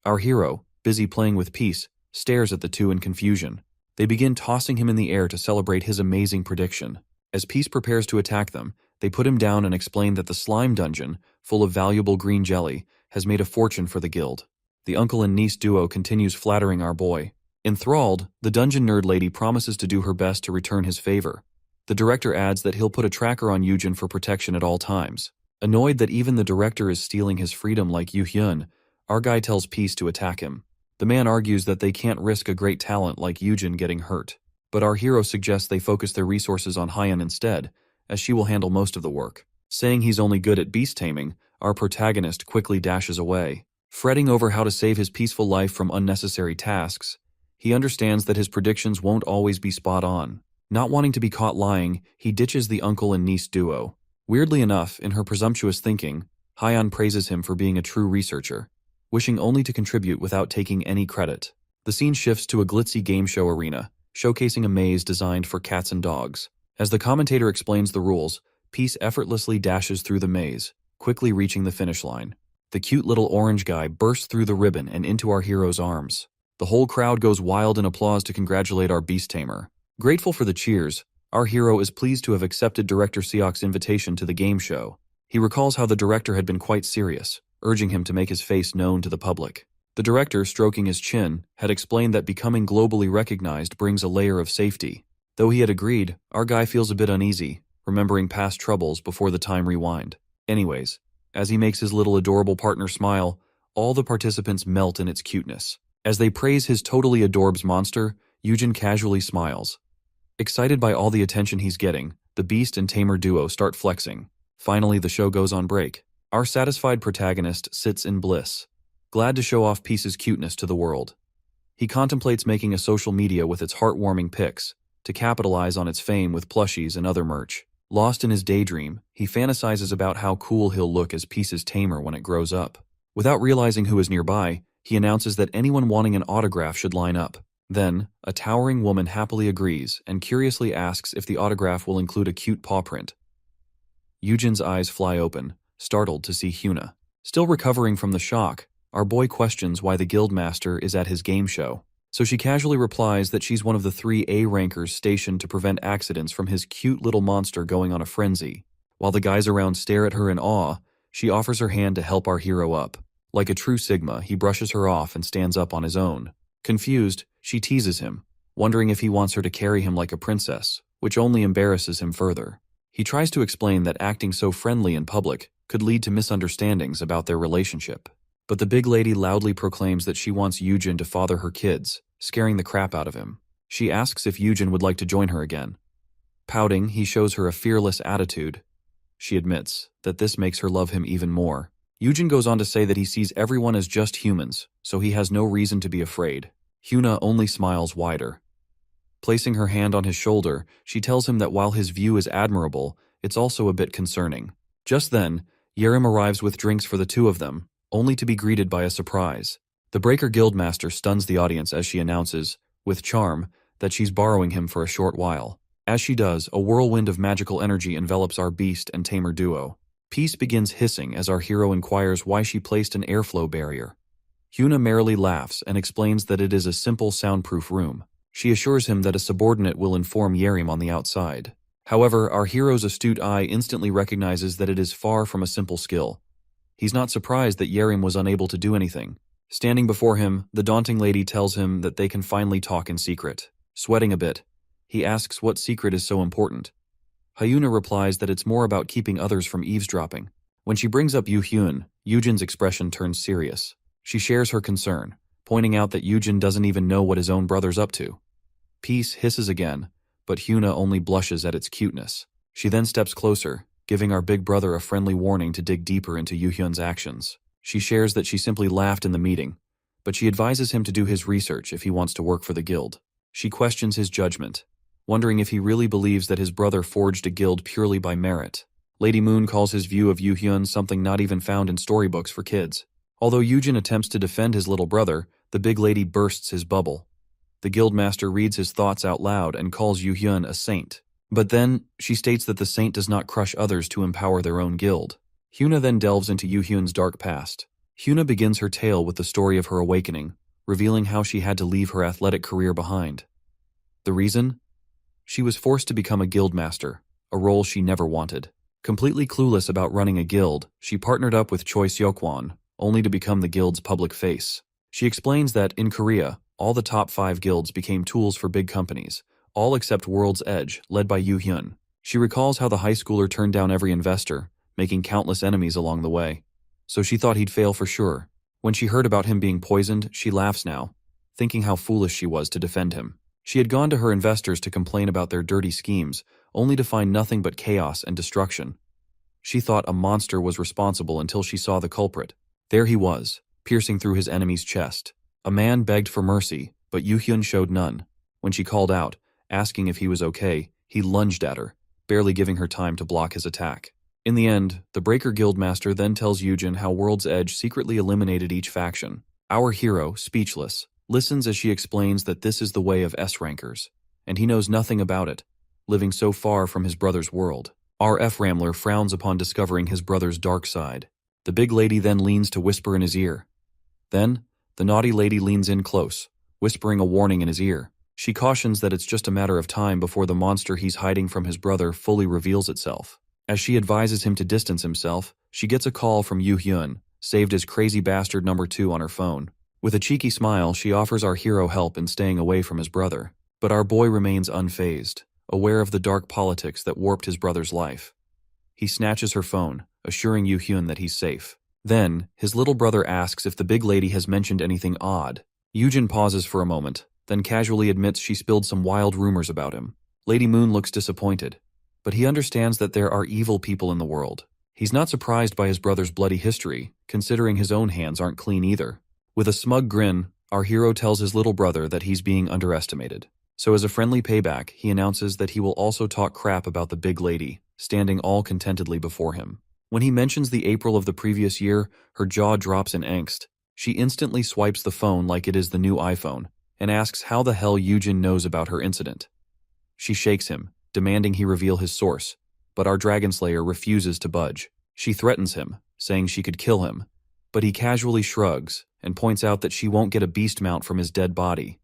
Our hero, busy playing with peace, stares at the two in confusion. They begin tossing him in the air to celebrate his amazing prediction. As Peace prepares to attack them, they put him down and explain that the slime dungeon, full of valuable green jelly, has made a fortune for the guild. The uncle and niece duo continues flattering our boy. Enthralled, the dungeon nerd lady promises to do her best to return his favor. The director adds that he'll put a tracker on Yujin for protection at all times. Annoyed that even the director is stealing his freedom like Yu-hyun, our guy tells Peace to attack him. The man argues that they can't risk a great talent like Yujin getting hurt, but our hero suggests they focus their resources on Hyun instead, as she will handle most of the work. Saying he's only good at beast taming, our protagonist quickly dashes away. Fretting over how to save his peaceful life from unnecessary tasks, he understands that his predictions won't always be spot on. Not wanting to be caught lying, he ditches the uncle and niece duo. Weirdly enough, in her presumptuous thinking, Hyun praises him for being a true researcher, wishing only to contribute without taking any credit. The scene shifts to a glitzy game show arena, showcasing a maze designed for cats and dogs. As the commentator explains the rules, Peace effortlessly dashes through the maze, quickly reaching the finish line. The cute little orange guy bursts through the ribbon and into our hero's arms. The whole crowd goes wild in applause to congratulate our beast tamer. Grateful for the cheers, our hero is pleased to have accepted Director Seok's invitation to the game show. He recalls how the director had been quite serious, urging him to make his face known to the public. The director, stroking his chin, had explained that becoming globally recognized brings a layer of safety. Though he had agreed, our guy feels a bit uneasy, remembering past troubles before the time rewind. Anyways, as he makes his little adorable partner smile, all the participants melt in its cuteness. As they praise his totally adorbs monster, Yujin casually smiles. Excited by all the attention he's getting, the beast and tamer duo start flexing. Finally, the show goes on break. Our satisfied protagonist sits in bliss, glad to show off Peace's cuteness to the world. He contemplates making a social media with its heartwarming pics, to capitalize on its fame with plushies and other merch. Lost in his daydream, he fantasizes about how cool he'll look as Peace's tamer when it grows up. Without realizing who is nearby, he announces that anyone wanting an autograph should line up. Then, a towering woman happily agrees and curiously asks if the autograph will include a cute paw print. Yujin's eyes fly open, startled to see Hyuna. Still recovering from the shock, our boy questions why the guildmaster is at his game show. So she casually replies that she's one of the 3 A rankers stationed to prevent accidents from his cute little monster going on a frenzy. While the guys around stare at her in awe, she offers her hand to help our hero up. Like a true Sigma, he brushes her off and stands up on his own. Confused, she teases him, wondering if he wants her to carry him like a princess, which only embarrasses him further. He tries to explain that acting so friendly in public could lead to misunderstandings about their relationship. But the big lady loudly proclaims that she wants Yujin to father her kids, scaring the crap out of him. She asks if Yujin would like to join her again. Pouting, he shows her a fearless attitude. She admits that this makes her love him even more. Yujin goes on to say that he sees everyone as just humans, so he has no reason to be afraid. Hyuna only smiles wider. Placing her hand on his shoulder, she tells him that while his view is admirable, it's also a bit concerning. Just then, Yerim arrives with drinks for the two of them, only to be greeted by a surprise. The Breaker Guildmaster stuns the audience as she announces, with charm, that she's borrowing him for a short while. As she does, a whirlwind of magical energy envelops our beast and tamer duo. Peace begins hissing as our hero inquires why she placed an airflow barrier. Hyuna merrily laughs and explains that it is a simple soundproof room. She assures him that a subordinate will inform Yerim on the outside. However, our hero's astute eye instantly recognizes that it is far from a simple skill. He's not surprised that Yerim was unable to do anything. Standing before him, the daunting lady tells him that they can finally talk in secret. Sweating a bit, he asks what secret is so important. Hyuna replies that it's more about keeping others from eavesdropping. When she brings up Yu-hyun, Yujin's expression turns serious. She shares her concern, pointing out that Yujin doesn't even know what his own brother's up to. Peace hisses again, but Hyuna only blushes at its cuteness. She then steps closer, giving our big brother a friendly warning to dig deeper into Yu-hyun's actions. She shares that she simply laughed in the meeting, but she advises him to do his research if he wants to work for the guild. She questions his judgment, wondering if he really believes that his brother forged a guild purely by merit. Lady Moon calls his view of Yu-hyun something not even found in storybooks for kids. Although Yujin attempts to defend his little brother, the big lady bursts his bubble. The guildmaster reads his thoughts out loud and calls Yu-hyun a saint. But then, she states that the saint does not crush others to empower their own guild. Hyuna then delves into Yu-hyun's dark past. Hyuna begins her tale with the story of her awakening, revealing how she had to leave her athletic career behind. The reason? She was forced to become a guildmaster, a role she never wanted. Completely clueless about running a guild, she partnered up with Choi Seok-won, only to become the guild's public face. She explains that, in Korea, all the top 5 guilds became tools for big companies, all except World's Edge, led by Yoo Hyun. She recalls how the high schooler turned down every investor, making countless enemies along the way. So she thought he'd fail for sure. When she heard about him being poisoned, she laughs now, thinking how foolish she was to defend him. She had gone to her investors to complain about their dirty schemes, only to find nothing but chaos and destruction. She thought a monster was responsible until she saw the culprit. There he was, piercing through his enemy's chest. A man begged for mercy, but Yoo Hyun showed none. When she called out, asking if he was okay, he lunged at her, barely giving her time to block his attack. In the end, the Breaker Guildmaster then tells Yoojin how World's Edge secretly eliminated each faction. Our hero, speechless, listens as she explains that this is the way of S-rankers, and he knows nothing about it, living so far from his brother's world. Our F-Rambler frowns upon discovering his brother's dark side. The big lady then leans to whisper in his ear. Then, the naughty lady leans in close, whispering a warning in his ear. She cautions that it's just a matter of time before the monster he's hiding from his brother fully reveals itself. As she advises him to distance himself, she gets a call from Yoo Hyun, saved as Crazy Bastard number 2 on her phone. With a cheeky smile, she offers our hero help in staying away from his brother. But our boy remains unfazed, aware of the dark politics that warped his brother's life. He snatches her phone, assuring Yoo Hyun that he's safe. Then, his little brother asks if the big lady has mentioned anything odd. Yoojin pauses for a moment, then casually admits she spilled some wild rumors about him. Lady Moon looks disappointed, but he understands that there are evil people in the world. He's not surprised by his brother's bloody history, considering his own hands aren't clean either. With a smug grin, our hero tells his little brother that he's being underestimated. So as a friendly payback, he announces that he will also talk crap about the big lady, standing all contentedly before him. When he mentions the April of the previous year, her jaw drops in angst. She instantly swipes the phone like it is the new iPhone, and asks how the hell Yoojin knows about her incident. She shakes him, demanding he reveal his source, but our Dragonslayer refuses to budge. She threatens him, saying she could kill him, but he casually shrugs and points out that she won't get a beast mount from his dead body.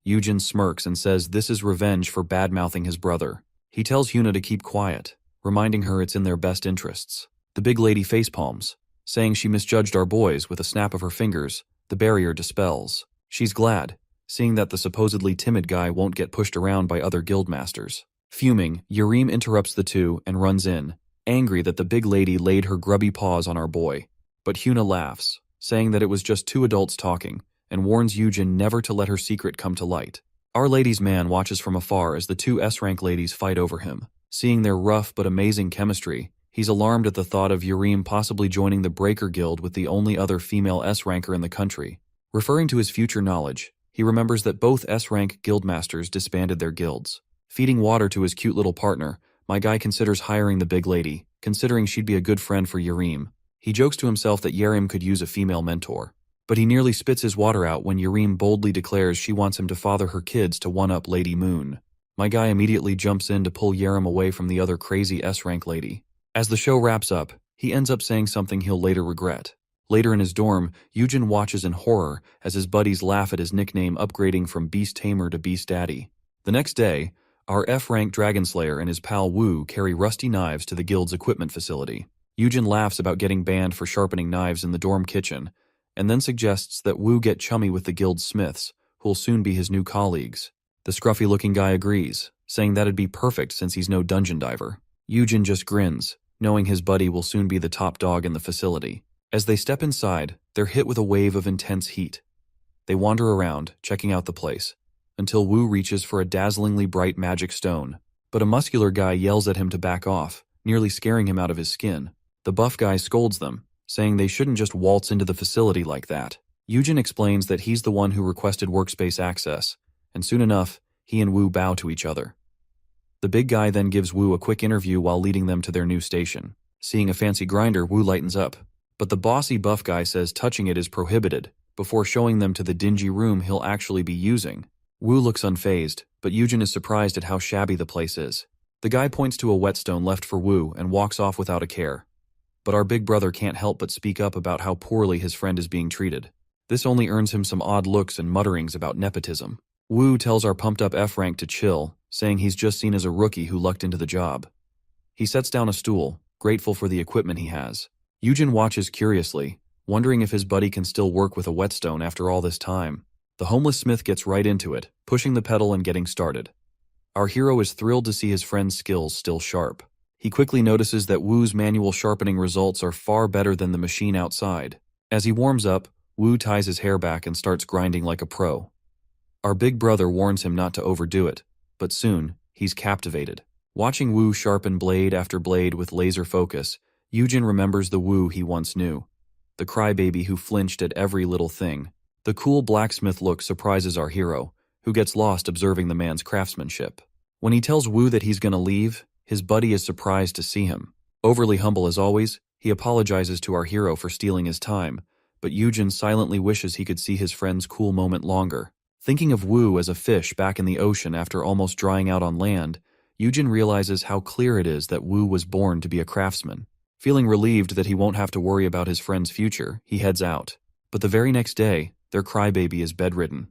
Yoojin smirks and says this is revenge for bad-mouthing his brother. He tells Hyuna to keep quiet, reminding her it's in their best interests. The big lady facepalms, saying she misjudged our boys. With a snap of her fingers, the barrier dispels. She's glad, seeing that the supposedly timid guy won't get pushed around by other guildmasters. Fuming, Yurim interrupts the two and runs in, angry that the big lady laid her grubby paws on our boy. But Hyuna laughs, saying that it was just 2 adults talking, and warns Yoojin never to let her secret come to light. Our Lady's man watches from afar as the 2 S-rank ladies fight over him. Seeing their rough but amazing chemistry, he's alarmed at the thought of Yurim possibly joining the Breaker Guild with the only other female S-ranker in the country. Referring to his future knowledge, he remembers that both S-rank guildmasters disbanded their guilds. Feeding water to his cute little partner, my guy considers hiring the big lady, considering she'd be a good friend for Yurim. He jokes to himself that Yerim could use a female mentor, but he nearly spits his water out when Yurim boldly declares she wants him to father her kids to one-up Lady Moon. My guy immediately jumps in to pull Yerim away from the other crazy S-rank lady. As the show wraps up, he ends up saying something he'll later regret. Later in his dorm, Yoojin watches in horror as his buddies laugh at his nickname upgrading from Beast Tamer to Beast Daddy. The next day, our F-rank Dragonslayer and his pal Wu carry rusty knives to the guild's equipment facility. Yoojin laughs about getting banned for sharpening knives in the dorm kitchen, and then suggests that Wu get chummy with the guild's smiths, who'll soon be his new colleagues. The scruffy-looking guy agrees, saying that'd be perfect since he's no dungeon diver. Yoojin just grins, knowing his buddy will soon be the top dog in the facility. As they step inside, they're hit with a wave of intense heat. They wander around, checking out the place, until Wu reaches for a dazzlingly bright magic stone, but a muscular guy yells at him to back off, nearly scaring him out of his skin. The buff guy scolds them, saying they shouldn't just waltz into the facility like that. Yoojin explains that he's the one who requested workspace access, and soon enough, he and Wu bow to each other. The big guy then gives Wu a quick interview while leading them to their new station. Seeing a fancy grinder, Wu lightens up, but the bossy buff guy says touching it is prohibited, before showing them to the dingy room he'll actually be using. Wu looks unfazed, but Yoojin is surprised at how shabby the place is. The guy points to a whetstone left for Wu and walks off without a care. But our big brother can't help but speak up about how poorly his friend is being treated. This only earns him some odd looks and mutterings about nepotism. Wu tells our pumped-up F-rank to chill, saying he's just seen as a rookie who lucked into the job. He sets down a stool, grateful for the equipment he has. Yujin watches curiously, wondering if his buddy can still work with a whetstone after all this time. The homeless smith gets right into it, pushing the pedal and getting started. Our hero is thrilled to see his friend's skills still sharp. He quickly notices that Wu's manual sharpening results are far better than the machine outside. As he warms up, Wu ties his hair back and starts grinding like a pro. Our big brother warns him not to overdo it, but soon, he's captivated. Watching Wu sharpen blade after blade with laser focus, Yujin remembers the Wu he once knew. The crybaby who flinched at every little thing. The cool blacksmith look surprises our hero, who gets lost observing the man's craftsmanship. When he tells Wu that he's gonna leave, his buddy is surprised to see him. Overly humble as always, he apologizes to our hero for stealing his time, but Yujin silently wishes he could see his friend's cool moment longer. Thinking of Wu as a fish back in the ocean after almost drying out on land, Yujin realizes how clear it is that Wu was born to be a craftsman. Feeling relieved that he won't have to worry about his friend's future, he heads out. But the very next day, their crybaby is bedridden.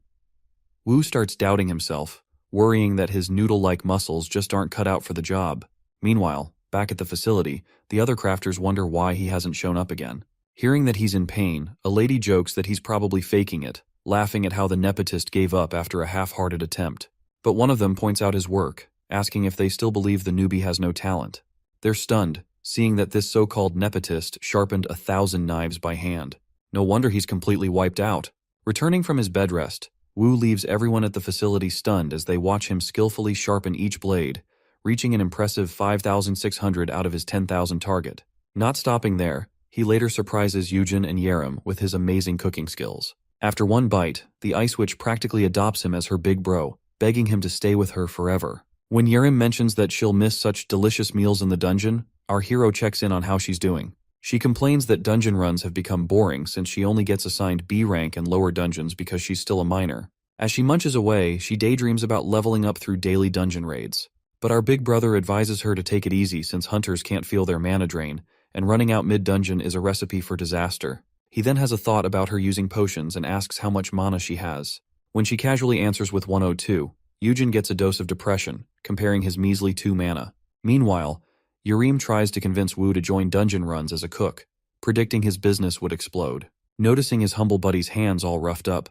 Wu starts doubting himself, worrying that his noodle-like muscles just aren't cut out for the job. Meanwhile, back at the facility, the other crafters wonder why he hasn't shown up again. Hearing that he's in pain, a lady jokes that he's probably faking it, laughing at how the nepotist gave up after a half-hearted attempt. But one of them points out his work, asking if they still believe the newbie has no talent. They're stunned, seeing that this so-called nepotist sharpened 1,000 knives by hand. No wonder he's completely wiped out. Returning from his bed rest, Wu leaves everyone at the facility stunned as they watch him skillfully sharpen each blade, reaching an impressive 5,600 out of his 10,000 target. Not stopping there, he later surprises Yujin and Yerim with his amazing cooking skills. After one bite, the Ice Witch practically adopts him as her big bro, begging him to stay with her forever. When Yerim mentions that she'll miss such delicious meals in the dungeon, our hero checks in on how she's doing. She complains that dungeon runs have become boring since she only gets assigned B rank and lower dungeons because she's still a minor. As she munches away, she daydreams about leveling up through daily dungeon raids. But our big brother advises her to take it easy since hunters can't feel their mana drain, and running out mid-dungeon is a recipe for disaster. He then has a thought about her using potions and asks how much mana she has. When she casually answers with 102, Yujin gets a dose of depression, comparing his measly 2 mana. Meanwhile, Yerim tries to convince Wu to join dungeon runs as a cook, predicting his business would explode. Noticing his humble buddy's hands all roughed up,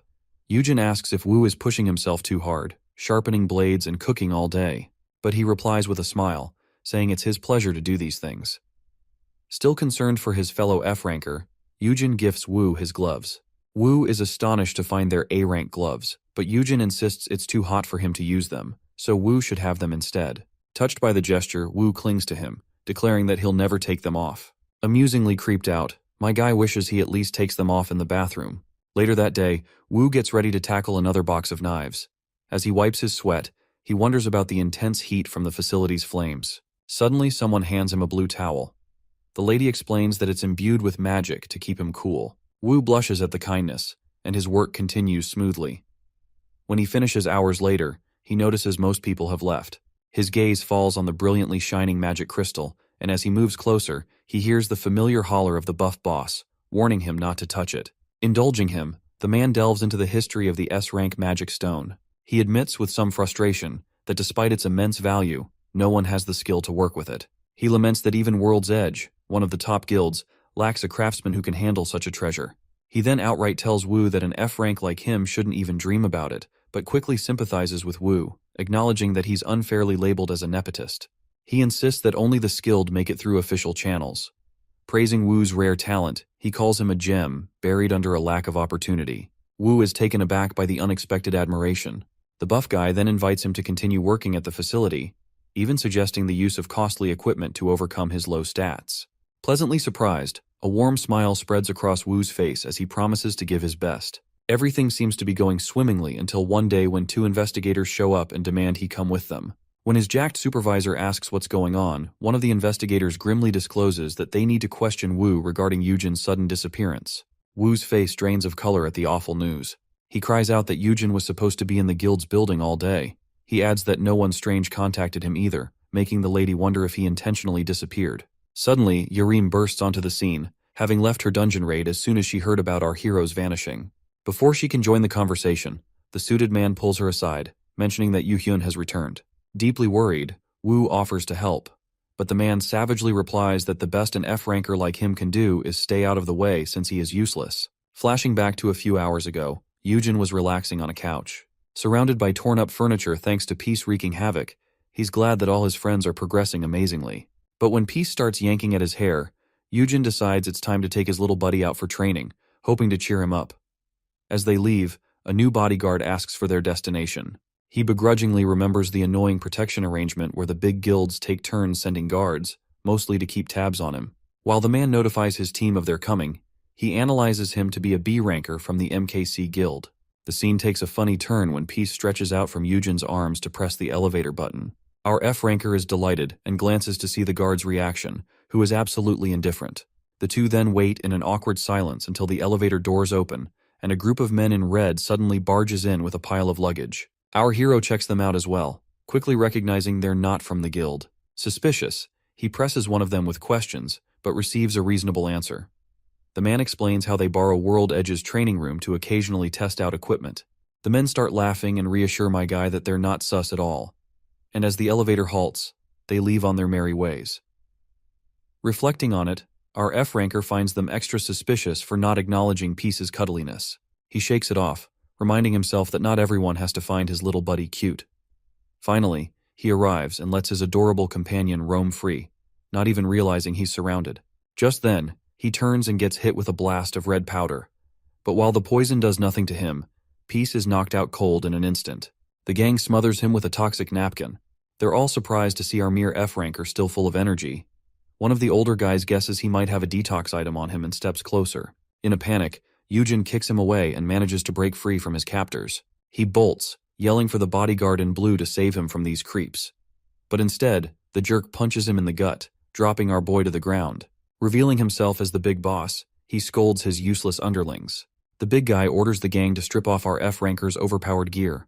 Yujin asks if Wu is pushing himself too hard, sharpening blades and cooking all day. But he replies with a smile, saying it's his pleasure to do these things. Still concerned for his fellow F-ranker, Yujin gifts Wu his gloves. Wu is astonished to find their A-rank gloves, but Yujin insists it's too hot for him to use them, so Wu should have them instead. Touched by the gesture, Wu clings to him, declaring that he'll never take them off. Amusingly creeped out, my guy wishes he at least takes them off in the bathroom. Later that day, Wu gets ready to tackle another box of knives. As he wipes his sweat, he wonders about the intense heat from the facility's flames. Suddenly, someone hands him a blue towel. The lady explains that it's imbued with magic to keep him cool. Wu blushes at the kindness, and his work continues smoothly. When he finishes hours later, he notices most people have left. His gaze falls on the brilliantly shining magic crystal, and as he moves closer, he hears the familiar holler of the buff boss, warning him not to touch it. Indulging him, the man delves into the history of the S-rank magic stone. He admits with some frustration that despite its immense value, no one has the skill to work with it. He laments that even World's Edge, one of the top guilds, lacks a craftsman who can handle such a treasure. He then outright tells Wu that an F-rank like him shouldn't even dream about it, but quickly sympathizes with Wu, acknowledging that he's unfairly labeled as a nepotist. He insists that only the skilled make it through official channels. Praising Wu's rare talent, he calls him a gem, buried under a lack of opportunity. Wu is taken aback by the unexpected admiration. The buff guy then invites him to continue working at the facility, even suggesting the use of costly equipment to overcome his low stats. Pleasantly surprised, a warm smile spreads across Wu's face as he promises to give his best. Everything seems to be going swimmingly until one day when 2 investigators show up and demand he come with them. When his jacked supervisor asks what's going on, one of the investigators grimly discloses that they need to question Wu regarding Yujin's sudden disappearance. Wu's face drains of color at the awful news. He cries out that Yujin was supposed to be in the guild's building all day. He adds that no one strange contacted him either, making the lady wonder if he intentionally disappeared. Suddenly, Yerim bursts onto the scene, having left her dungeon raid as soon as she heard about our hero's vanishing. Before she can join the conversation, the suited man pulls her aside, mentioning that Yuhyun has returned. Deeply worried, Wu offers to help, but the man savagely replies that the best an F-ranker like him can do is stay out of the way since he is useless. Flashing back to a few hours ago, Eugen was relaxing on a couch. Surrounded by torn-up furniture thanks to Peace wreaking havoc, he's glad that all his friends are progressing amazingly. But when Peace starts yanking at his hair, Eugen decides it's time to take his little buddy out for training, hoping to cheer him up. As they leave, a new bodyguard asks for their destination. He begrudgingly remembers the annoying protection arrangement where the big guilds take turns sending guards, mostly to keep tabs on him. While the man notifies his team of their coming, he analyzes him to be a B-ranker from the MKC guild. The scene takes a funny turn when Peace stretches out from Eugen's arms to press the elevator button. Our F-ranker is delighted and glances to see the guard's reaction, who is absolutely indifferent. The two then wait in an awkward silence until the elevator doors open, and a group of men in red suddenly barges in with a pile of luggage. Our hero checks them out as well, quickly recognizing they're not from the guild. Suspicious, he presses one of them with questions, but receives a reasonable answer. The man explains how they borrow World Edge's training room to occasionally test out equipment. The men start laughing and reassure my guy that they're not sus at all. And as the elevator halts, they leave on their merry ways. Reflecting on it, our F-ranker finds them extra suspicious for not acknowledging Peace's cuddliness. He shakes it off, reminding himself that not everyone has to find his little buddy cute. Finally, he arrives and lets his adorable companion roam free, not even realizing he's surrounded. Just then, he turns and gets hit with a blast of red powder. But while the poison does nothing to him, Peace is knocked out cold in an instant. The gang smothers him with a toxic napkin. They're all surprised to see our mere F-ranker still full of energy. One of the older guys guesses he might have a detox item on him and steps closer. In a panic, Eugen kicks him away and manages to break free from his captors. He bolts, yelling for the bodyguard in blue to save him from these creeps. But instead, the jerk punches him in the gut, dropping our boy to the ground. Revealing himself as the big boss, he scolds his useless underlings. The big guy orders the gang to strip off our F-ranker's overpowered gear.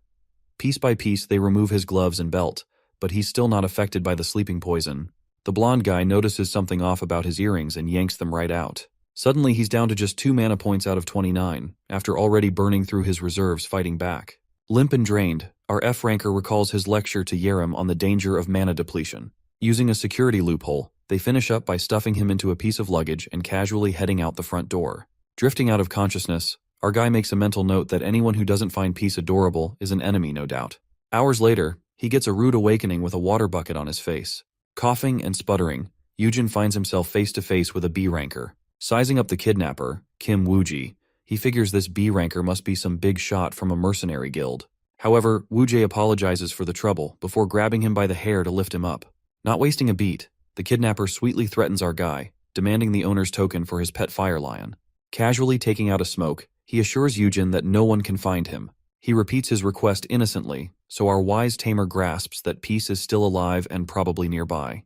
Piece by piece, they remove his gloves and belt, but he's still not affected by the sleeping poison. The blonde guy notices something off about his earrings and yanks them right out. Suddenly, he's down to just 2 mana points out of 29, after already burning through his reserves fighting back. Limp and drained, our F-ranker recalls his lecture to Yerem on the danger of mana depletion. Using a security loophole, they finish up by stuffing him into a piece of luggage and casually heading out the front door. Drifting out of consciousness, our guy makes a mental note that anyone who doesn't find Peace adorable is an enemy, no doubt. Hours later, he gets a rude awakening with a water bucket on his face. Coughing and sputtering, Eugen finds himself face to face with a B-ranker. Sizing up the kidnapper, Kim Wooji, he figures this B-ranker must be some big shot from a mercenary guild. However, Wooji apologizes for the trouble before grabbing him by the hair to lift him up. Not wasting a beat, the kidnapper sweetly threatens our guy, demanding the owner's token for his pet fire lion. Casually taking out a smoke, he assures Eugen that no one can find him. He repeats his request innocently, so our wise tamer grasps that Peace is still alive and probably nearby.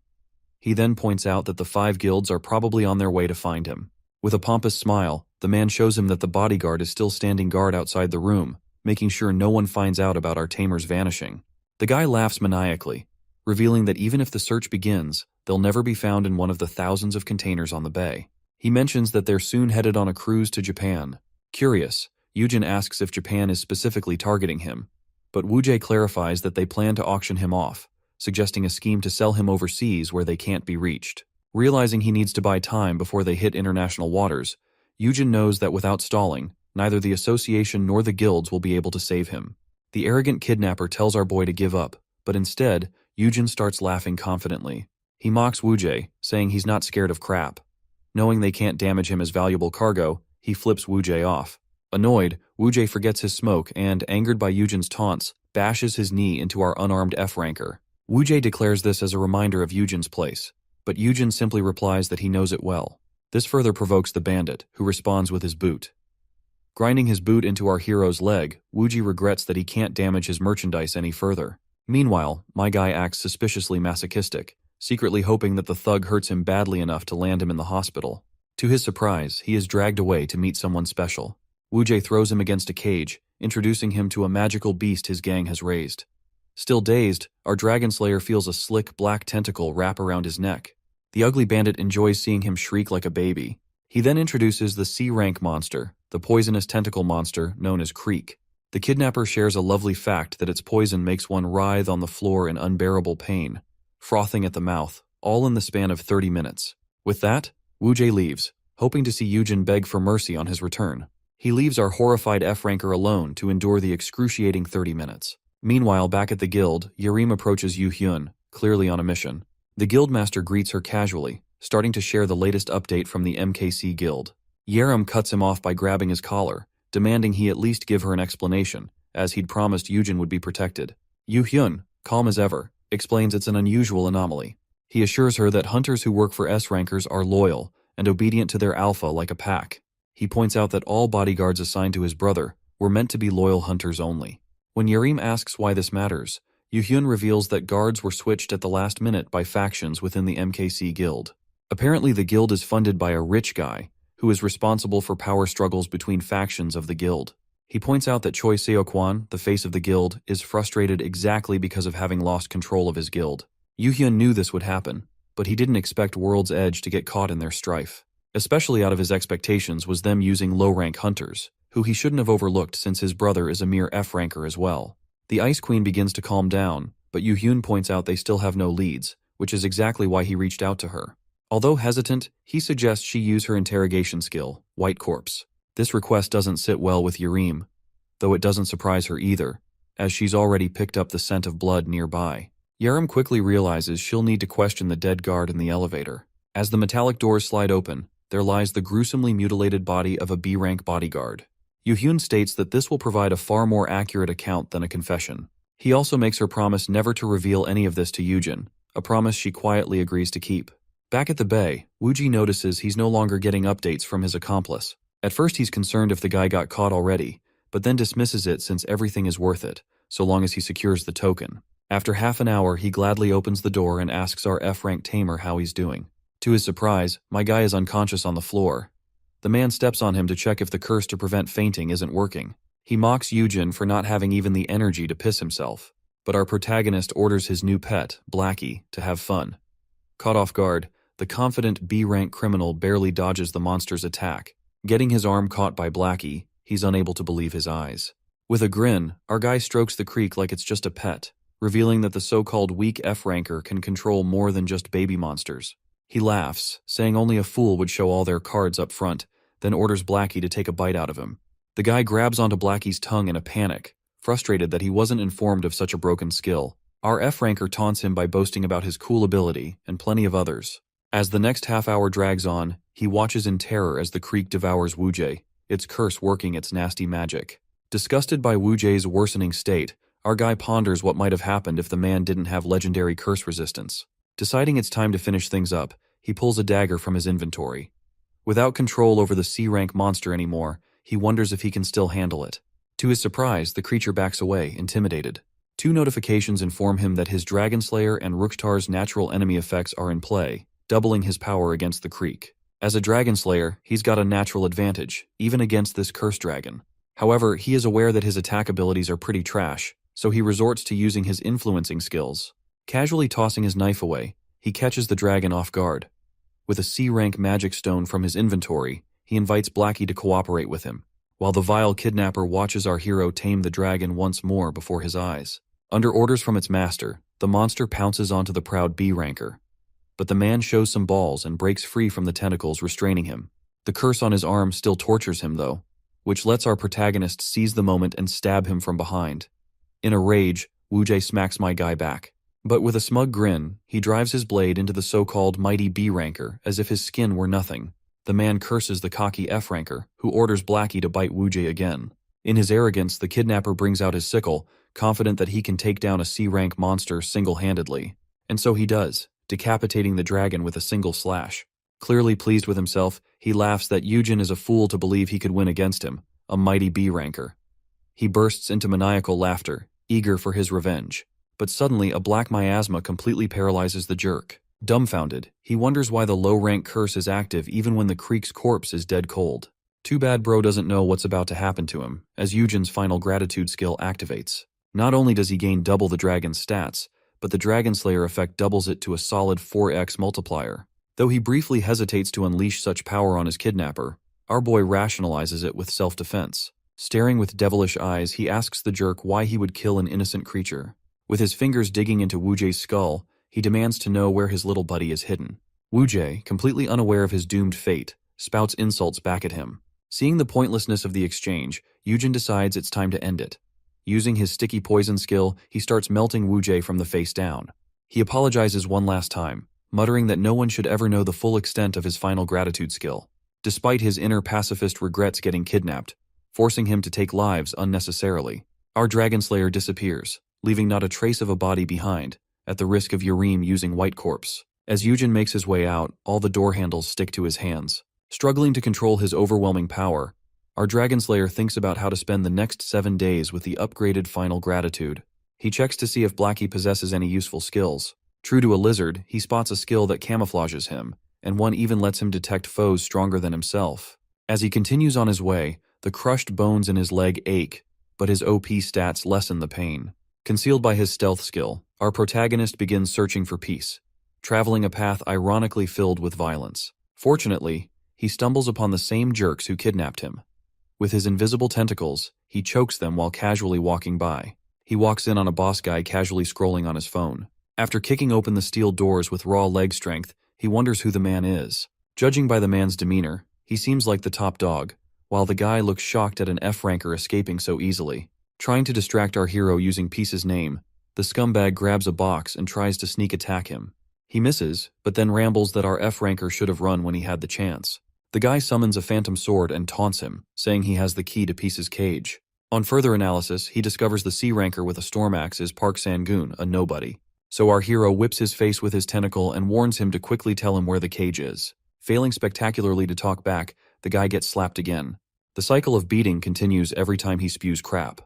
He then points out that the 5 guilds are probably on their way to find him. With a pompous smile, the man shows him that the bodyguard is still standing guard outside the room, making sure no one finds out about our tamer's vanishing. The guy laughs maniacally, revealing that even if the search begins, they'll never be found in one of the thousands of containers on the bay. He mentions that they're soon headed on a cruise to Japan. Curious, Eugen asks if Japan is specifically targeting him, but Wooji clarifies that they plan to auction him off, suggesting a scheme to sell him overseas where they can't be reached. Realizing he needs to buy time before they hit international waters, Eugen knows that without stalling, neither the association nor the guilds will be able to save him. The arrogant kidnapper tells our boy to give up, but instead, Eugen starts laughing confidently. He mocks Wooji, saying he's not scared of crap. Knowing they can't damage him as valuable cargo, he flips Wooji off. Annoyed, Wooji forgets his smoke and, angered by Eugen's taunts, bashes his knee into our unarmed F-ranker. Wooji declares this as a reminder of Eugen's place, but Eugen simply replies that he knows it well. This further provokes the bandit, who responds with his boot. Grinding his boot into our hero's leg, Wooji regrets that he can't damage his merchandise any further. Meanwhile, my guy acts suspiciously masochistic, secretly hoping that the thug hurts him badly enough to land him in the hospital. To his surprise, he is dragged away to meet someone special. Wooji throws him against a cage, introducing him to a magical beast his gang has raised. Still dazed, our dragon slayer feels a slick black tentacle wrap around his neck. The ugly bandit enjoys seeing him shriek like a baby. He then introduces the C-rank monster, the poisonous tentacle monster known as Creek. The kidnapper shares a lovely fact that its poison makes one writhe on the floor in unbearable pain, frothing at the mouth all in the span of 30 minutes. With that, Wu-jae leaves, hoping to see Yujin beg for mercy on his return. He leaves our horrified F-ranker alone to endure the excruciating 30 minutes. Meanwhile, back at the guild, Yerim approaches Yu Hyun, clearly on a mission. The guildmaster greets her casually, starting to share the latest update from the MKC guild. Yerim cuts him off by grabbing his collar, demanding he at least give her an explanation, as he'd promised Yujin would be protected. Yu Hyun, calm as ever, explains it's an unusual anomaly. He assures her that hunters who work for S-rankers are loyal and obedient to their alpha like a pack. He points out that all bodyguards assigned to his brother were meant to be loyal hunters only. When Yerim asks why this matters, Yu Hyun reveals that guards were switched at the last minute by factions within the MKC guild. Apparently the guild is funded by a rich guy who is responsible for power struggles between factions of the guild. He points out that Choi Seo-kwan, the face of the guild, is frustrated exactly because of having lost control of his guild. Yu Hyun knew this would happen, but he didn't expect World's Edge to get caught in their strife. Especially out of his expectations was them using low-rank hunters, who he shouldn't have overlooked since his brother is a mere F-ranker as well. The Ice Queen begins to calm down, but Yu Hyun points out they still have no leads, which is exactly why he reached out to her. Although hesitant, he suggests she use her interrogation skill, White Corpse. This request doesn't sit well with Yerim, though it doesn't surprise her either, as she's already picked up the scent of blood nearby. Yerim quickly realizes she'll need to question the dead guard in the elevator. As the metallic doors slide open, there lies the gruesomely mutilated body of a B-rank bodyguard. Yu Hyun states that this will provide a far more accurate account than a confession. He also makes her promise never to reveal any of this to Yujin, a promise she quietly agrees to keep. Back at the bay, Wu-ji notices he's no longer getting updates from his accomplice. At first he's concerned if the guy got caught already, but then dismisses it since everything is worth it, so long as he secures the token. After half an hour, he gladly opens the door and asks our F-rank tamer how he's doing. To his surprise, my guy is unconscious on the floor. The man steps on him to check if the curse to prevent fainting isn't working. He mocks Yujin for not having even the energy to piss himself, but our protagonist orders his new pet, Blackie, to have fun. Caught off guard, the confident B-rank criminal barely dodges the monster's attack. Getting his arm caught by Blackie, he's unable to believe his eyes. With a grin, our guy strokes the creek like it's just a pet, revealing that the so-called weak F-ranker can control more than just baby monsters. He laughs, saying only a fool would show all their cards up front, then orders Blackie to take a bite out of him. The guy grabs onto Blackie's tongue in a panic, frustrated that he wasn't informed of such a broken skill. Our F-ranker taunts him by boasting about his cool ability, and plenty of others. As the next half hour drags on, he watches in terror as the creek devours Wu-jae, its curse working its nasty magic. Disgusted by Wu-jae's worsening state, our guy ponders what might have happened if the man didn't have legendary curse resistance. Deciding it's time to finish things up, he pulls a dagger from his inventory. Without control over the C-rank monster anymore, he wonders if he can still handle it. To his surprise, the creature backs away, intimidated. 2 notifications inform him that his Dragon Slayer and Rukhtar's natural enemy effects are in play, doubling his power against the creek. As a Dragon Slayer, he's got a natural advantage, even against this cursed dragon. However, he is aware that his attack abilities are pretty trash, so he resorts to using his influencing skills. Casually tossing his knife away, he catches the dragon off guard. With a C-rank magic stone from his inventory, he invites Blackie to cooperate with him, while the vile kidnapper watches our hero tame the dragon once more before his eyes. Under orders from its master, the monster pounces onto the proud B-ranker. But the man shows some balls and breaks free from the tentacles restraining him. The curse on his arm still tortures him though, which lets our protagonist seize the moment and stab him from behind. In a rage, Wu-jae smacks my guy back. But with a smug grin, he drives his blade into the so-called mighty B-ranker as if his skin were nothing. The man curses the cocky F-ranker, who orders Blackie to bite Wu-jae again. In his arrogance, the kidnapper brings out his sickle, confident that he can take down a C-rank monster single-handedly. And so he does, decapitating the dragon with a single slash. Clearly pleased with himself, he laughs that Yujin is a fool to believe he could win against him, a mighty B-ranker. He bursts into maniacal laughter, eager for his revenge. But suddenly, a black miasma completely paralyzes the jerk. Dumbfounded, he wonders why the low-rank curse is active even when the creek's corpse is dead cold. Too bad bro doesn't know what's about to happen to him, as Yujin's final gratitude skill activates. Not only does he gain double the dragon's stats, but the Dragon Slayer effect doubles it to a solid 4x multiplier. Though he briefly hesitates to unleash such power on his kidnapper, our boy rationalizes it with self-defense. Staring with devilish eyes, he asks the jerk why he would kill an innocent creature. With his fingers digging into Wu-jae's skull, He demands to know where his little buddy is hidden. Woo-jae, completely unaware of his doomed fate, spouts insults back at him. Seeing the pointlessness of the exchange, Yujin decides it's time to end it. Using his sticky poison skill, he starts melting Woo-jae from the face down. He apologizes one last time, muttering that no one should ever know the full extent of his final gratitude skill. Despite his inner pacifist regrets getting kidnapped, forcing him to take lives unnecessarily, our Dragon Slayer disappears, leaving not a trace of a body behind, at the risk of Yurim using White Corpse. As Yujin makes his way out, all the door handles stick to his hands. Struggling to control his overwhelming power, our Dragon Slayer thinks about how to spend the next 7 days with the upgraded final gratitude. He checks to see if Blackie possesses any useful skills. True to a lizard, he spots a skill that camouflages him, and one even lets him detect foes stronger than himself. As he continues on his way, the crushed bones in his leg ache, but his OP stats lessen the pain. Concealed by his stealth skill, our protagonist begins searching for peace, traveling a path ironically filled with violence. Fortunately, he stumbles upon the same jerks who kidnapped him. With his invisible tentacles, he chokes them while casually walking by. He walks in on a boss guy casually scrolling on his phone. After kicking open the steel doors with raw leg strength, he wonders who the man is. Judging by the man's demeanor, he seems like the top dog, while the guy looks shocked at an F-ranker escaping so easily. Trying to distract our hero using Peace's name, the scumbag grabs a box and tries to sneak attack him. He misses, but then rambles that our F-ranker should have run when he had the chance. The guy summons a phantom sword and taunts him, saying he has the key to Peace's cage. On further analysis, he discovers the C-ranker with a storm axe is Park Sang-gun, a nobody. So our hero whips his face with his tentacle and warns him to quickly tell him where the cage is. Failing spectacularly to talk back, the guy gets slapped again. The cycle of beating continues every time he spews crap.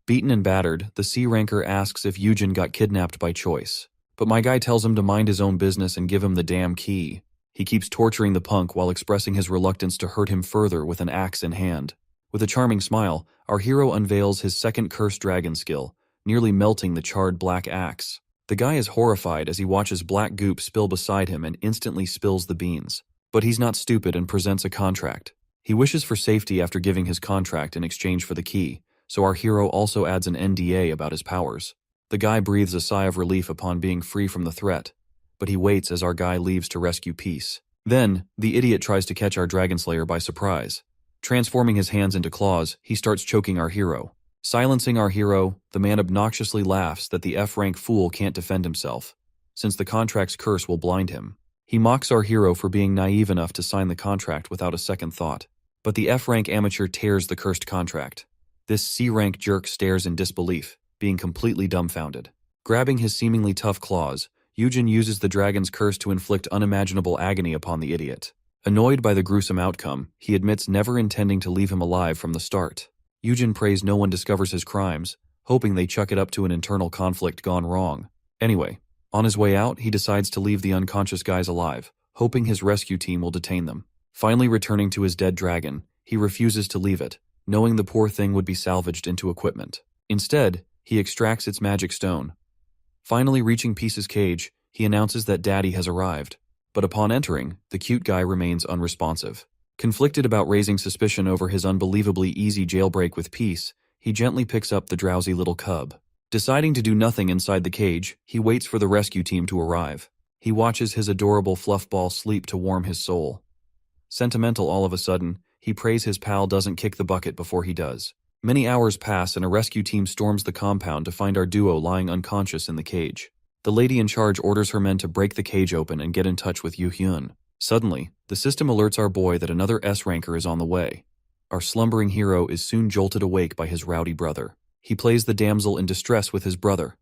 Beaten and battered, the C-ranker asks if Yujin got kidnapped by choice. But my guy tells him to mind his own business and give him the damn key. He keeps torturing the punk while expressing his reluctance to hurt him further with an axe in hand. With a charming smile, our hero unveils his second cursed dragon skill, nearly melting the charred black axe. The guy is horrified as he watches black goop spill beside him and instantly spills the beans. But he's not stupid and presents a contract. He wishes for safety after giving his contract in exchange for the key, so our hero also adds an NDA about his powers. The guy breathes a sigh of relief upon being free from the threat, but he waits as our guy leaves to rescue Peace. Then, the idiot tries to catch our Dragon Slayer by surprise. Transforming his hands into claws, he starts choking our hero. Silencing our hero, the man obnoxiously laughs that the F-rank fool can't defend himself, since the contract's curse will blind him. He mocks our hero for being naive enough to sign the contract without a second thought. But the F-rank amateur tears the cursed contract. This C-rank jerk stares in disbelief, being completely dumbfounded. Grabbing his seemingly tough claws, Yujin uses the dragon's curse to inflict unimaginable agony upon the idiot. Annoyed by the gruesome outcome, he admits never intending to leave him alive from the start. Yujin prays no one discovers his crimes, hoping they chuck it up to an internal conflict gone wrong. Anyway, on his way out, he decides to leave the unconscious guys alive, hoping his rescue team will detain them. Finally returning to his dead dragon, he refuses to leave it, knowing the poor thing would be salvaged into equipment. Instead, he extracts its magic stone. Finally reaching Peace's cage, he announces that Daddy has arrived. But upon entering, the cute guy remains unresponsive. Conflicted about raising suspicion over his unbelievably easy jailbreak with Peace, he gently picks up the drowsy little cub. Deciding to do nothing inside the cage, he waits for the rescue team to arrive. He watches his adorable fluffball sleep to warm his soul. Sentimental all of a sudden, he prays his pal doesn't kick the bucket before he does. Many hours pass and a rescue team storms the compound to find our duo lying unconscious in the cage. The lady in charge orders her men to break the cage open and get in touch with Yoo Hyun. Suddenly, the system alerts our boy that another S-ranker is on the way. Our slumbering hero is soon jolted awake by his rowdy brother. He plays the damsel in distress with his brother.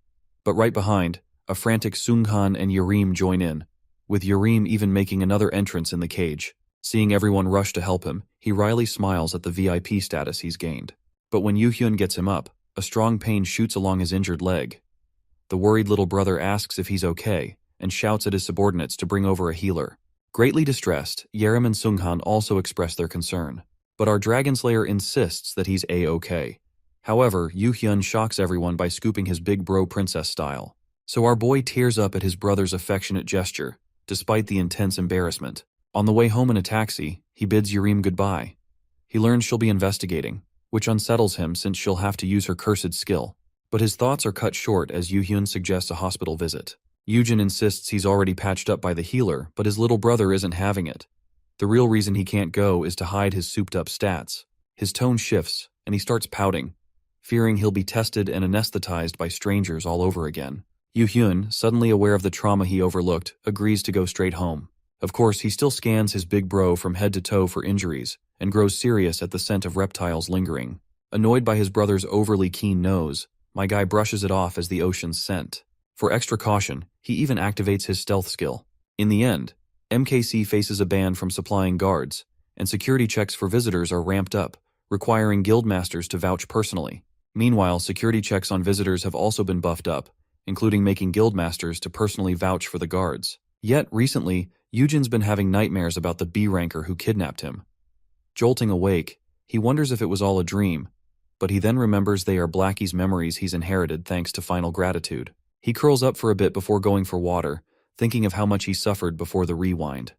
But right behind, a frantic Sunghan and Yurim join in, with Yurim even making another entrance in the cage. Seeing everyone rush to help him, he wryly smiles at the VIP status he's gained. But when Yoo Hyun gets him up, a strong pain shoots along his injured leg. The worried little brother asks if he's okay, and shouts at his subordinates to bring over a healer. Greatly distressed, Yerim and Sunghan also express their concern. But our Dragon Slayer insists that he's A-okay. However, Yoo Hyun shocks everyone by scooping his big bro princess style. So our boy tears up at his brother's affectionate gesture, despite the intense embarrassment. On the way home in a taxi, he bids Yurim goodbye. He learns she'll be investigating, which unsettles him since she'll have to use her cursed skill. But his thoughts are cut short as Yoo Hyun suggests a hospital visit. Yujin insists he's already patched up by the healer, but his little brother isn't having it. The real reason he can't go is to hide his souped-up stats. His tone shifts, and he starts pouting, fearing he'll be tested and anesthetized by strangers all over again. Yu-hyun, suddenly aware of the trauma he overlooked, agrees to go straight home. Of course, he still scans his big bro from head to toe for injuries, and grows serious at the scent of reptiles lingering. Annoyed by his brother's overly keen nose, my guy brushes it off as the ocean's scent. For extra caution, he even activates his stealth skill. In the end, MKC faces a ban from supplying guards, and security checks for visitors are ramped up, requiring guildmasters to vouch personally. Meanwhile, security checks on visitors have also been buffed up, including making guildmasters to personally vouch for the guards. Yet, recently, Yujin's been having nightmares about the B-ranker who kidnapped him. Jolting awake, he wonders if it was all a dream, but he then remembers they are Blackie's memories he's inherited thanks to final gratitude. He curls up for a bit before going for water, thinking of how much he suffered before the rewind.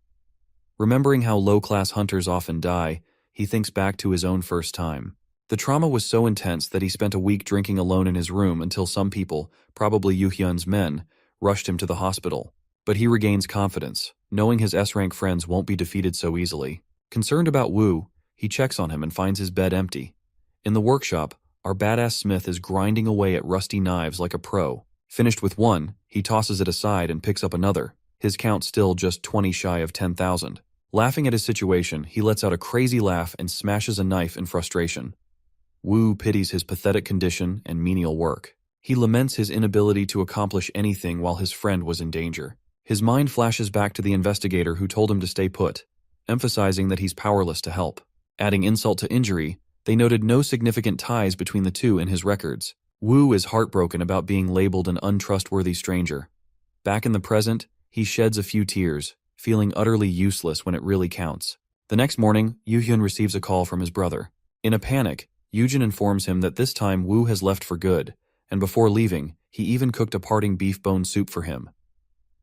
Remembering how low-class hunters often die, he thinks back to his own first time. The trauma was so intense that he spent a week drinking alone in his room until some people, probably Yu-hyun's men, rushed him to the hospital. But he regains confidence, knowing his S-rank friends won't be defeated so easily. Concerned about Wu, he checks on him and finds his bed empty. In the workshop, our badass smith is grinding away at rusty knives like a pro. Finished with one, he tosses it aside and picks up another, his count still just 20 shy of 10,000. Laughing at his situation, he lets out a crazy laugh and smashes a knife in frustration. Wu pities his pathetic condition and menial work. He laments his inability to accomplish anything while his friend was in danger. His mind flashes back to the investigator who told him to stay put, emphasizing that he's powerless to help. Adding insult to injury, they noted no significant ties between the two in his records. Wu is heartbroken about being labeled an untrustworthy stranger. Back in the present, he sheds a few tears, feeling utterly useless when it really counts. The next morning, Yu-hyun receives a call from his brother. In a panic, Yujin informs him that this time Wu has left for good, and before leaving, he even cooked a parting beef bone soup for him.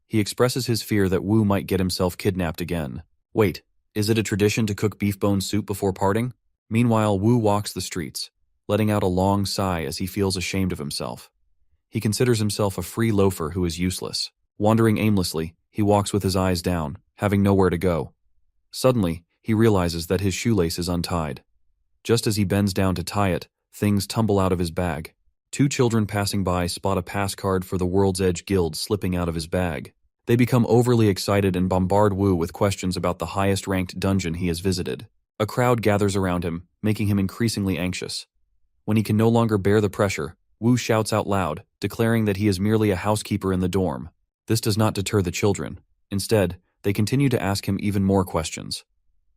He expresses his fear that Wu might get himself kidnapped again. Wait, is it a tradition to cook beef bone soup before parting? Meanwhile, Wu walks the streets, letting out a long sigh as he feels ashamed of himself. He considers himself a free loafer who is useless. Wandering aimlessly, he walks with his eyes down, having nowhere to go. Suddenly, he realizes that his shoelace is untied. Just as he bends down to tie it, things tumble out of his bag. Two children passing by spot a pass card for the World's Edge Guild slipping out of his bag. They become overly excited and bombard Wu with questions about the highest-ranked dungeon he has visited. A crowd gathers around him, making him increasingly anxious. When he can no longer bear the pressure, Wu shouts out loud, declaring that he is merely a housekeeper in the dorm. This does not deter the children. Instead, they continue to ask him even more questions.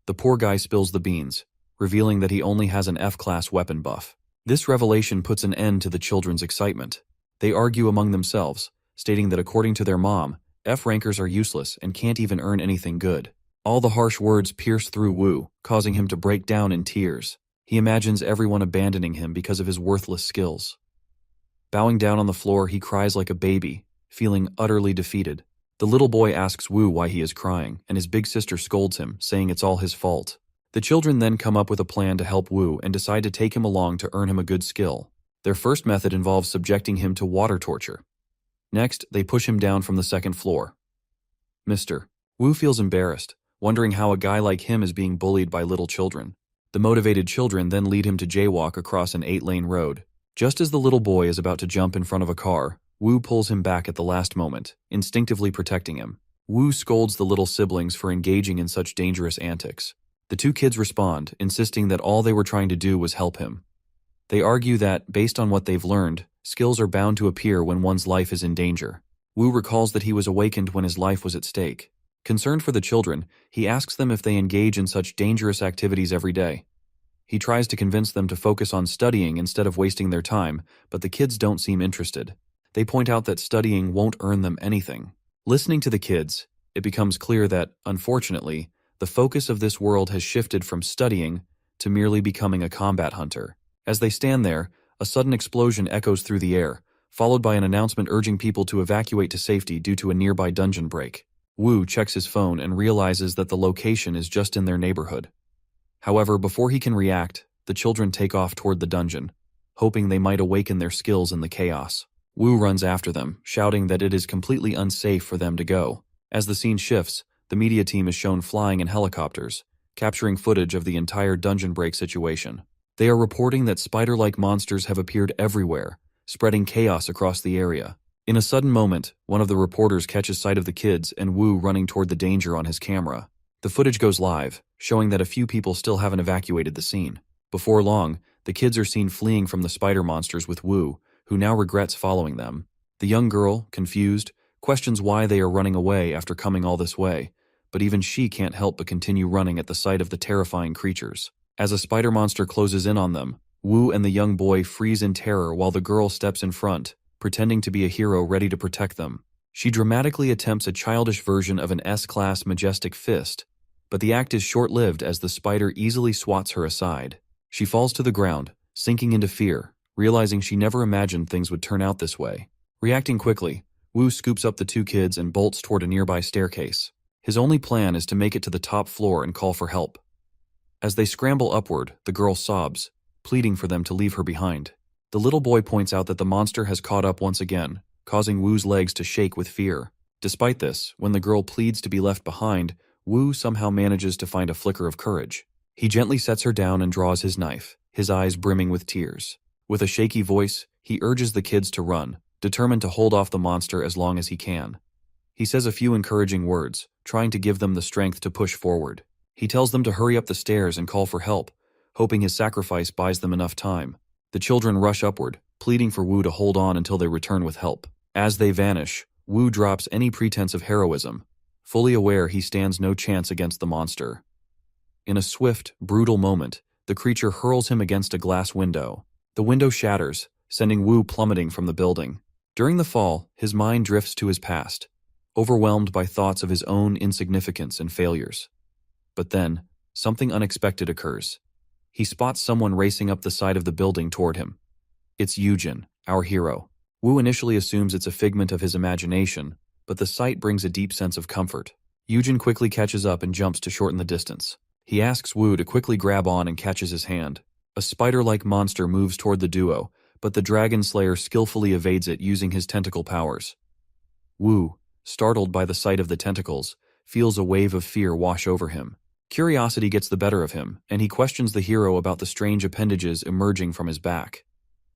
The poor guy spills the beans, revealing that he only has an F-class weapon buff. This revelation puts an end to the children's excitement. They argue among themselves, stating that according to their mom, F-rankers are useless and can't even earn anything good. All the harsh words pierce through Wu, causing him to break down in tears. He imagines everyone abandoning him because of his worthless skills. Bowing down on the floor, he cries like a baby, feeling utterly defeated. The little boy asks Wu why he is crying, and his big sister scolds him, saying it's all his fault. The children then come up with a plan to help Wu and decide to take him along to earn him a good skill. Their first method involves subjecting him to water torture. Next, they push him down from the second floor. Mr. Wu feels embarrassed, wondering how a guy like him is being bullied by little children. The motivated children then lead him to jaywalk across an 8-lane road. Just as the little boy is about to jump in front of a car, Wu pulls him back at the last moment, instinctively protecting him. Wu scolds the little siblings for engaging in such dangerous antics. The two kids respond, insisting that all they were trying to do was help him. They argue that, based on what they've learned, skills are bound to appear when one's life is in danger. Wu recalls that he was awakened when his life was at stake. Concerned for the children, he asks them if they engage in such dangerous activities every day. He tries to convince them to focus on studying instead of wasting their time, but the kids don't seem interested. They point out that studying won't earn them anything. Listening to the kids, it becomes clear that, unfortunately, the focus of this world has shifted from studying to merely becoming a combat hunter. As they stand there, a sudden explosion echoes through the air, followed by an announcement urging people to evacuate to safety due to a nearby dungeon break. Wu checks his phone and realizes that the location is just in their neighborhood. However, before he can react, the children take off toward the dungeon, hoping they might awaken their skills in the chaos. Wu runs after them, shouting that it is completely unsafe for them to go. As the scene shifts, the media team is shown flying in helicopters, capturing footage of the entire dungeon break situation. They are reporting that spider-like monsters have appeared everywhere, spreading chaos across the area. In a sudden moment, one of the reporters catches sight of the kids and Wu running toward the danger on his camera. The footage goes live, showing that a few people still haven't evacuated the scene. Before long, the kids are seen fleeing from the spider monsters with Wu, who now regrets following them. The young girl, confused, questions why they are running away after coming all this way, but even she can't help but continue running at the sight of the terrifying creatures. As a spider monster closes in on them, Wu and the young boy freeze in terror while the girl steps in front, pretending to be a hero ready to protect them. She dramatically attempts a childish version of an S-class majestic fist, but the act is short-lived as the spider easily swats her aside. She falls to the ground, sinking into fear, realizing she never imagined things would turn out this way. Reacting quickly, Wu scoops up the two kids and bolts toward a nearby staircase. His only plan is to make it to the top floor and call for help. As they scramble upward, the girl sobs, pleading for them to leave her behind. The little boy points out that the monster has caught up once again, causing Wu's legs to shake with fear. Despite this, when the girl pleads to be left behind, Wu somehow manages to find a flicker of courage. He gently sets her down and draws his knife, his eyes brimming with tears. With a shaky voice, he urges the kids to run, determined to hold off the monster as long as he can. He says a few encouraging words, trying to give them the strength to push forward. He tells them to hurry up the stairs and call for help, hoping his sacrifice buys them enough time. The children rush upward, pleading for Wu to hold on until they return with help. As they vanish, Wu drops any pretense of heroism, fully aware he stands no chance against the monster. In a swift, brutal moment, the creature hurls him against a glass window. The window shatters, sending Wu plummeting from the building. During the fall, his mind drifts to his past, overwhelmed by thoughts of his own insignificance and failures. But then, something unexpected occurs. He spots someone racing up the side of the building toward him. It's Yujin, our hero. Wu initially assumes it's a figment of his imagination, but the sight brings a deep sense of comfort. Yujin quickly catches up and jumps to shorten the distance. He asks Wu to quickly grab on and catches his hand. A spider-like monster moves toward the duo, but the Dragon Slayer skillfully evades it using his tentacle powers. Wu, startled by the sight of the tentacles, feels a wave of fear wash over him. Curiosity gets the better of him, and he questions the hero about the strange appendages emerging from his back.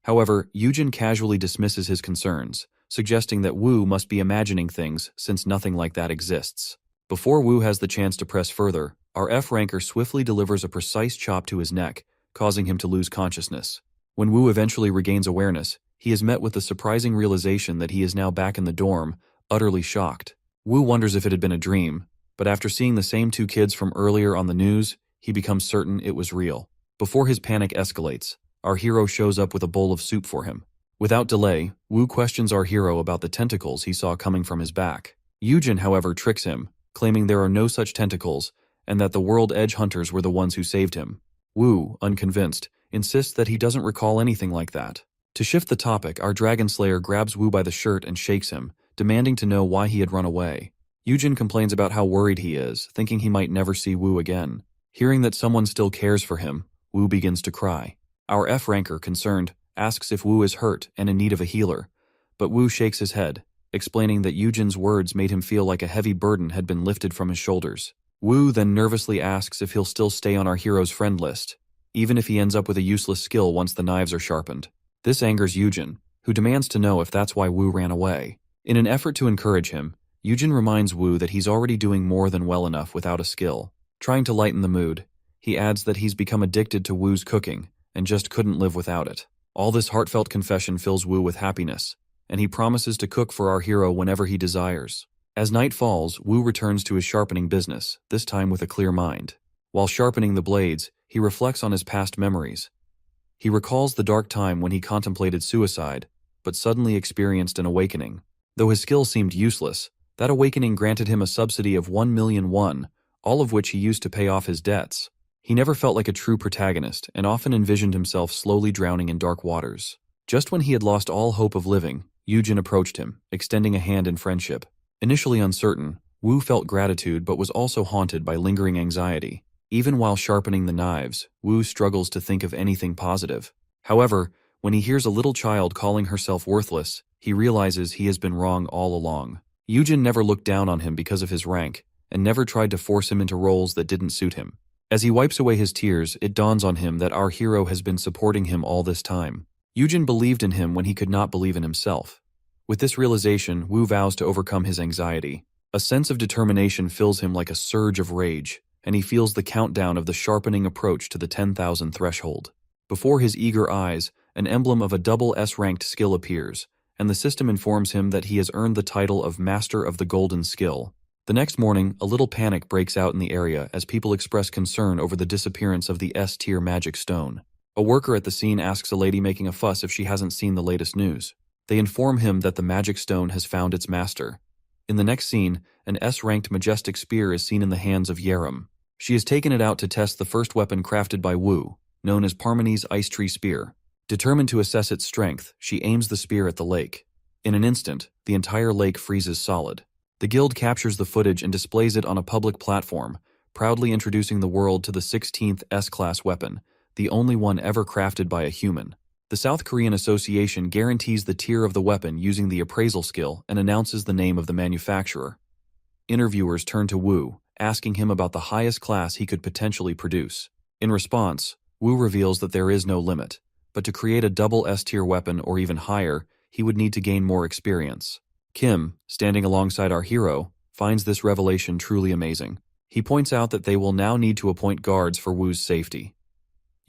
However, Yujin casually dismisses his concerns, suggesting that Wu must be imagining things since nothing like that exists. Before Wu has the chance to press further, our F-ranker swiftly delivers a precise chop to his neck, causing him to lose consciousness. When Wu eventually regains awareness, he is met with the surprising realization that he is now back in the dorm, utterly shocked. Wu wonders if it had been a dream, but after seeing the same two kids from earlier on the news, he becomes certain it was real. Before his panic escalates, our hero shows up with a bowl of soup for him. Without delay, Wu questions our hero about the tentacles he saw coming from his back. Yujin, however, tricks him, claiming there are no such tentacles and that the World Edge Hunters were the ones who saved him. Wu, unconvinced, insists that he doesn't recall anything like that. To shift the topic, our Dragon Slayer grabs Wu by the shirt and shakes him, demanding to know why he had run away. Yujin complains about how worried he is, thinking he might never see Wu again. Hearing that someone still cares for him, Wu begins to cry. Our F-ranker, concerned, asks if Wu is hurt and in need of a healer, but Wu shakes his head, explaining that Yujin's words made him feel like a heavy burden had been lifted from his shoulders. Wu then nervously asks if he'll still stay on our hero's friend list, even if he ends up with a useless skill once the knives are sharpened. This angers Yujin, who demands to know if that's why Wu ran away. In an effort to encourage him, Yujin reminds Wu that he's already doing more than well enough without a skill. Trying to lighten the mood, he adds that he's become addicted to Wu's cooking and just couldn't live without it. All this heartfelt confession fills Wu with happiness, and he promises to cook for our hero whenever he desires. As night falls, Wu returns to his sharpening business, this time with a clear mind. While sharpening the blades, he reflects on his past memories. He recalls the dark time when he contemplated suicide, but suddenly experienced an awakening. Though his skill seemed useless, that awakening granted him a subsidy of 1,000,000 won, all of which he used to pay off his debts. He never felt like a true protagonist and often envisioned himself slowly drowning in dark waters. Just when he had lost all hope of living, Yujin approached him, extending a hand in friendship. Initially uncertain, Wu felt gratitude but was also haunted by lingering anxiety. Even while sharpening the knives, Wu struggles to think of anything positive. However, when he hears a little child calling herself worthless, he realizes he has been wrong all along. Yujin never looked down on him because of his rank, and never tried to force him into roles that didn't suit him. As he wipes away his tears, it dawns on him that our hero has been supporting him all this time. Yujin believed in him when he could not believe in himself. With this realization, Wu vows to overcome his anxiety. A sense of determination fills him like a surge of rage, and he feels the countdown of the sharpening approach to the 10,000 threshold. Before his eager eyes, an emblem of a double S-ranked skill appears, and the system informs him that he has earned the title of Master of the Golden Skill. The next morning, a little panic breaks out in the area as people express concern over the disappearance of the S-tier magic stone. A worker at the scene asks a lady making a fuss if she hasn't seen the latest news. They inform him that the magic stone has found its master. In the next scene, an S-ranked majestic spear is seen in the hands of Yerim. She has taken it out to test the first weapon crafted by Wu, known as Parmeni's Ice Tree Spear. Determined to assess its strength, she aims the spear at the lake. In an instant, the entire lake freezes solid. The guild captures the footage and displays it on a public platform, proudly introducing the world to the 16th S-class weapon, the only one ever crafted by a human. The South Korean Association guarantees the tier of the weapon using the appraisal skill and announces the name of the manufacturer. Interviewers turn to Wu, asking him about the highest class he could potentially produce. In response, Wu reveals that there is no limit, but to create a double S-tier weapon or even higher, he would need to gain more experience. Kim, standing alongside our hero, finds this revelation truly amazing. He points out that they will now need to appoint guards for Wu's safety.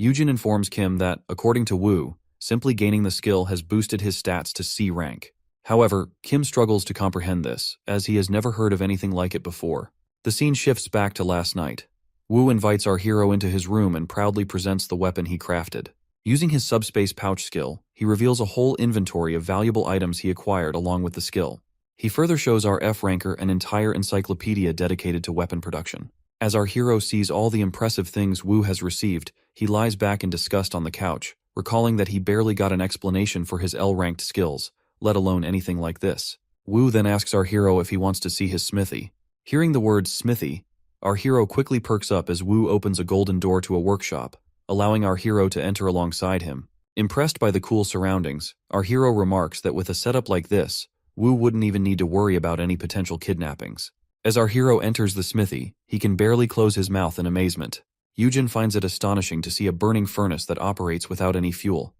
Yujin informs Kim that, according to Wu, simply gaining the skill has boosted his stats to C rank. However, Kim struggles to comprehend this, as he has never heard of anything like it before. The scene shifts back to last night. Wu invites our hero into his room and proudly presents the weapon he crafted. Using his subspace pouch skill, he reveals a whole inventory of valuable items he acquired along with the skill. He further shows our F-ranker an entire encyclopedia dedicated to weapon production. As our hero sees all the impressive things Wu has received, he lies back in disgust on the couch, recalling that he barely got an explanation for his L-ranked skills, let alone anything like this. Wu then asks our hero if he wants to see his smithy. Hearing the word smithy, our hero quickly perks up as Wu opens a golden door to a workshop, allowing our hero to enter alongside him. Impressed by the cool surroundings, our hero remarks that with a setup like this, Wu wouldn't even need to worry about any potential kidnappings. As our hero enters the smithy, he can barely close his mouth in amazement. Yujin finds it astonishing to see a burning furnace that operates without any fuel.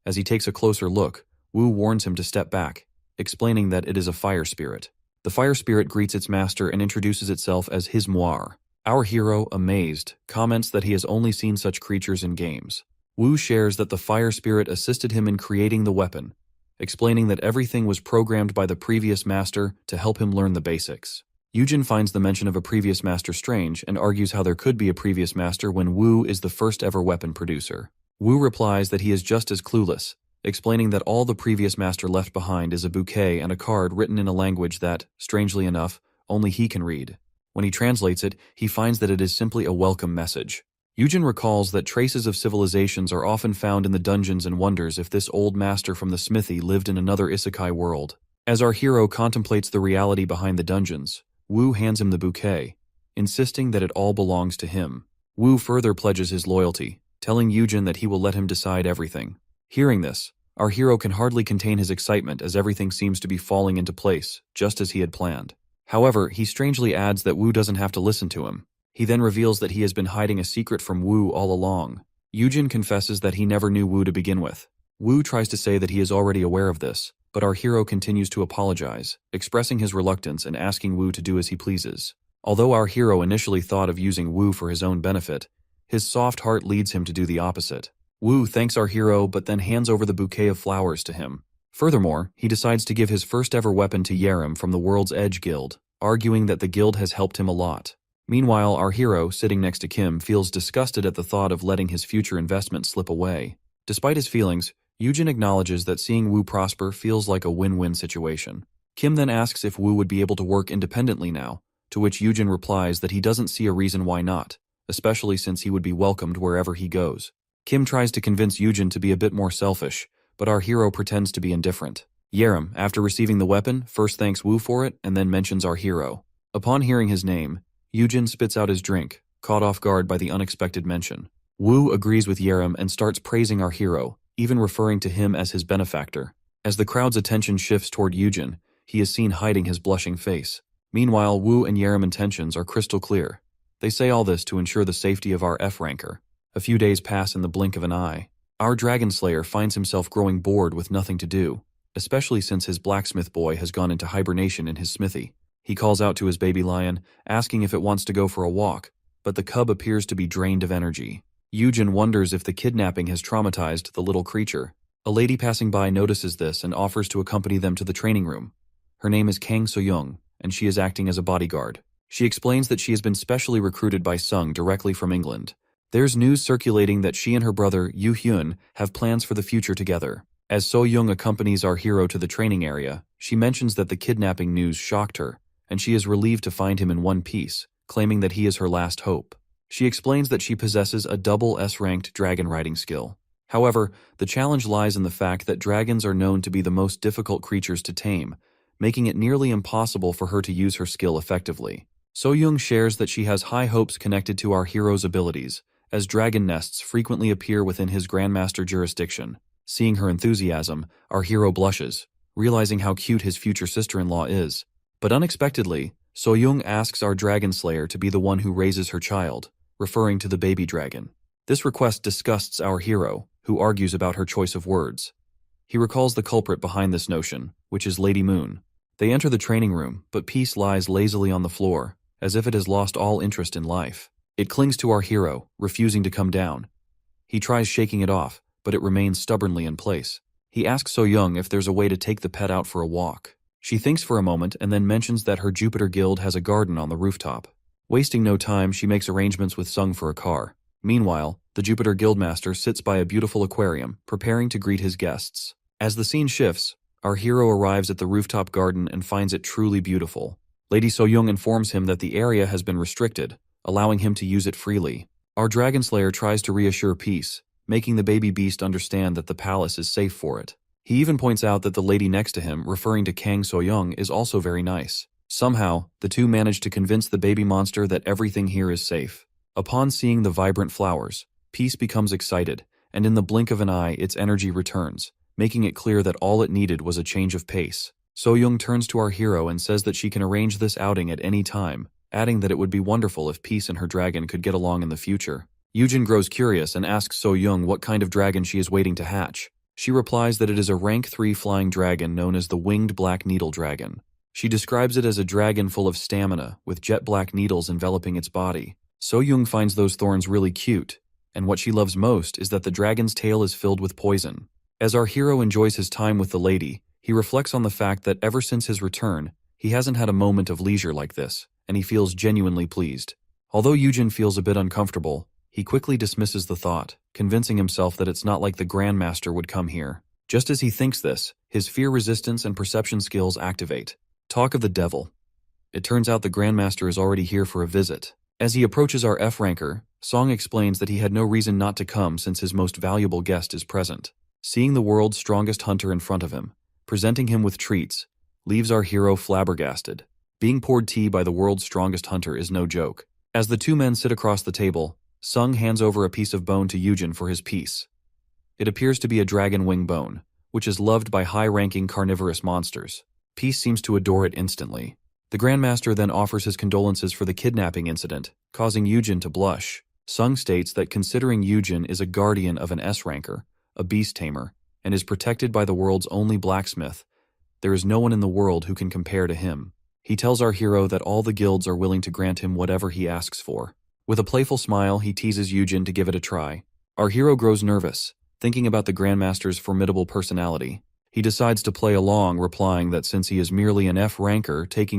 As he takes a closer look, Wu warns him to step back, explaining that it is a fire spirit. The fire spirit greets its master and introduces itself as his Moir. Our hero, amazed, comments that he has only seen such creatures in games. Wu shares that the fire spirit assisted him in creating the weapon, explaining that everything was programmed by the previous master to help him learn the basics. Yujin finds the mention of a previous master strange and argues how there could be a previous master when Wu is the first ever weapon producer. Wu replies that he is just as clueless, explaining that all the previous master left behind is a bouquet and a card written in a language that, strangely enough, only he can read. When he translates it, he finds that it is simply a welcome message. Yujin recalls that traces of civilizations are often found in the dungeons and wonders if this old master from the smithy lived in another isekai world. As our hero contemplates the reality behind the dungeons, Wu hands him the bouquet, insisting that it all belongs to him. Wu further pledges his loyalty, telling Yujin that he will let him decide everything. Hearing this, our hero can hardly contain his excitement as everything seems to be falling into place, just as he had planned. However, he strangely adds that Wu doesn't have to listen to him. He then reveals that he has been hiding a secret from Wu all along. Yujin confesses that he never knew Wu to begin with. Wu tries to say that he is already aware of this, but our hero continues to apologize, expressing his reluctance and asking Wu to do as he pleases. Although our hero initially thought of using Wu for his own benefit, his soft heart leads him to do the opposite. Wu thanks our hero but then hands over the bouquet of flowers to him. Furthermore, he decides to give his first ever weapon to Yerim from the World's Edge Guild, arguing that the guild has helped him a lot. Meanwhile, our hero, sitting next to Kim, feels disgusted at the thought of letting his future investment slip away. Despite his feelings, Yujin acknowledges that seeing Wu prosper feels like a win-win situation. Kim then asks if Wu would be able to work independently now, to which Yujin replies that he doesn't see a reason why not, especially since he would be welcomed wherever he goes. Kim tries to convince Yujin to be a bit more selfish, but our hero pretends to be indifferent. Yerim, after receiving the weapon, first thanks Wu for it and then mentions our hero. Upon hearing his name, Yujin spits out his drink, caught off guard by the unexpected mention. Wu agrees with Yerim and starts praising our hero, even referring to him as his benefactor. As the crowd's attention shifts toward Yujin, he is seen hiding his blushing face. Meanwhile, Wu and Yerim intentions are crystal clear. They say all this to ensure the safety of our F-ranker. A few days pass in the blink of an eye. Our Dragon Slayer finds himself growing bored with nothing to do, especially since his blacksmith boy has gone into hibernation in his smithy. He calls out to his baby lion, asking if it wants to go for a walk, but the cub appears to be drained of energy. Yujin wonders if the kidnapping has traumatized the little creature. A lady passing by notices this and offers to accompany them to the training room. Her name is Kang So-young, and she is acting as a bodyguard. She explains that she has been specially recruited by Sung directly from England. There's news circulating that she and her brother, Yu Hyun, have plans for the future together. As So-young accompanies our hero to the training area, she mentions that the kidnapping news shocked her, and she is relieved to find him in one piece, claiming that he is her last hope. She explains that she possesses a double S-ranked dragon riding skill. However, the challenge lies in the fact that dragons are known to be the most difficult creatures to tame, making it nearly impossible for her to use her skill effectively. So-young shares that she has high hopes connected to our hero's abilities, as dragon nests frequently appear within his grandmaster jurisdiction. Seeing her enthusiasm, our hero blushes, realizing how cute his future sister-in-law is. But unexpectedly, So-young asks our dragon slayer to be the one who raises her child, referring to the baby dragon. This request disgusts our hero, who argues about her choice of words. He recalls the culprit behind this notion, which is Lady Moon. They enter the training room, but Peace lies lazily on the floor, as if it has lost all interest in life. It clings to our hero, refusing to come down. He tries shaking it off, but it remains stubbornly in place. He asks So-young if there's a way to take the pet out for a walk. She thinks for a moment and then mentions that her Jupiter Guild has a garden on the rooftop. Wasting no time, she makes arrangements with Sung for a car. Meanwhile, the Jupiter Guildmaster sits by a beautiful aquarium, preparing to greet his guests. As the scene shifts, our hero arrives at the rooftop garden and finds it truly beautiful. Lady So-young informs him that the area has been restricted, allowing him to use it freely. Our Dragon Slayer tries to reassure Peace, making the baby beast understand that the palace is safe for it. He even points out that the lady next to him, referring to Kang So-young, is also very nice. Somehow, the two manage to convince the baby monster that everything here is safe. Upon seeing the vibrant flowers, Peace becomes excited, and in the blink of an eye its energy returns, making it clear that all it needed was a change of pace. So-young turns to our hero and says that she can arrange this outing at any time, adding that it would be wonderful if Peace and her dragon could get along in the future. Yujin grows curious and asks So-young what kind of dragon she is waiting to hatch. She replies that it is a rank 3 flying dragon known as the Winged Black Needle Dragon. She describes it as a dragon full of stamina, with jet black needles enveloping its body. So-young finds those thorns really cute, and what she loves most is that the dragon's tail is filled with poison. As our hero enjoys his time with the lady, he reflects on the fact that ever since his return, he hasn't had a moment of leisure like this, and he feels genuinely pleased. Although Yujin feels a bit uncomfortable, he quickly dismisses the thought, convincing himself that it's not like the Grandmaster would come here. Just as he thinks this, his fear resistance and perception skills activate. Talk of the devil. It turns out the Grandmaster is already here for a visit. As he approaches our F-ranker, Song explains that he had no reason not to come since his most valuable guest is present. Seeing the world's strongest hunter in front of him, presenting him with treats, leaves our hero flabbergasted. Being poured tea by the world's strongest hunter is no joke. As the two men sit across the table, Sung hands over a piece of bone to Yujin for his piece. It appears to be a dragon wing bone, which is loved by high-ranking carnivorous monsters. Peace seems to adore it instantly. The Grandmaster then offers his condolences for the kidnapping incident, causing Yujin to blush. Sung states that considering Yujin is a guardian of an S-ranker, a beast tamer, and is protected by the world's only blacksmith, there is no one in the world who can compare to him. He tells our hero that all the guilds are willing to grant him whatever he asks for. With a playful smile, he teases Yujin to give it a try. Our hero grows nervous, thinking about the Grandmaster's formidable personality. He decides to play along, replying that since he is merely an F-ranker taking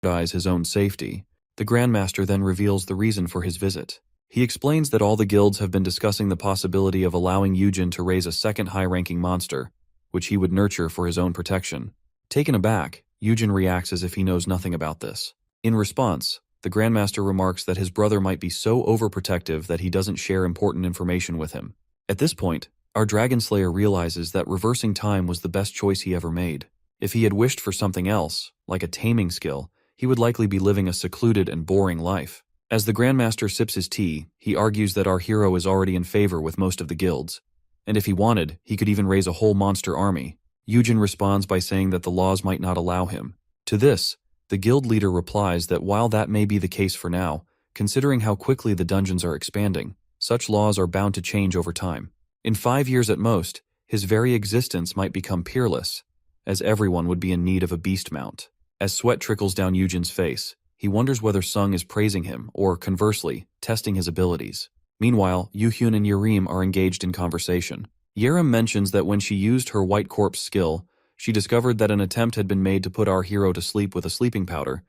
his own safety, the Grandmaster then reveals the reason for his visit. He explains that all the guilds have been discussing the possibility of allowing Yujin to raise a second high-ranking monster, which he would nurture for his own protection. Taken aback, Yujin reacts as if he knows nothing about this. In response, the Grandmaster remarks that his brother might be so overprotective that he doesn't share important information with him. At this point, our Dragon Slayer realizes that reversing time was the best choice he ever made. If he had wished for something else, like a taming skill, he would likely be living a secluded and boring life. As the Grandmaster sips his tea, he argues that our hero is already in favor with most of the guilds, and if he wanted, he could even raise a whole monster army. Yujin responds by saying that the laws might not allow him. To this, the guild leader replies that while that may be the case for now, considering how quickly the dungeons are expanding, such laws are bound to change over time. In 5 years at most, his very existence might become peerless, as everyone would be in need of a beast mount. As sweat trickles down Yujin's face, he wonders whether Sung is praising him or, conversely, testing his abilities. Meanwhile, Yuhyun and Yerim are engaged in conversation. Yerim mentions that when she used her white corpse skill, she discovered that an attempt had been made to put our hero to sleep with a sleeping powder,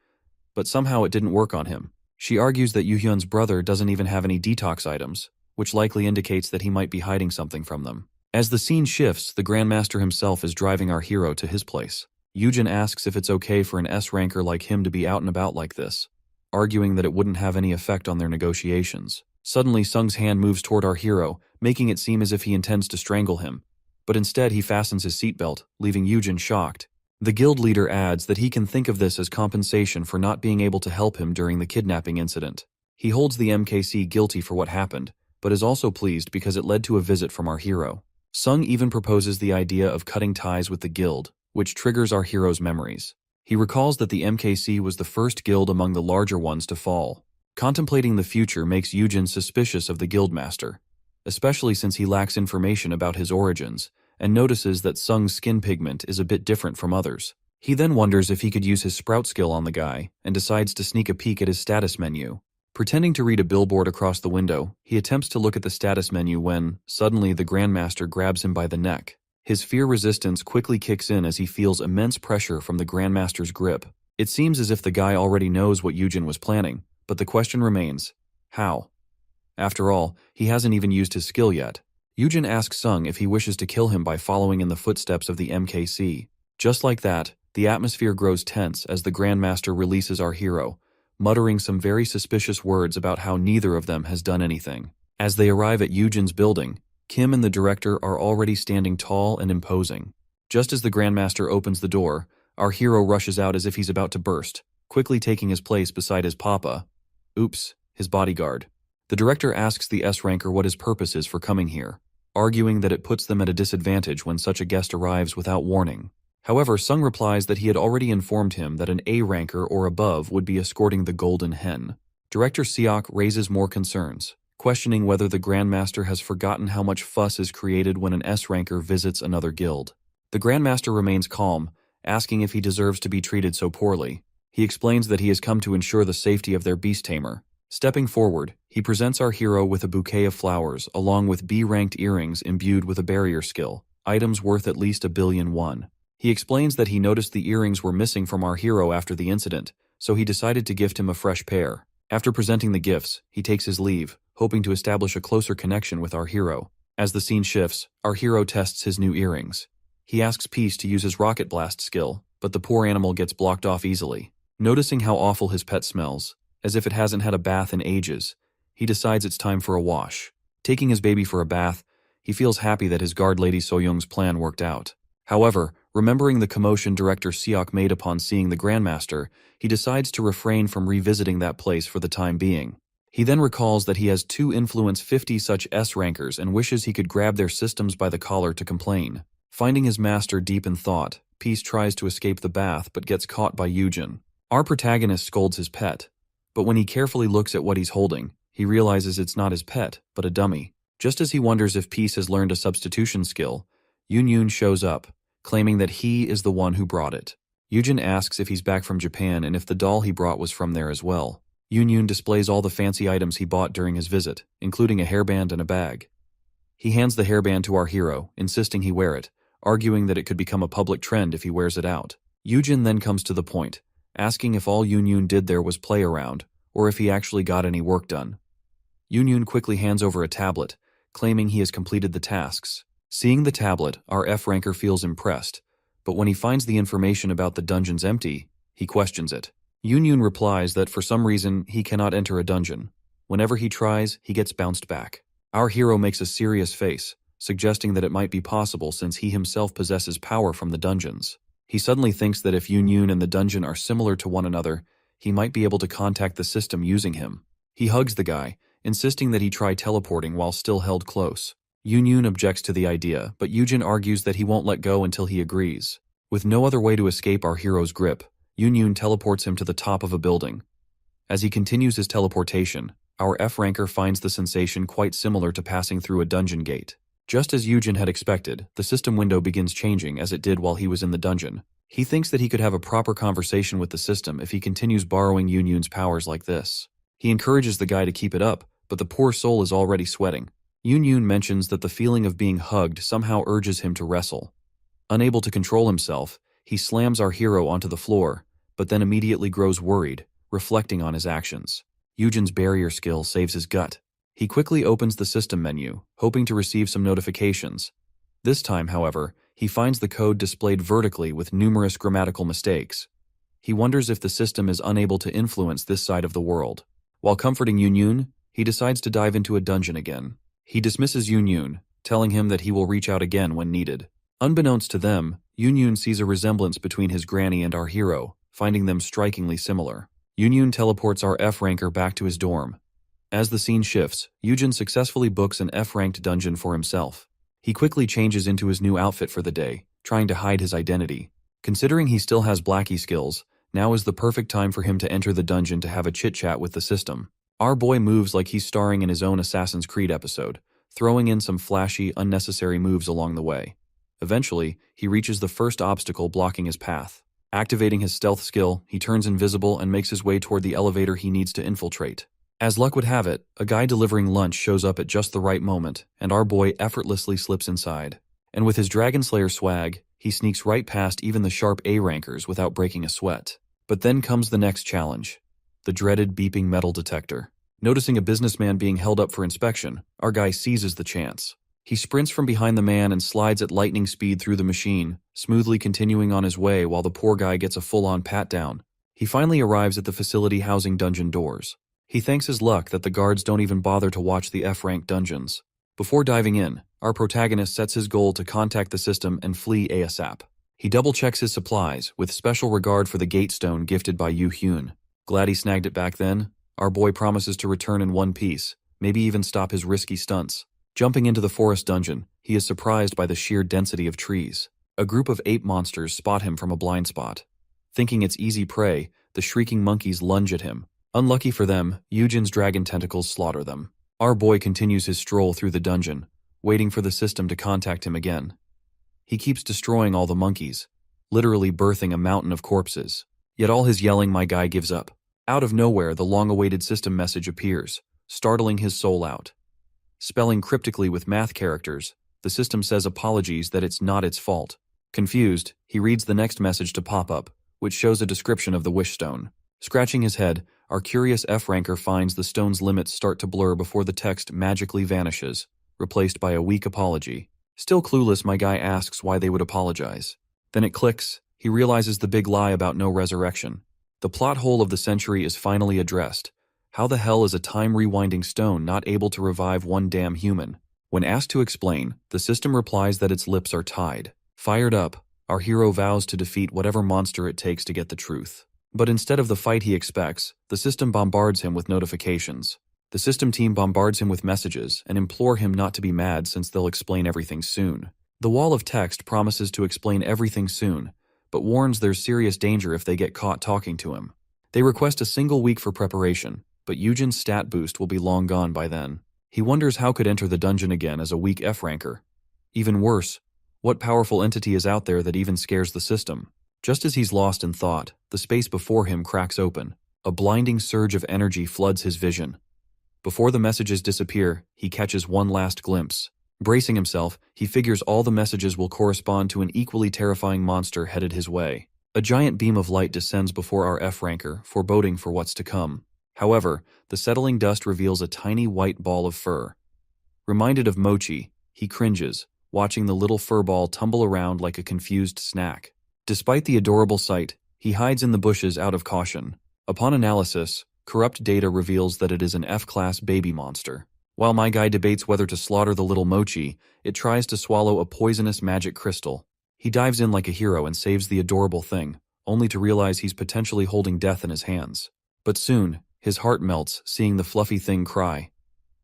but somehow it didn't work on him. She argues that Yuhyun's brother doesn't even have any detox items, which likely indicates that he might be hiding something from them. As the scene shifts, the Grandmaster himself is driving our hero to his place. Yujin asks if it's okay for an S-ranker like him to be out and about like this, arguing that it wouldn't have any effect on their negotiations. Suddenly, Sung's hand moves toward our hero, making it seem as if he intends to strangle him, but instead he fastens his seatbelt, leaving Yujin shocked. The guild leader adds that he can think of this as compensation for not being able to help him during the kidnapping incident. He holds the MKC guilty for what happened, but is also pleased because it led to a visit from our hero. Sung even proposes the idea of cutting ties with the guild, which triggers our hero's memories. He recalls that the MKC was the first guild among the larger ones to fall. Contemplating the future makes Yujin suspicious of the guildmaster, especially since he lacks information about his origins, and notices that Sung's skin pigment is a bit different from others. He then wonders if he could use his sprout skill on the guy, and decides to sneak a peek at his status menu. Pretending to read a billboard across the window, he attempts to look at the status menu when, suddenly, the Grandmaster grabs him by the neck. His fear resistance quickly kicks in as he feels immense pressure from the Grandmaster's grip. It seems as if the guy already knows what Yujin was planning, but the question remains, how? After all, he hasn't even used his skill yet. Yujin asks Sung if he wishes to kill him by following in the footsteps of the MKC. Just like that, the atmosphere grows tense as the Grandmaster releases our hero, muttering some very suspicious words about how neither of them has done anything. As they arrive at Yujin's building, Kim and the director are already standing tall and imposing. Just as the Grandmaster opens the door, our hero rushes out as if he's about to burst, quickly taking his place beside his papa. Oops, his bodyguard. The director asks the S-ranker what his purpose is for coming here, arguing that it puts them at a disadvantage when such a guest arrives without warning. However, Sung replies that he had already informed him that an A-ranker or above would be escorting the Golden Hen. Director Seok raises more concerns, questioning whether the Grandmaster has forgotten how much fuss is created when an S-ranker visits another guild. The Grandmaster remains calm, asking if he deserves to be treated so poorly. He explains that he has come to ensure the safety of their beast tamer. Stepping forward, he presents our hero with a bouquet of flowers along with B-ranked earrings imbued with a barrier skill, items worth at least 1,000,000,000. He explains that he noticed the earrings were missing from our hero after the incident, so he decided to gift him a fresh pair. After presenting the gifts, he takes his leave, hoping to establish a closer connection with our hero. As the scene shifts, our hero tests his new earrings. He asks Peace to use his rocket blast skill, but the poor animal gets blocked off easily. Noticing how awful his pet smells, as if it hasn't had a bath in ages, he decides it's time for a wash. Taking his baby for a bath, he feels happy that his guard lady Soyoung's plan worked out. However, remembering the commotion director Seok made upon seeing the Grandmaster, he decides to refrain from revisiting that place for the time being. He then recalls that he has 2 influence 50 such S-rankers and wishes he could grab their systems by the collar to complain. Finding his master deep in thought, Peace tries to escape the bath but gets caught by Yujin. Our protagonist scolds his pet, but when he carefully looks at what he's holding, he realizes it's not his pet, but a dummy. Just as he wonders if Peace has learned a substitution skill, Yun shows up, claiming that he is the one who brought it. Yujin asks if he's back from Japan and if the doll he brought was from there as well. Yun displays all the fancy items he bought during his visit, including a hairband and a bag. He hands the hairband to our hero, insisting he wear it, arguing that it could become a public trend if he wears it out. Yujin then comes to the point, asking if all Yun did there was play around, or if he actually got any work done. Yun quickly hands over a tablet, claiming he has completed the tasks. Seeing the tablet, our F-ranker feels impressed, but when he finds the information about the dungeons empty, he questions it. Yun replies that for some reason he cannot enter a dungeon. Whenever he tries, he gets bounced back. Our hero makes a serious face, suggesting that it might be possible since he himself possesses power from the dungeons. He suddenly thinks that if Yun and the dungeon are similar to one another, he might be able to contact the system using him. He hugs the guy, insisting that he try teleporting while still held close. Yoon objects to the idea, but Yoojin argues that he won't let go until he agrees. With no other way to escape our hero's grip, Yoon teleports him to the top of a building. As he continues his teleportation, our F-ranker finds the sensation quite similar to passing through a dungeon gate. Just as Yoojin had expected, the system window begins changing as it did while he was in the dungeon. He thinks that he could have a proper conversation with the system if he continues borrowing Yoon's powers like this. He encourages the guy to keep it up, but the poor soul is already sweating. Yoon mentions that the feeling of being hugged somehow urges him to wrestle. Unable to control himself, he slams our hero onto the floor, but then immediately grows worried, reflecting on his actions. Yoon's barrier skill saves his gut. He quickly opens the system menu, hoping to receive some notifications. This time, however, he finds the code displayed vertically with numerous grammatical mistakes. He wonders if the system is unable to influence this side of the world. While comforting Yoon, he decides to dive into a dungeon again. He dismisses Yoon, telling him that he will reach out again when needed. Unbeknownst to them, Yoon sees a resemblance between his granny and our hero, finding them strikingly similar. Yoon teleports our F-ranker back to his dorm. As the scene shifts, Yoojin successfully books an F-ranked dungeon for himself. He quickly changes into his new outfit for the day, trying to hide his identity. Considering he still has Blackie skills, now is the perfect time for him to enter the dungeon to have a chit-chat with the system. Our boy moves like he's starring in his own Assassin's Creed episode, throwing in some flashy, unnecessary moves along the way. Eventually, he reaches the first obstacle blocking his path. Activating his stealth skill, he turns invisible and makes his way toward the elevator he needs to infiltrate. As luck would have it, a guy delivering lunch shows up at just the right moment, and our boy effortlessly slips inside. And with his Dragon Slayer swag, he sneaks right past even the sharp A-rankers without breaking a sweat. But then comes the next challenge. The dreaded beeping metal detector. Noticing a businessman being held up for inspection, our guy seizes the chance. He sprints from behind the man and slides at lightning speed through the machine, smoothly continuing on his way while the poor guy gets a full-on pat-down. He finally arrives at the facility housing dungeon doors. He thanks his luck that the guards don't even bother to watch the F-rank dungeons. Before diving in, our protagonist sets his goal to contact the system and flee ASAP. He double-checks his supplies, with special regard for the gate stone gifted by Yoon. Glad he snagged it back then, our boy promises to return in one piece, maybe even stop his risky stunts. Jumping into the forest dungeon, he is surprised by the sheer density of trees. A group of ape monsters spot him from a blind spot. Thinking it's easy prey, the shrieking monkeys lunge at him. Unlucky for them, Yoon's dragon tentacles slaughter them. Our boy continues his stroll through the dungeon, waiting for the system to contact him again. He keeps destroying all the monkeys, literally birthing a mountain of corpses. Yet all his yelling, my guy gives up. Out of nowhere, the long-awaited system message appears, startling his soul out. Spelling cryptically with math characters, the system says apologies that it's not its fault. Confused, he reads the next message to pop up, which shows a description of the wish stone. Scratching his head, our curious F-ranker finds the stone's limits start to blur before the text magically vanishes, replaced by a weak apology. Still clueless, my guy asks why they would apologize. Then it clicks. He realizes the big lie about no resurrection. The plot hole of the century is finally addressed. How the hell is a time-rewinding stone not able to revive one damn human? When asked to explain, the system replies that its lips are tied. Fired up, our hero vows to defeat whatever monster it takes to get the truth. But instead of the fight he expects, the system bombards him with notifications. The system team bombards him with messages and implore him not to be mad since they'll explain everything soon. The wall of text promises to explain everything soon, but warns there's serious danger if they get caught talking to him. They request a single week for preparation, but Yoon's stat boost will be long gone by then. He wonders how could enter the dungeon again as a weak F-ranker. Even worse, what powerful entity is out there that even scares the system? Just as he's lost in thought, the space before him cracks open. A blinding surge of energy floods his vision. Before the messages disappear, he catches one last glimpse. Bracing himself, he figures all the messages will correspond to an equally terrifying monster headed his way. A giant beam of light descends before our F-ranker, foreboding for what's to come. However, the settling dust reveals a tiny white ball of fur. Reminded of Mochi, he cringes, watching the little fur ball tumble around like a confused snack. Despite the adorable sight, he hides in the bushes out of caution. Upon analysis, corrupt data reveals that it is an F-class baby monster. While my guy debates whether to slaughter the little Mochi, it tries to swallow a poisonous magic crystal. He dives in like a hero and saves the adorable thing, only to realize he's potentially holding death in his hands. But soon, his heart melts seeing the fluffy thing cry.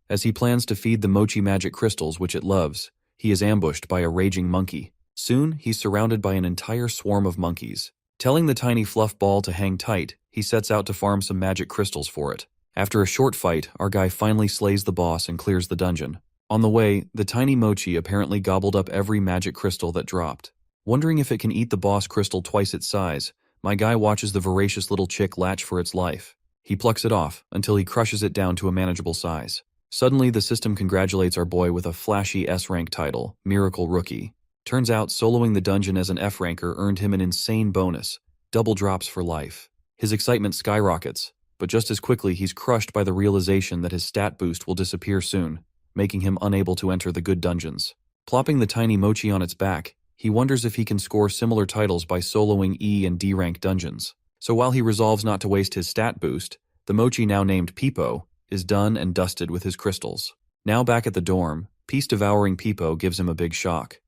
As he plans to feed the mochi magic crystals which it loves, he is ambushed by a raging monkey. Soon, he's surrounded by an entire swarm of monkeys. Telling the tiny fluff ball to hang tight, he sets out to farm some magic crystals for it. After a short fight, our guy finally slays the boss and clears the dungeon. On the way, the tiny mochi apparently gobbled up every magic crystal that dropped. Wondering if it can eat the boss crystal twice its size, my guy watches the voracious little chick latch for its life. He plucks it off until he crushes it down to a manageable size. Suddenly, the system congratulates our boy with a flashy S-rank title, Miracle Rookie. Turns out, soloing the dungeon as an F-ranker earned him an insane bonus, double drops for life. His excitement skyrockets, but just as quickly he's crushed by the realization that his stat boost will disappear soon, making him unable to enter the good dungeons. Plopping the tiny mochi on its back, he wonders if he can score similar titles by soloing E and D rank dungeons. So while he resolves not to waste his stat boost, the mochi now named Peepo is done and dusted with his crystals. Now back at the dorm, peace-devouring Peepo gives him a big shock.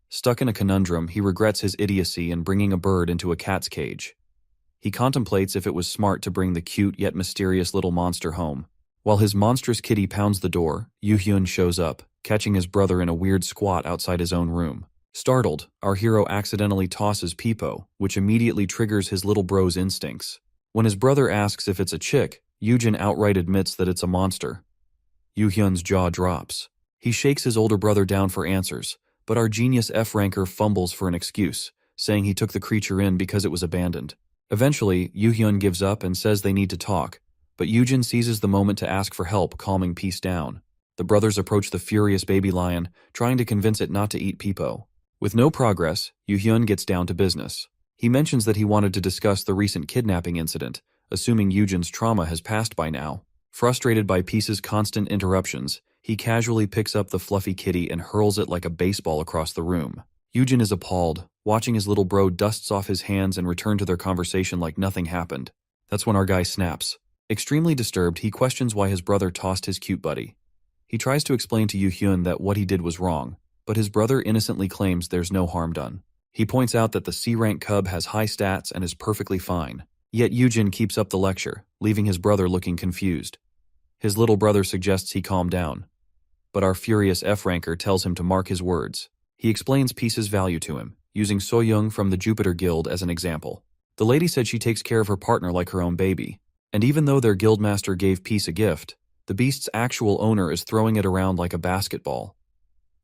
Stuck in a conundrum, he regrets his idiocy in bringing a bird into a cat's cage. He contemplates if it was smart to bring the cute yet mysterious little monster home. While his monstrous kitty pounds the door, Yoo-hyun shows up, catching his brother in a weird squat outside his own room. Startled, our hero accidentally tosses Peepo, which immediately triggers his little bro's instincts. When his brother asks if it's a chick, Yoojin outright admits that it's a monster. Yoo-hyun's jaw drops. He shakes his older brother down for answers, but our genius F-ranker fumbles for an excuse, saying he took the creature in because it was abandoned. Eventually, Yoo-hyun gives up and says they need to talk, but Yoojin seizes the moment to ask for help, calming Peace down. The brothers approach the furious baby lion, trying to convince it not to eat Peepo. With no progress, Yoo-hyun gets down to business. He mentions that he wanted to discuss the recent kidnapping incident, assuming Yoojin's trauma has passed by now. Frustrated by Peace's constant interruptions, he casually picks up the fluffy kitty and hurls it like a baseball across the room. Yoojin is appalled, watching his little bro dusts off his hands and return to their conversation like nothing happened. That's when our guy snaps. Extremely disturbed, he questions why his brother tossed his cute buddy. He tries to explain to Yoo-hyun that what he did was wrong, but his brother innocently claims there's no harm done. He points out that the C-rank cub has high stats and is perfectly fine. Yet Yoojin keeps up the lecture, leaving his brother looking confused. His little brother suggests he calm down, but our furious F-ranker tells him to mark his words. He explains Peace's value to him, using So-young from the Jupiter Guild as an example. The lady said she takes care of her partner like her own baby, and even though their guildmaster gave Peace a gift, the beast's actual owner is throwing it around like a basketball.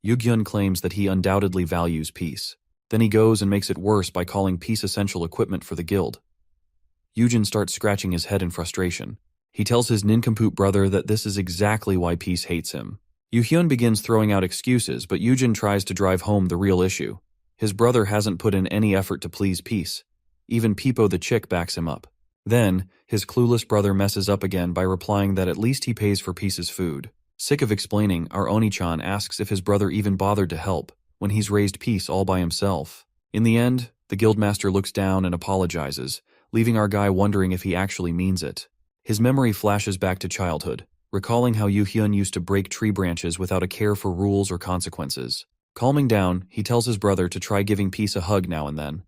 Yoo-hyun claims that he undoubtedly values Peace. Then he goes and makes it worse by calling Peace essential equipment for the guild. Yoojin starts scratching his head in frustration. He tells his nincompoop brother that this is exactly why Peace hates him. Yoo-hyun begins throwing out excuses, but Yoojin tries to drive home the real issue. His brother hasn't put in any effort to please Peace. Even Peepo the chick backs him up. Then, his clueless brother messes up again by replying that at least he pays for Peace's food. Sick of explaining, our Oni-chan asks if his brother even bothered to help, when he's raised Peace all by himself. In the end, the guildmaster looks down and apologizes, leaving our guy wondering if he actually means it. His memory flashes back to childhood, recalling how Yoo-hyun used to break tree branches without a care for rules or consequences. Calming down, he tells his brother to try giving Peace a hug now and then.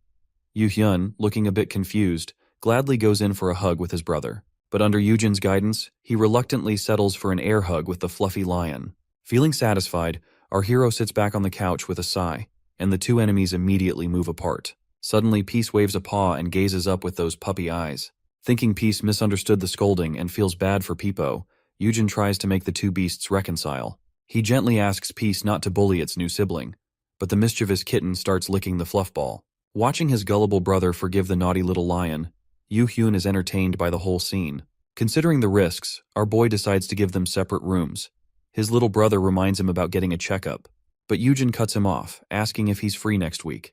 Yoo-hyun, looking a bit confused, gladly goes in for a hug with his brother. But under Yoojin's guidance, he reluctantly settles for an air hug with the fluffy lion. Feeling satisfied, our hero sits back on the couch with a sigh, and the two enemies immediately move apart. Suddenly, Peace waves a paw and gazes up with those puppy eyes. Thinking Peace misunderstood the scolding and feels bad for Peepo, Yoojin tries to make the two beasts reconcile. He gently asks Peace not to bully its new sibling, but the mischievous kitten starts licking the fluff ball. Watching his gullible brother forgive the naughty little lion, Yoo-hyun is entertained by the whole scene. Considering the risks, our boy decides to give them separate rooms. His little brother reminds him about getting a checkup, but Yoojin cuts him off, asking if he's free next week.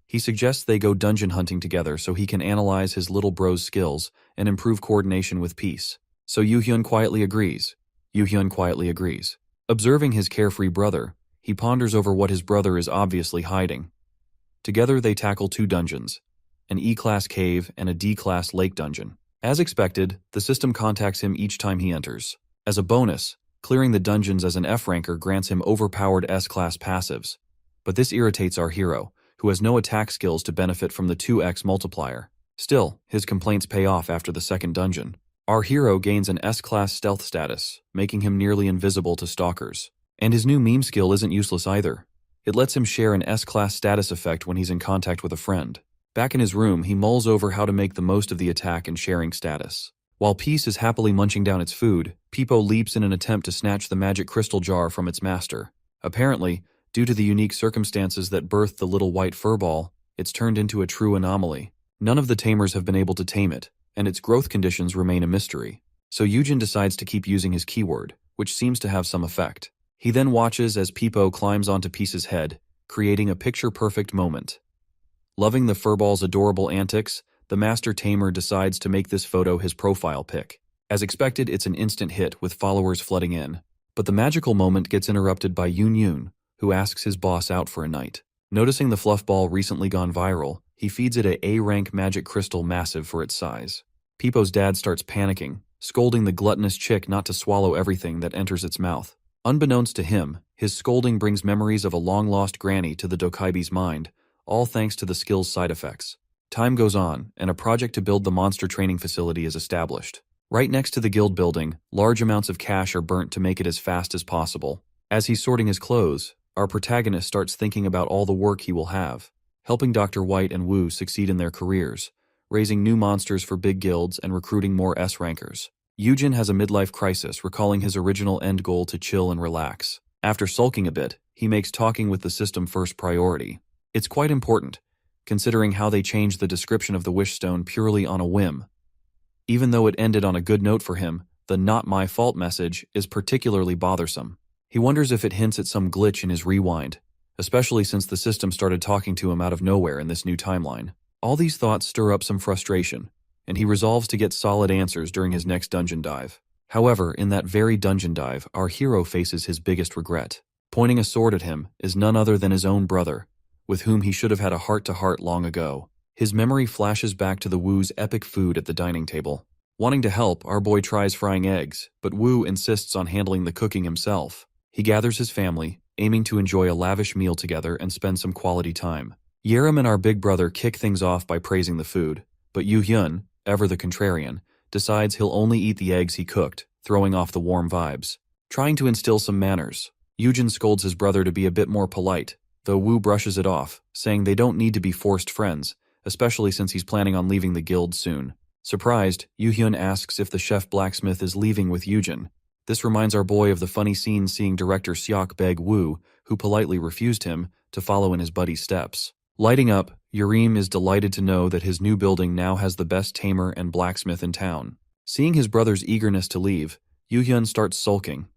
He suggests they go dungeon hunting together so he can analyze his little bro's skills and improve coordination with Peace. So Yoo-hyun quietly agrees. Observing his carefree brother, he ponders over what his brother is obviously hiding. Together they tackle two dungeons, an E-class cave and a D-class lake dungeon. As expected, the system contacts him each time he enters. As a bonus, clearing the dungeons as an F-ranker grants him overpowered S-class passives. But this irritates our hero, who has no attack skills to benefit from the 2x multiplier. Still, his complaints pay off after the second dungeon. Our hero gains an S-class stealth status, making him nearly invisible to stalkers. And his new meme skill isn't useless either. It lets him share an S-class status effect when he's in contact with a friend. Back in his room, he mulls over how to make the most of the attack and sharing status. While Peace is happily munching down its food, Peepo leaps in an attempt to snatch the magic crystal jar from its master. Apparently, due to the unique circumstances that birthed the little white furball, it's turned into a true anomaly. None of the tamers have been able to tame it, and its growth conditions remain a mystery. So Yujin decides to keep using his keyword, which seems to have some effect. He then watches as Peepo climbs onto Peace's head, creating a picture-perfect moment. Loving the furball's adorable antics, the master tamer decides to make this photo his profile pic. As expected, it's an instant hit with followers flooding in. But the magical moment gets interrupted by Yoon Yoon, who asks his boss out for a night. Noticing the fluff ball recently gone viral, he feeds it a A-rank magic crystal massive for its size. Peepo's dad starts panicking, scolding the gluttonous chick not to swallow everything that enters its mouth. Unbeknownst to him, his scolding brings memories of a long-lost granny to the Dokaibi's mind, all thanks to the skill's side effects. Time goes on, and a project to build the monster training facility is established. Right next to the guild building, large amounts of cash are burnt to make it as fast as possible. As he's sorting his clothes, our protagonist starts thinking about all the work he will have, helping Dr. White and Wu succeed in their careers, raising new monsters for big guilds and recruiting more S-rankers. Yujin has a midlife crisis, recalling his original end goal to chill and relax. After sulking a bit, he makes talking with the system first priority. It's quite important, considering how they changed the description of the wish stone purely on a whim. Even though it ended on a good note for him, the "not my fault" message is particularly bothersome. He wonders if it hints at some glitch in his rewind, especially since the system started talking to him out of nowhere in this new timeline. All these thoughts stir up some frustration, and he resolves to get solid answers during his next dungeon dive. However, in that very dungeon dive, our hero faces his biggest regret. Pointing a sword at him is none other than his own brother, with whom he should have had a heart-to-heart long ago. His memory flashes back to the Wu's epic food at the dining table. Wanting to help, our boy tries frying eggs, but Wu insists on handling the cooking himself. He gathers his family, aiming to enjoy a lavish meal together and spend some quality time. Yerim and our big brother kick things off by praising the food, but Yu Hyun, ever the contrarian, decides he'll only eat the eggs he cooked, throwing off the warm vibes. Trying to instill some manners, Yujin scolds his brother to be a bit more polite, though Wu brushes it off, saying they don't need to be forced friends, especially since he's planning on leaving the guild soon. Surprised, Yu Hyun asks if the chef blacksmith is leaving with Yujin. This reminds our boy of the funny scene seeing director Seok beg Wu, who politely refused him, to follow in his buddy's steps. Lighting up, Yerim is delighted to know that his new building now has the best tamer and blacksmith in town. Seeing his brother's eagerness to leave, Yu Hyun starts sulking.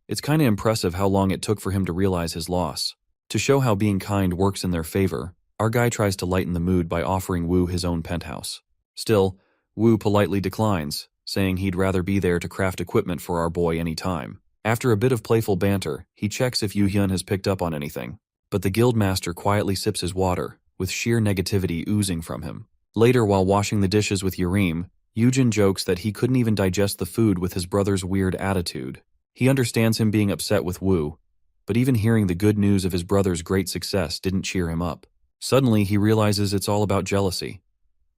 It's kinda impressive how long it took for him to realize his loss. To show how being kind works in their favor, our guy tries to lighten the mood by offering Wu his own penthouse. Still, Wu politely declines, saying he'd rather be there to craft equipment for our boy any time. After a bit of playful banter, he checks if Yu Hyun has picked up on anything. But the guildmaster quietly sips his water, with sheer negativity oozing from him. Later, while washing the dishes with Yerim, Yujin jokes that he couldn't even digest the food with his brother's weird attitude. He understands him being upset with Wu, but even hearing the good news of his brother's great success didn't cheer him up. Suddenly, he realizes it's all about jealousy.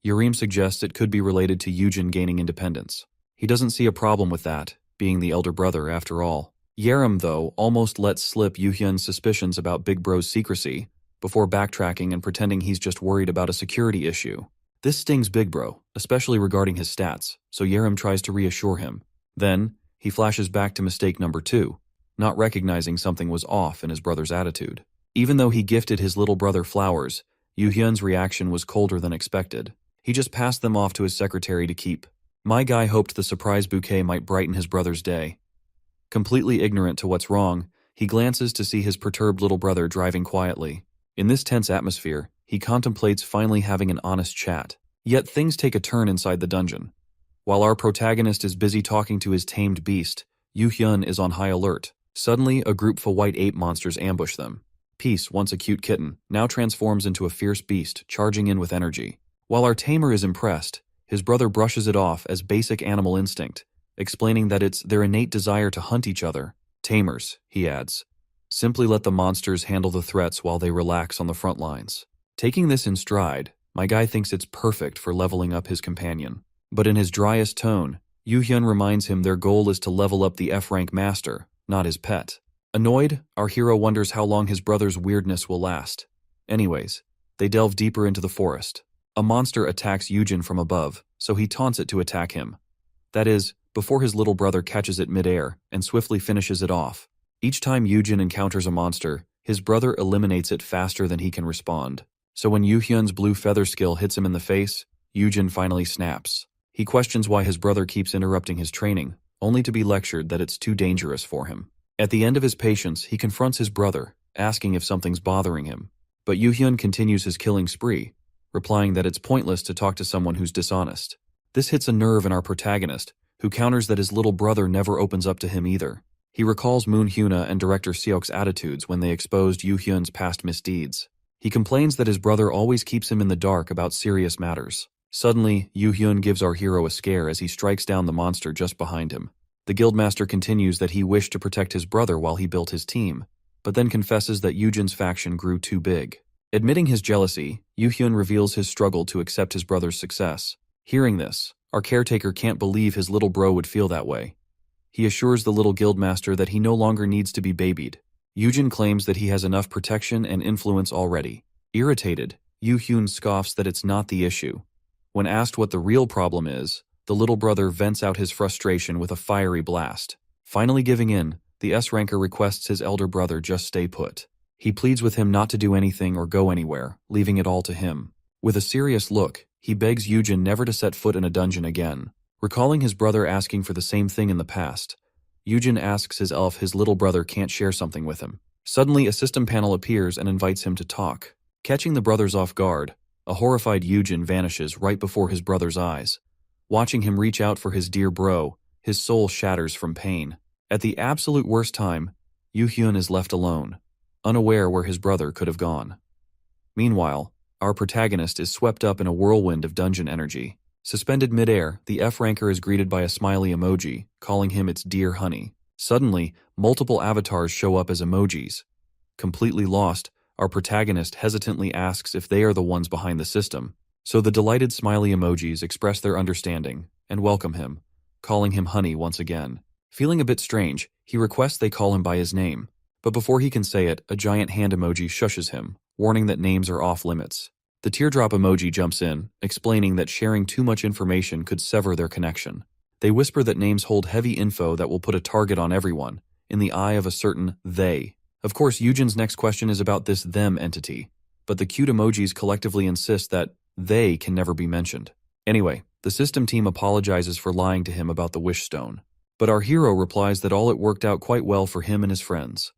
Yerim suggests it could be related to Yujin gaining independence. He doesn't see a problem with that, being the elder brother after all. Yerim, though, almost lets slip Yu Hyun's suspicions about Big Bro's secrecy, before backtracking and pretending he's just worried about a security issue. This stings Big Bro, especially regarding his stats, so Yerim tries to reassure him. Then, he flashes back to mistake number 2, not recognizing something was off in his brother's attitude. Even though he gifted his little brother flowers, Yu Hyun's reaction was colder than expected. He just passed them off to his secretary to keep. My guy hoped the surprise bouquet might brighten his brother's day. Completely ignorant to what's wrong, he glances to see his perturbed little brother driving quietly. In this tense atmosphere, he contemplates finally having an honest chat. Yet things take a turn inside the dungeon. While our protagonist is busy talking to his tamed beast, Yu Hyun is on high alert. Suddenly, a group of white ape monsters ambush them. Peace, once a cute kitten, now transforms into a fierce beast, charging in with energy. While our tamer is impressed, his brother brushes it off as basic animal instinct, explaining that it's their innate desire to hunt each other. Tamers, he adds. Simply let the monsters handle the threats while they relax on the front lines. Taking this in stride, my guy thinks it's perfect for leveling up his companion. But in his driest tone, Yu-hyun reminds him their goal is to level up the F-rank master, not his pet. Annoyed, our hero wonders how long his brother's weirdness will last. Anyways, they delve deeper into the forest. A monster attacks Yujin from above, so he taunts it to attack him. That is, before his little brother catches it midair and swiftly finishes it off. Each time Yujin encounters a monster, his brother eliminates it faster than he can respond. So when Yu-hyun's blue feather skill hits him in the face, Yujin finally snaps. He questions why his brother keeps interrupting his training, only to be lectured that it's too dangerous for him. At the end of his patience, he confronts his brother, asking if something's bothering him. But Yu-hyun continues his killing spree, replying that it's pointless to talk to someone who's dishonest. This hits a nerve in our protagonist, who counters that his little brother never opens up to him either. He recalls Moon Hyuna and director Seok's attitudes when they exposed Yu-hyun's past misdeeds. He complains that his brother always keeps him in the dark about serious matters. Suddenly, Yu-hyun gives our hero a scare as he strikes down the monster just behind him. The guildmaster continues that he wished to protect his brother while he built his team, but then confesses that Yujin's faction grew too big. Admitting his jealousy, Yu-hyun reveals his struggle to accept his brother's success. Hearing this, our caretaker can't believe his little bro would feel that way. He assures the little guildmaster that he no longer needs to be babied. Yujin claims that he has enough protection and influence already. Irritated, Yu-hyun scoffs that it's not the issue. When asked what the real problem is, the little brother vents out his frustration with a fiery blast. Finally giving in, the S-ranker requests his elder brother just stay put. He pleads with him not to do anything or go anywhere, leaving it all to him. With a serious look, he begs Yujin never to set foot in a dungeon again. Recalling his brother asking for the same thing in the past, Yujin asks his elf his little brother can't share something with him. Suddenly, a system panel appears and invites him to talk. Catching the brothers off guard, a horrified Yujin vanishes right before his brother's eyes. Watching him reach out for his dear bro, his soul shatters from pain. At the absolute worst time, Yu-hyun is left alone, unaware where his brother could have gone. Meanwhile, our protagonist is swept up in a whirlwind of dungeon energy. Suspended midair, the F-ranker is greeted by a smiley emoji, calling him its dear honey. Suddenly, multiple avatars show up as emojis. Completely lost, our protagonist hesitantly asks if they are the ones behind the system. So the delighted smiley emojis express their understanding and welcome him, calling him honey once again. Feeling a bit strange, he requests they call him by his name. But before he can say it, a giant hand emoji shushes him, warning that names are off limits. The teardrop emoji jumps in, explaining that sharing too much information could sever their connection. They whisper that names hold heavy info that will put a target on everyone, in the eye of a certain they. Of course, Yujin's next question is about this them entity, but the cute emojis collectively insist that they can never be mentioned. Anyway, the system team apologizes for lying to him about the wish stone, but our hero replies that all it worked out quite well for him and his friends.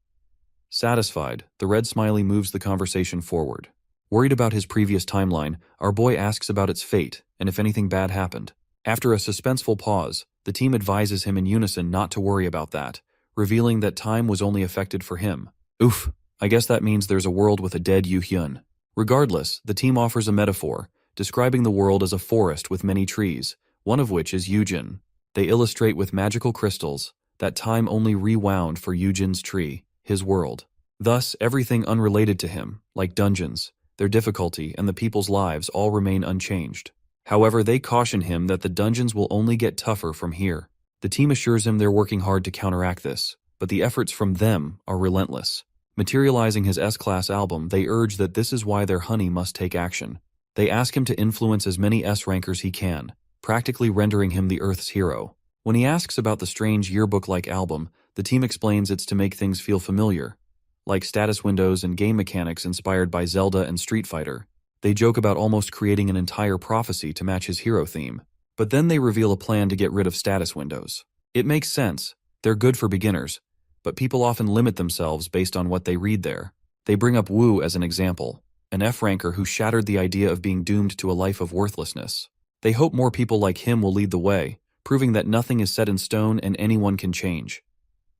Satisfied, the red smiley moves the conversation forward. Worried about his previous timeline, our boy asks about its fate and if anything bad happened. After a suspenseful pause, the team advises him in unison not to worry about that, revealing that time was only affected for him. Oof, I guess that means there's a world with a dead Yu-hyun. Regardless, the team offers a metaphor, describing the world as a forest with many trees, one of which is Yujin. They illustrate with magical crystals that time only rewound for Yujin's tree, his world. Thus, everything unrelated to him, like dungeons, their difficulty, and the people's lives all remain unchanged. However, they caution him that the dungeons will only get tougher from here. The team assures him they're working hard to counteract this, but the efforts from them are relentless. Materializing his S-Class album, they urge that this is why their honey must take action. They ask him to influence as many S-rankers he can, practically rendering him the Earth's hero. When he asks about the strange yearbook-like album, the team explains it's to make things feel familiar, like status windows and game mechanics inspired by Zelda and Street Fighter. They joke about almost creating an entire prophecy to match his hero theme. But then they reveal a plan to get rid of status windows. It makes sense. They're good for beginners, but people often limit themselves based on what they read there. They bring up Wu as an example, an F-ranker who shattered the idea of being doomed to a life of worthlessness. They hope more people like him will lead the way, proving that nothing is set in stone and anyone can change.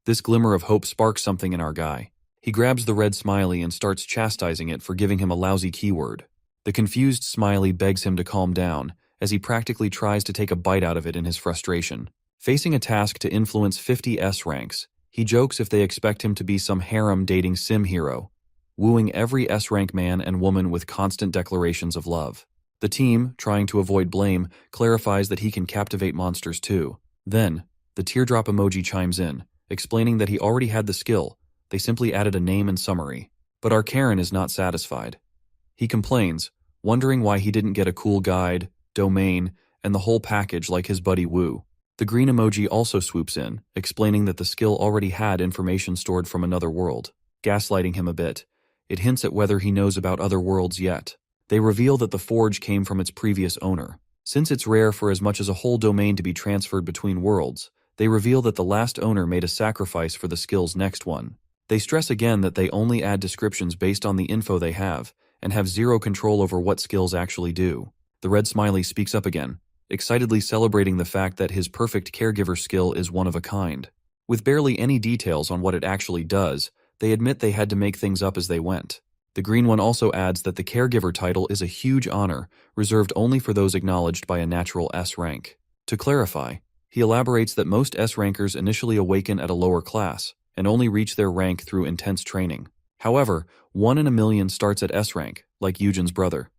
This glimmer of hope sparks something in our guy. He grabs the red smiley and starts chastising it for giving him a lousy keyword. The confused smiley begs him to calm down, as he practically tries to take a bite out of it in his frustration. Facing a task to influence 50 S ranks, he jokes if they expect him to be some harem-dating sim hero, wooing every S-rank man and woman with constant declarations of love. The team, trying to avoid blame, clarifies that he can captivate monsters too. Then, the teardrop emoji chimes in, explaining that he already had the skill, they simply added a name and summary. But our Karen is not satisfied. He complains, wondering why he didn't get a cool guide, domain, and the whole package like his buddy Wu. The green emoji also swoops in, explaining that the skill already had information stored from another world, gaslighting him a bit. It hints at whether he knows about other worlds yet. They reveal that the forge came from its previous owner. Since it's rare for as much as a whole domain to be transferred between worlds, they reveal that the last owner made a sacrifice for the skill's next one. They stress again that they only add descriptions based on the info they have, and have zero control over what skills actually do. The red smiley speaks up again, excitedly celebrating the fact that his perfect caregiver skill is one of a kind. With barely any details on what it actually does, they admit they had to make things up as they went. The green one also adds that the caregiver title is a huge honor, reserved only for those acknowledged by a natural S rank. To clarify, he elaborates that most S rankers initially awaken at a lower class, and only reach their rank through intense training. However, 1 in a million starts at S rank, like Eugen's brother.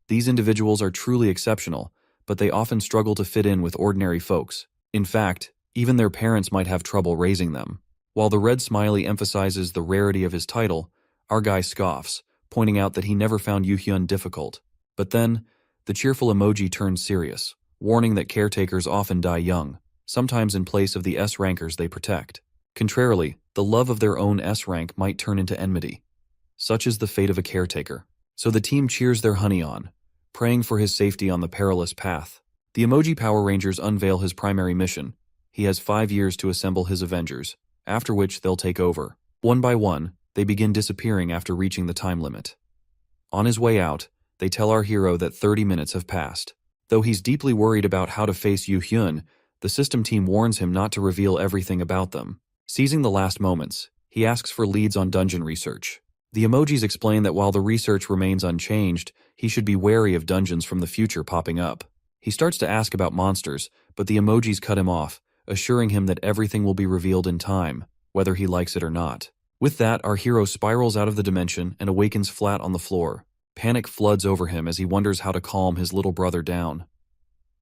These individuals are truly exceptional, but they often struggle to fit in with ordinary folks. In fact, even their parents might have trouble raising them. While the red smiley emphasizes the rarity of his title, our guy scoffs, pointing out that he never found Yuhyun difficult. But then, the cheerful emoji turns serious, warning that caretakers often die young, sometimes in place of the S rankers they protect. Contrarily, the love of their own S rank might turn into enmity. Such is the fate of a caretaker. So the team cheers their honey on, praying for his safety on the perilous path. The Emoji Power Rangers unveil his primary mission. He has 5 years to assemble his Avengers, after which they'll take over. One by one, they begin disappearing after reaching the time limit. On his way out, they tell our hero that 30 minutes have passed. Though he's deeply worried about how to face Yuhyun, the system team warns him not to reveal everything about them. Seizing the last moments, he asks for leads on dungeon research. The emojis explain that while the research remains unchanged, he should be wary of dungeons from the future popping up. He starts to ask about monsters, but the emojis cut him off, assuring him that everything will be revealed in time, whether he likes it or not. With that, our hero spirals out of the dimension and awakens flat on the floor. Panic floods over him as he wonders how to calm his little brother down.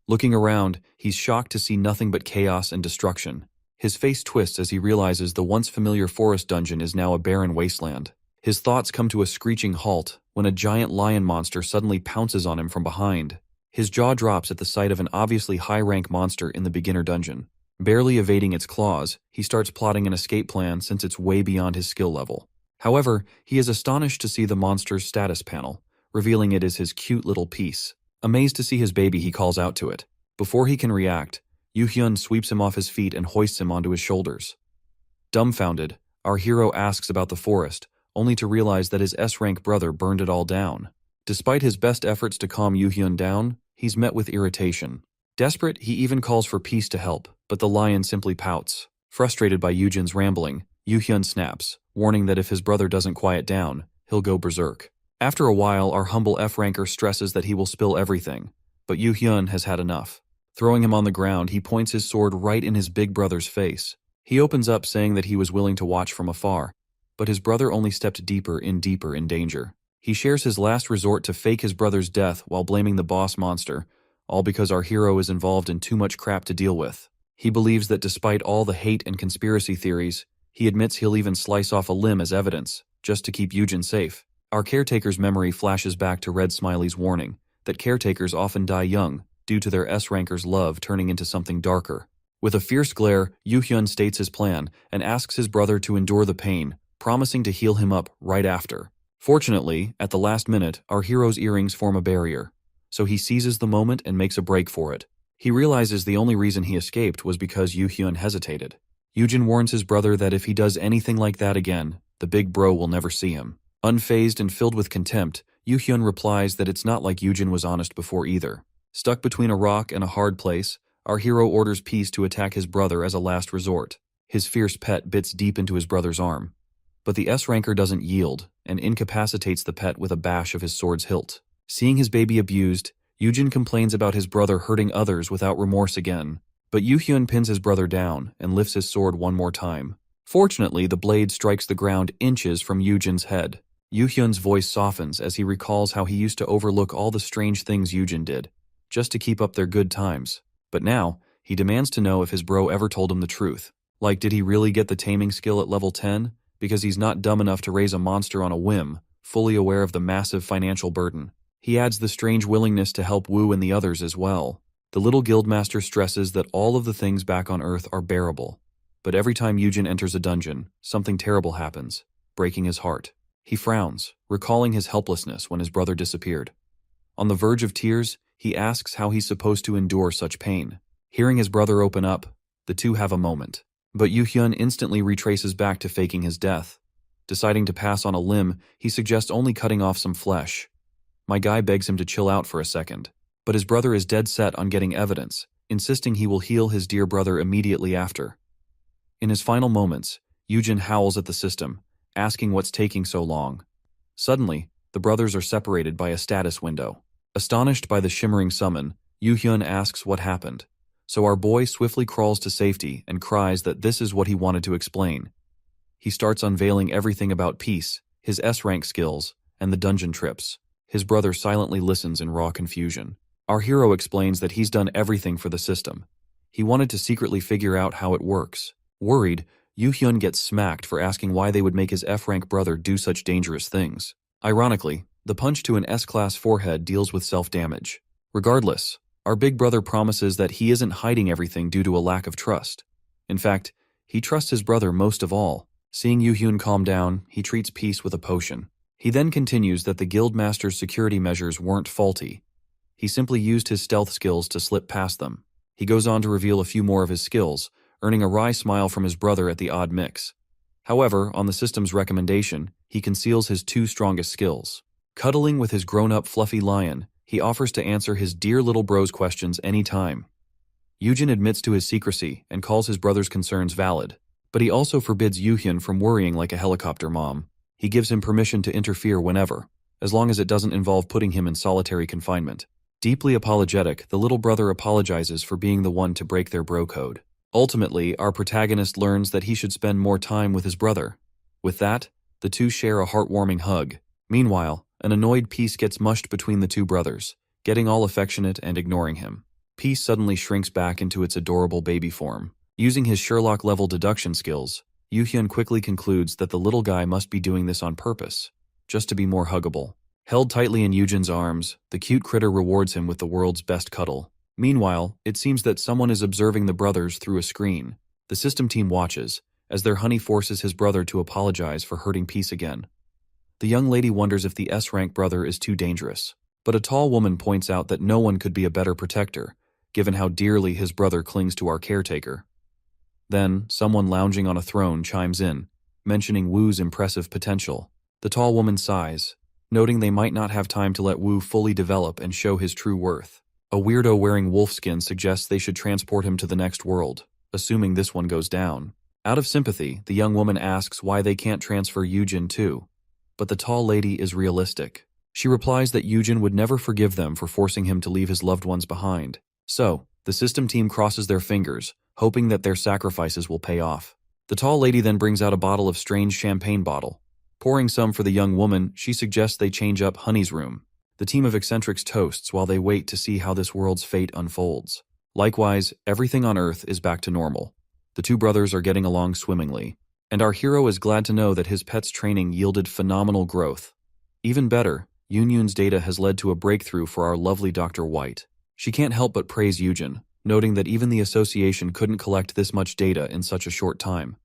Looking around, he's shocked to see nothing but chaos and destruction. His face twists as he realizes the once familiar forest dungeon is now a barren wasteland. His thoughts come to a screeching halt when a giant lion monster suddenly pounces on him from behind. His jaw drops at the sight of an obviously high-rank monster in the beginner dungeon. Barely evading its claws, he starts plotting an escape plan since it's way beyond his skill level. However, he is astonished to see the monster's status panel, revealing it is his cute little piece. Amazed to see his baby, he calls out to it. Before he can react, Yuhyun sweeps him off his feet and hoists him onto his shoulders. Dumbfounded, our hero asks about the forest, only to realize that his S-rank brother burned it all down. Despite his best efforts to calm Yuhyun down, he's met with irritation. Desperate, he even calls for peace to help, but the lion simply pouts. Frustrated by Eugen's rambling, Yuhyun snaps, warning that if his brother doesn't quiet down, he'll go berserk. After a while, our humble F-ranker stresses that he will spill everything, but Yuhyun has had enough. Throwing him on the ground, he points his sword right in his big brother's face. He opens up saying that he was willing to watch from afar, but his brother only stepped deeper in danger. He shares his last resort to fake his brother's death while blaming the boss monster, all because our hero is involved in too much crap to deal with. He believes that despite all the hate and conspiracy theories, he admits he'll even slice off a limb as evidence, just to keep Eugen safe. Our caretaker's memory flashes back to Red Smiley's warning that caretakers often die young due to their S-ranker's love turning into something darker. With a fierce glare, Yuhyun states his plan and asks his brother to endure the pain, promising to heal him up right after. Fortunately, at the last minute, our hero's earrings form a barrier, so he seizes the moment and makes a break for it. He realizes the only reason he escaped was because Yuhyun hesitated. Eugen warns his brother that if he does anything like that again, the big bro will never see him. Unfazed and filled with contempt, Yuhyun replies that it's not like Eugen was honest before either. Stuck between a rock and a hard place, our hero orders Peace to attack his brother as a last resort. His fierce pet bits deep into his brother's arm. But the S-ranker doesn't yield and incapacitates the pet with a bash of his sword's hilt. Seeing his baby abused, Eugen complains about his brother hurting others without remorse again. But Yuhyun pins his brother down and lifts his sword one more time. Fortunately, the blade strikes the ground inches from Eugen's head. Yuhyun's voice softens as he recalls how he used to overlook all the strange things Eugen did, just to keep up their good times. But now, He demands to know if his bro ever told him the truth. Like, did he really get the taming skill at level 10? Because he's not dumb enough to raise a monster on a whim, fully aware of the massive financial burden. He adds the strange willingness to help Wu and the others as well. The little guildmaster stresses that all of the things back on Earth are bearable. But every time Yujin enters a dungeon, something terrible happens, breaking his heart. He frowns, recalling his helplessness when his brother disappeared. On the verge of tears, he asks how he's supposed to endure such pain. Hearing his brother open up, the two have a moment. But Yu-hyun instantly retraces back to faking his death. Deciding to pass on a limb, he suggests only cutting off some flesh. My guy begs him to chill out for a second. But his brother is dead set on getting evidence, insisting he will heal his dear brother immediately after. In his final moments, Yujin howls at the system, asking what's taking so long. Suddenly, the brothers are separated by a status window. Astonished by the shimmering summon, Yu-hyun asks what happened. So our boy swiftly crawls to safety and cries that this is what he wanted to explain. He starts unveiling everything about peace, his S-rank skills, and the dungeon trips. His brother silently listens in raw confusion. Our hero explains that he's done everything for the system. He wanted to secretly figure out how it works. Worried, Yu-hyun gets smacked for asking why they would make his F-rank brother do such dangerous things. Ironically, the punch to an S-class forehead deals with self-damage. Regardless, our big brother promises that he isn't hiding everything due to a lack of trust. In fact, he trusts his brother most of all. Seeing Yu-hyun calm down, he treats peace with a potion. He then continues that the guildmaster's security measures weren't faulty. He simply used his stealth skills to slip past them. He goes on to reveal a few more of his skills, earning a wry smile from his brother at the odd mix. However, on the system's recommendation, he conceals his two strongest skills. Cuddling with his grown-up fluffy lion, he offers to answer his dear little bro's questions any time. Yujin admits to his secrecy and calls his brother's concerns valid, but he also forbids Yu-hyun from worrying like a helicopter mom. He gives him permission to interfere whenever, as long as it doesn't involve putting him in solitary confinement. Deeply apologetic, the little brother apologizes for being the one to break their bro code. Ultimately, our protagonist learns that he should spend more time with his brother. With that, the two share a heartwarming hug. Meanwhile, an annoyed Peace gets mushed between the two brothers, getting all affectionate and ignoring him. Peace suddenly shrinks back into its adorable baby form. Using his Sherlock-level deduction skills, Yu-hyun quickly concludes that the little guy must be doing this on purpose, just to be more huggable. Held tightly in Yujin's arms, the cute critter rewards him with the world's best cuddle. Meanwhile, it seems that someone is observing the brothers through a screen. The system team watches, as their honey forces his brother to apologize for hurting Peace again. The young lady wonders if the S-rank brother is too dangerous, but a tall woman points out that no one could be a better protector, given how dearly his brother clings to our caretaker. Then, someone lounging on a throne chimes in, mentioning Wu's impressive potential. The tall woman sighs, noting they might not have time to let Wu fully develop and show his true worth. A weirdo wearing wolfskin suggests they should transport him to the next world, assuming this one goes down. Out of sympathy, the young woman asks why they can't transfer Yujin too. But the tall lady is realistic. She replies that Yujin would never forgive them for forcing him to leave his loved ones behind. So, the system team crosses their fingers, hoping that their sacrifices will pay off. The tall lady then brings out a bottle of strange champagne bottle. Pouring some for the young woman, she suggests they change up Honey's room. The team of eccentrics toasts while they wait to see how this world's fate unfolds. Likewise, everything on Earth is back to normal. The two brothers are getting along swimmingly, and our hero is glad to know that his pet's training yielded phenomenal growth. Even better, Yunyun's data has led to a breakthrough for our lovely Dr. White. She can't help but praise Yujin, noting that even the association couldn't collect this much data in such a short time.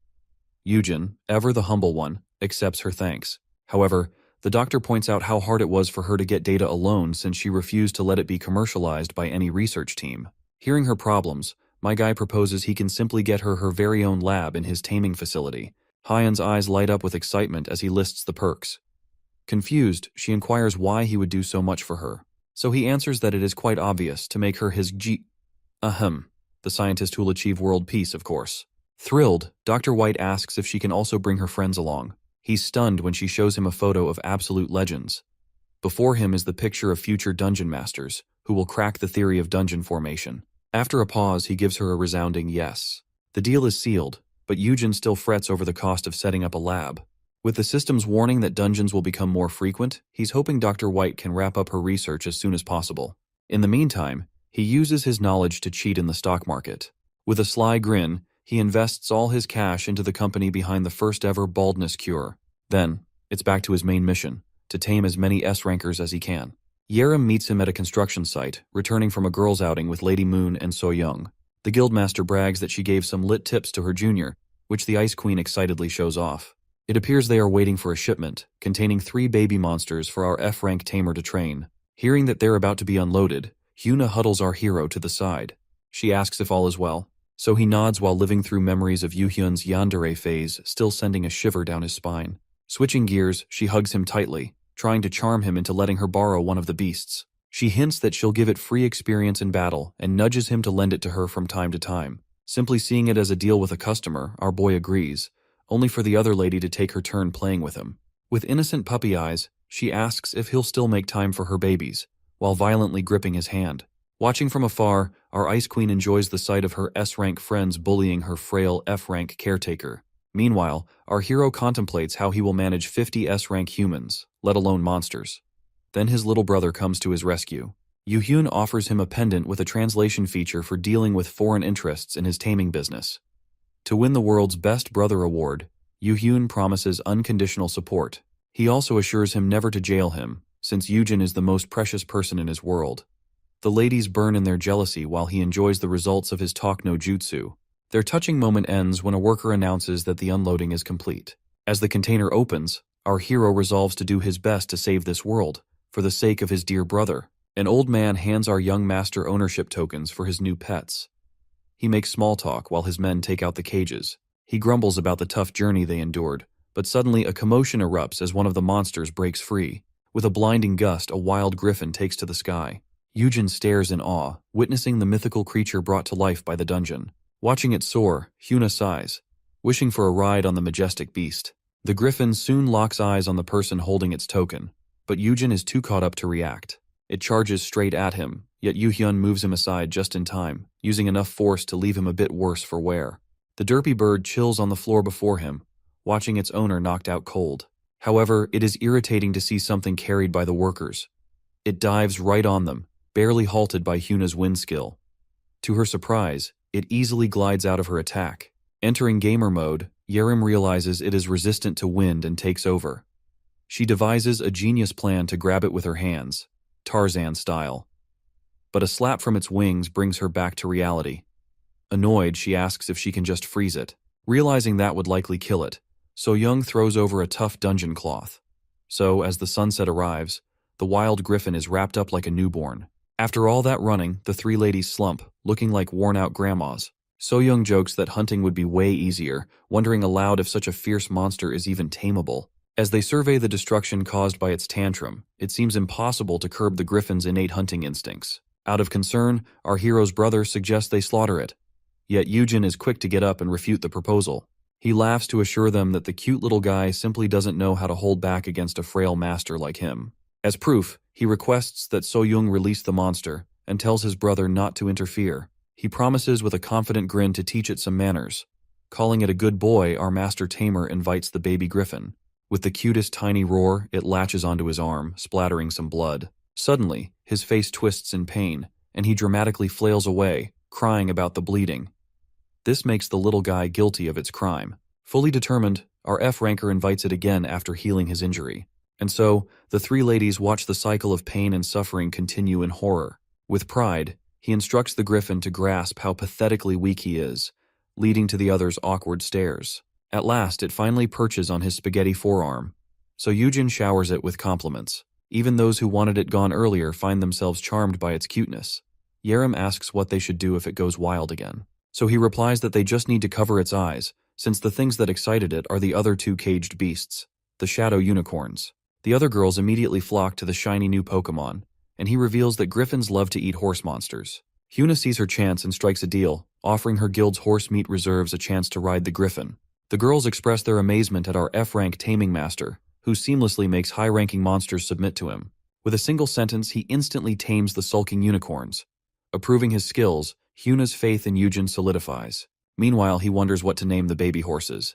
Yujin, ever the humble one, accepts her thanks. However, the doctor points out how hard it was for her to get data alone since she refused to let it be commercialized by any research team. Hearing her problems, my guy proposes he can simply get her very own lab in his taming facility. Hyun's eyes light up with excitement as he lists the perks. Confused, she inquires why he would do so much for her. So he answers that it is quite obvious to make her his the scientist who'll achieve world peace, of course. Thrilled, Dr. White asks if she can also bring her friends along. He's stunned when she shows him a photo of absolute legends. Before him is the picture of future dungeon masters, who will crack the theory of dungeon formation. After a pause, he gives her a resounding yes. The deal is sealed, but Yujin still frets over the cost of setting up a lab. With the system's warning that dungeons will become more frequent, he's hoping Dr. White can wrap up her research as soon as possible. In the meantime, He uses his knowledge to cheat in the stock market. With a sly grin, he invests all his cash into the company behind the first ever baldness cure. Then, it's back to his main mission, to tame as many S-rankers as he can. Yerim meets him at a construction site, returning from a girls' outing with Lady Moon and So Young. The guildmaster brags that she gave some lit tips to her junior, which the Ice Queen excitedly shows off. It appears they are waiting for a shipment, containing 3 baby monsters for our F-rank tamer to train. Hearing that they're about to be unloaded, Hyuna huddles our hero to the side. She asks if all is well, so he nods while living through memories of Yoo-hyun's yandere phase, still sending a shiver down his spine. Switching gears, she hugs him tightly, trying to charm him into letting her borrow one of the beasts. She hints that she'll give it free experience in battle and nudges him to lend it to her from time to time. Simply seeing it as a deal with a customer, our boy agrees, only for the other lady to take her turn playing with him. With innocent puppy eyes, she asks if he'll still make time for her babies, while violently gripping his hand. Watching from afar, our Ice Queen enjoys the sight of her S-rank friends bullying her frail F-rank caretaker. Meanwhile, our hero contemplates how he will manage 50 S-rank humans, let alone monsters. Then his little brother comes to his rescue. Yoo-hyun offers him a pendant with a translation feature for dealing with foreign interests in his taming business. To win the world's Best Brother award, Yoo-hyun promises unconditional support. He also assures him never to jail him, since Yoojin is the most precious person in his world. The ladies burn in their jealousy while he enjoys the results of his talk no jutsu. Their touching moment ends when a worker announces that the unloading is complete. As the container opens, our hero resolves to do his best to save this world, for the sake of his dear brother. An old man hands our young master ownership tokens for his new pets. He makes small talk while his men take out the cages. He grumbles about the tough journey they endured, but suddenly a commotion erupts as one of the monsters breaks free. With a blinding gust, a wild griffin takes to the sky. Yoojin stares in awe, witnessing the mythical creature brought to life by the dungeon. Watching it soar, Hyuna sighs, wishing for a ride on the majestic beast. The griffin soon locks eyes on the person holding its token, but Yoojin is too caught up to react. It charges straight at him, yet Yoo-hyun moves him aside just in time, using enough force to leave him a bit worse for wear. The derpy bird chills on the floor before him, watching its owner knocked out cold. However, it is irritating to see something carried by the workers. It dives right on them, barely halted by Hyuna's wind skill. To her surprise, it easily glides out of her attack. Entering gamer mode, Yerim realizes it is resistant to wind and takes over. She devises a genius plan to grab it with her hands, Tarzan style. But a slap from its wings brings her back to reality. Annoyed, she asks if she can just freeze it. Realizing that would likely kill it, So Young throws over a tough dungeon cloth. So, as the sunset arrives, the wild griffin is wrapped up like a newborn. After all that running, the 3 ladies slump, looking like worn-out grandmas. So Young jokes that hunting would be way easier, wondering aloud if such a fierce monster is even tameable. As they survey the destruction caused by its tantrum, it seems impossible to curb the griffin's innate hunting instincts. Out of concern, our hero's brother suggests they slaughter it. Yet Yoojin is quick to get up and refute the proposal. He laughs to assure them that the cute little guy simply doesn't know how to hold back against a frail master like him. As proof, he requests that So Young release the monster and tells his brother not to interfere. He promises with a confident grin to teach it some manners. Calling it a good boy, our master tamer invites the baby griffin. With the cutest tiny roar, it latches onto his arm, splattering some blood. Suddenly, his face twists in pain, and he dramatically flails away, crying about the bleeding. This makes the little guy guilty of its crime. Fully determined, our F-ranker invites it again after healing his injury. And so, the 3 ladies watch the cycle of pain and suffering continue in horror. With pride, he instructs the griffin to grasp how pathetically weak he is, leading to the others' awkward stares. At last, it finally perches on his spaghetti forearm, so Yoojin showers it with compliments. Even those who wanted it gone earlier find themselves charmed by its cuteness. Yerim asks what they should do if it goes wild again. So he replies that they just need to cover its eyes, since the things that excited it are the other 2 caged beasts, the shadow unicorns. The other girls immediately flock to the shiny new Pokémon, and he reveals that griffins love to eat horse monsters. Hyuna sees her chance and strikes a deal, offering her guild's horse meat reserves a chance to ride the griffin. The girls express their amazement at our F-rank taming master, who seamlessly makes high-ranking monsters submit to him. With a single sentence, he instantly tames the sulking unicorns. Approving his skills, Hyuna's faith in Yoojin solidifies. Meanwhile, he wonders what to name the baby horses.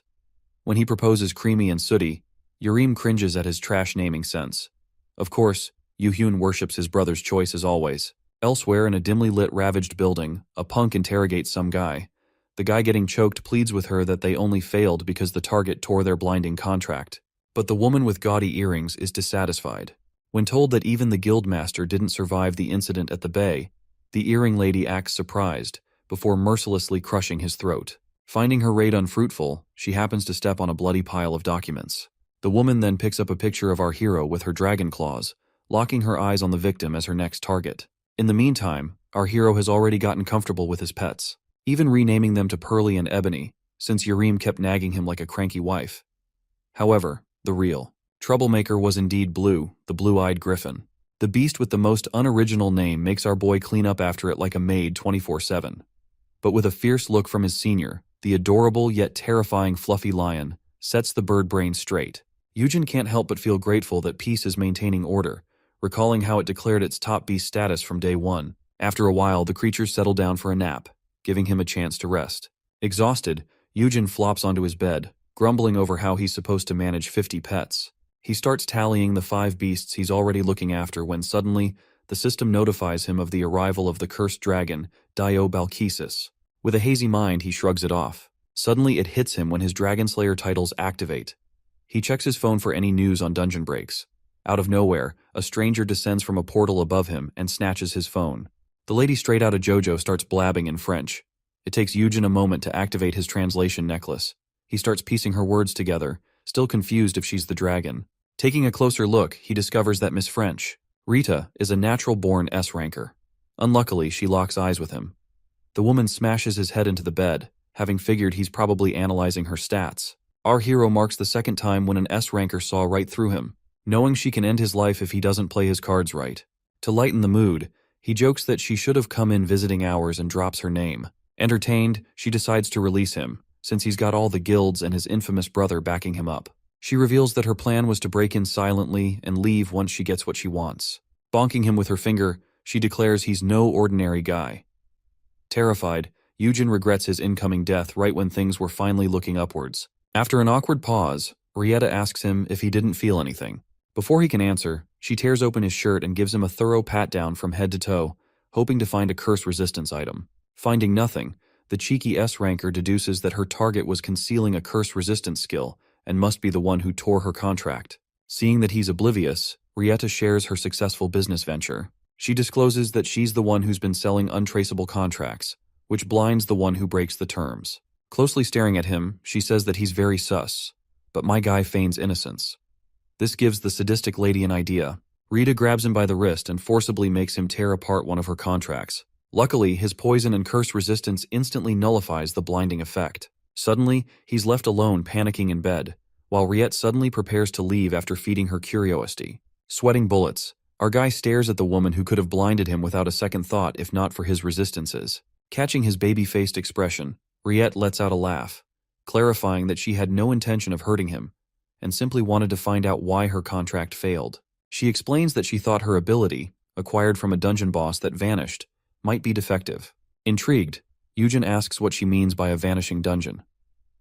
When he proposes Creamy and Sooty, Yerim cringes at his trash naming sense. Of course, Yoo-hyun worships his brother's choice as always. Elsewhere in a dimly lit ravaged building, a punk interrogates some guy. The guy getting choked pleads with her that they only failed because the target tore their blinding contract. But the woman with gaudy earrings is dissatisfied. When told that even the guildmaster didn't survive the incident at the bay, the earring lady acts surprised, before mercilessly crushing his throat. Finding her raid unfruitful, she happens to step on a bloody pile of documents. The woman then picks up a picture of our hero with her dragon claws, locking her eyes on the victim as her next target. In the meantime, our hero has already gotten comfortable with his pets, even renaming them to Pearly and Ebony, since Yareem kept nagging him like a cranky wife. However, the real troublemaker was indeed Blue, the blue-eyed griffin. The beast with the most unoriginal name makes our boy clean up after it like a maid 24/7. But with a fierce look from his senior, the adorable yet terrifying fluffy lion sets the bird brain straight. Eugen can't help but feel grateful that Peace is maintaining order, recalling how it declared its top beast status from day one. After a while, the creatures settle down for a nap, giving him a chance to rest. Exhausted, Eugen flops onto his bed, grumbling over how he's supposed to manage 50 pets. He starts tallying the 5 beasts he's already looking after when suddenly, the system notifies him of the arrival of the cursed dragon, Dio Balkesis. With a hazy mind, he shrugs it off. Suddenly it hits him when his Dragon Slayer titles activate. He checks his phone for any news on dungeon breaks. Out of nowhere, a stranger descends from a portal above him and snatches his phone. The lady straight out of JoJo starts blabbing in French. It takes Eugen a moment to activate his translation necklace. He starts piecing her words together, still confused if she's the dragon. Taking a closer look, he discovers that Miss French, Rita, is a natural-born S-ranker. Unluckily, she locks eyes with him. The woman smashes his head into the bed, having figured he's probably analyzing her stats. Our hero marks the second time when an S-ranker saw right through him, knowing she can end his life if he doesn't play his cards right. To lighten the mood, he jokes that she should have come in visiting hours and drops her name. Entertained, she decides to release him, since he's got all the guilds and his infamous brother backing him up. She reveals that her plan was to break in silently and leave once she gets what she wants. Bonking him with her finger, she declares he's no ordinary guy. Terrified, Eugen regrets his incoming death right when things were finally looking upwards. After an awkward pause, Rieta asks him if he didn't feel anything. Before he can answer, she tears open his shirt and gives him a thorough pat-down from head to toe, hoping to find a curse resistance item. Finding nothing, the cheeky S-ranker deduces that her target was concealing a curse resistance skill and must be the one who tore her contract. Seeing that he's oblivious, Rieta shares her successful business venture. She discloses that she's the one who's been selling untraceable contracts, which blinds the one who breaks the terms. Closely staring at him, she says that he's very sus, but my guy feigns innocence. This gives the sadistic lady an idea. Rita grabs him by the wrist and forcibly makes him tear apart one of her contracts. Luckily, his poison and curse resistance instantly nullifies the blinding effect. Suddenly, he's left alone panicking in bed, while Riette suddenly prepares to leave after feeding her curiosity. Sweating bullets, our guy stares at the woman who could have blinded him without a second thought if not for his resistances. Catching his baby-faced expression, Riette lets out a laugh, clarifying that she had no intention of hurting him, and simply wanted to find out why her contract failed. She explains that she thought her ability, acquired from a dungeon boss that vanished, might be defective. Intrigued, Eugen asks what she means by a vanishing dungeon.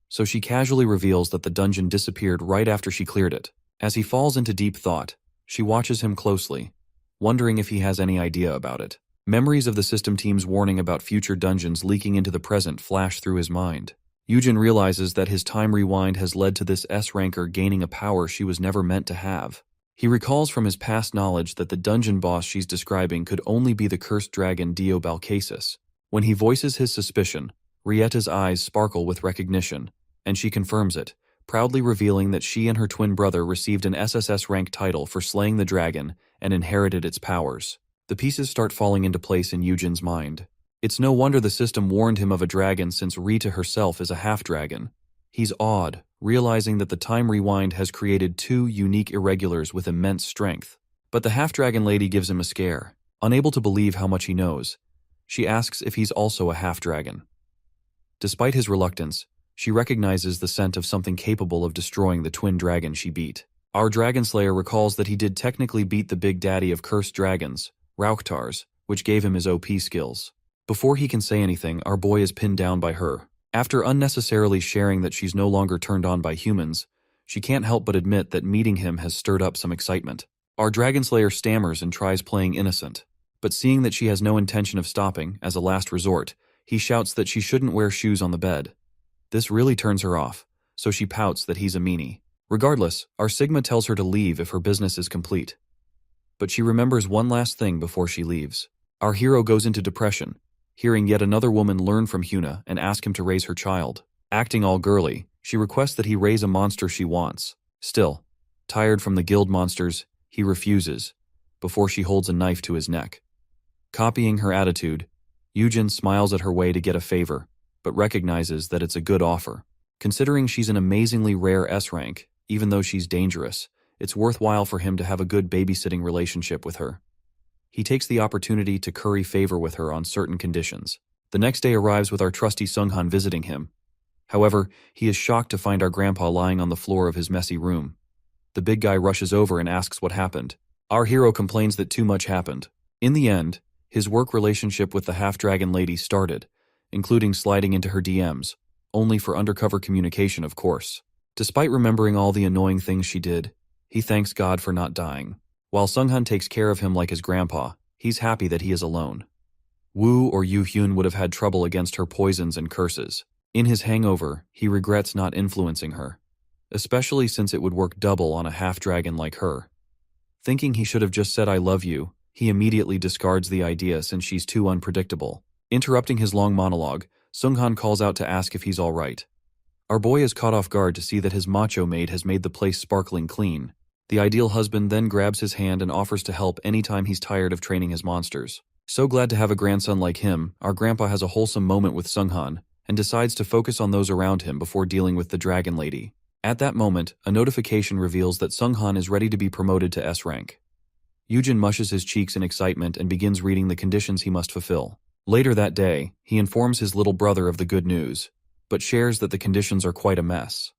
So she casually reveals that the dungeon disappeared right after she cleared it. As he falls into deep thought, she watches him closely, wondering if he has any idea about it. Memories of the system team's warning about future dungeons leaking into the present flash through his mind. Eugen realizes that his time rewind has led to this S-ranker gaining a power she was never meant to have. He recalls from his past knowledge that the dungeon boss she's describing could only be the cursed dragon Dio Balkesis. When he voices his suspicion, Rietta's eyes sparkle with recognition, and she confirms it, proudly revealing that she and her twin brother received an SSS rank title for slaying the dragon and inherited its powers. The pieces start falling into place in Eugen's mind. It's no wonder the system warned him of a dragon since Rita herself is a half-dragon. He's awed, realizing that the time rewind has created 2 unique irregulars with immense strength. But the half-dragon lady gives him a scare. Unable to believe how much he knows, she asks if he's also a half-dragon. Despite his reluctance, she recognizes the scent of something capable of destroying the twin dragon she beat. Our Dragon Slayer recalls that he did technically beat the big daddy of cursed dragons, Rauktars, which gave him his OP skills. Before he can say anything, our boy is pinned down by her. After unnecessarily sharing that she's no longer turned on by humans, she can't help but admit that meeting him has stirred up some excitement. Our Dragon Slayer stammers and tries playing innocent, But seeing that she has no intention of stopping, as a last resort, he shouts that she shouldn't wear shoes on the bed. This really turns her off, so she pouts that he's a meanie. Regardless, our Sigma tells her to leave if her business is complete. But she remembers one last thing before she leaves. Our hero goes into depression, hearing yet another woman learn from Hyuna and ask him to raise her child. Acting all girly, she requests that he raise a monster she wants. Still, tired from the guild monsters, he refuses, before she holds a knife to his neck. Copying her attitude, Yujin smiles at her way to get a favor, but recognizes that it's a good offer. Considering she's an amazingly rare S rank, even though she's dangerous, it's worthwhile for him to have a good babysitting relationship with her. He takes the opportunity to curry favor with her on certain conditions. The next day arrives with our trusty Sunghan visiting him. However, he is shocked to find our grandpa lying on the floor of his messy room. The big guy rushes over and asks what happened. Our hero complains that too much happened. In the end, his work relationship with the half-dragon lady started, including sliding into her DMs, only for undercover communication, of course. Despite remembering all the annoying things she did, he thanks God for not dying. While Sunghan takes care of him like his grandpa, he's happy that he is alone. Woo or Yu Hyun would have had trouble against her poisons and curses. In his hangover, he regrets not influencing her, especially since it would work double on a half-dragon like her. Thinking he should have just said I love you, he immediately discards the idea since she's too unpredictable. Interrupting his long monologue, Sunghan calls out to ask if he's all right. Our boy is caught off guard to see that his macho maid has made the place sparkling clean. The ideal husband then grabs his hand and offers to help anytime he's tired of training his monsters. So glad to have a grandson like him, our grandpa has a wholesome moment with Sunghan and decides to focus on those around him before dealing with the dragon lady. At that moment, a notification reveals that Sunghan is ready to be promoted to S rank. Yujin mushes his cheeks in excitement and begins reading the conditions he must fulfill. Later that day, he informs his little brother of the good news, but shares that the conditions are quite a mess.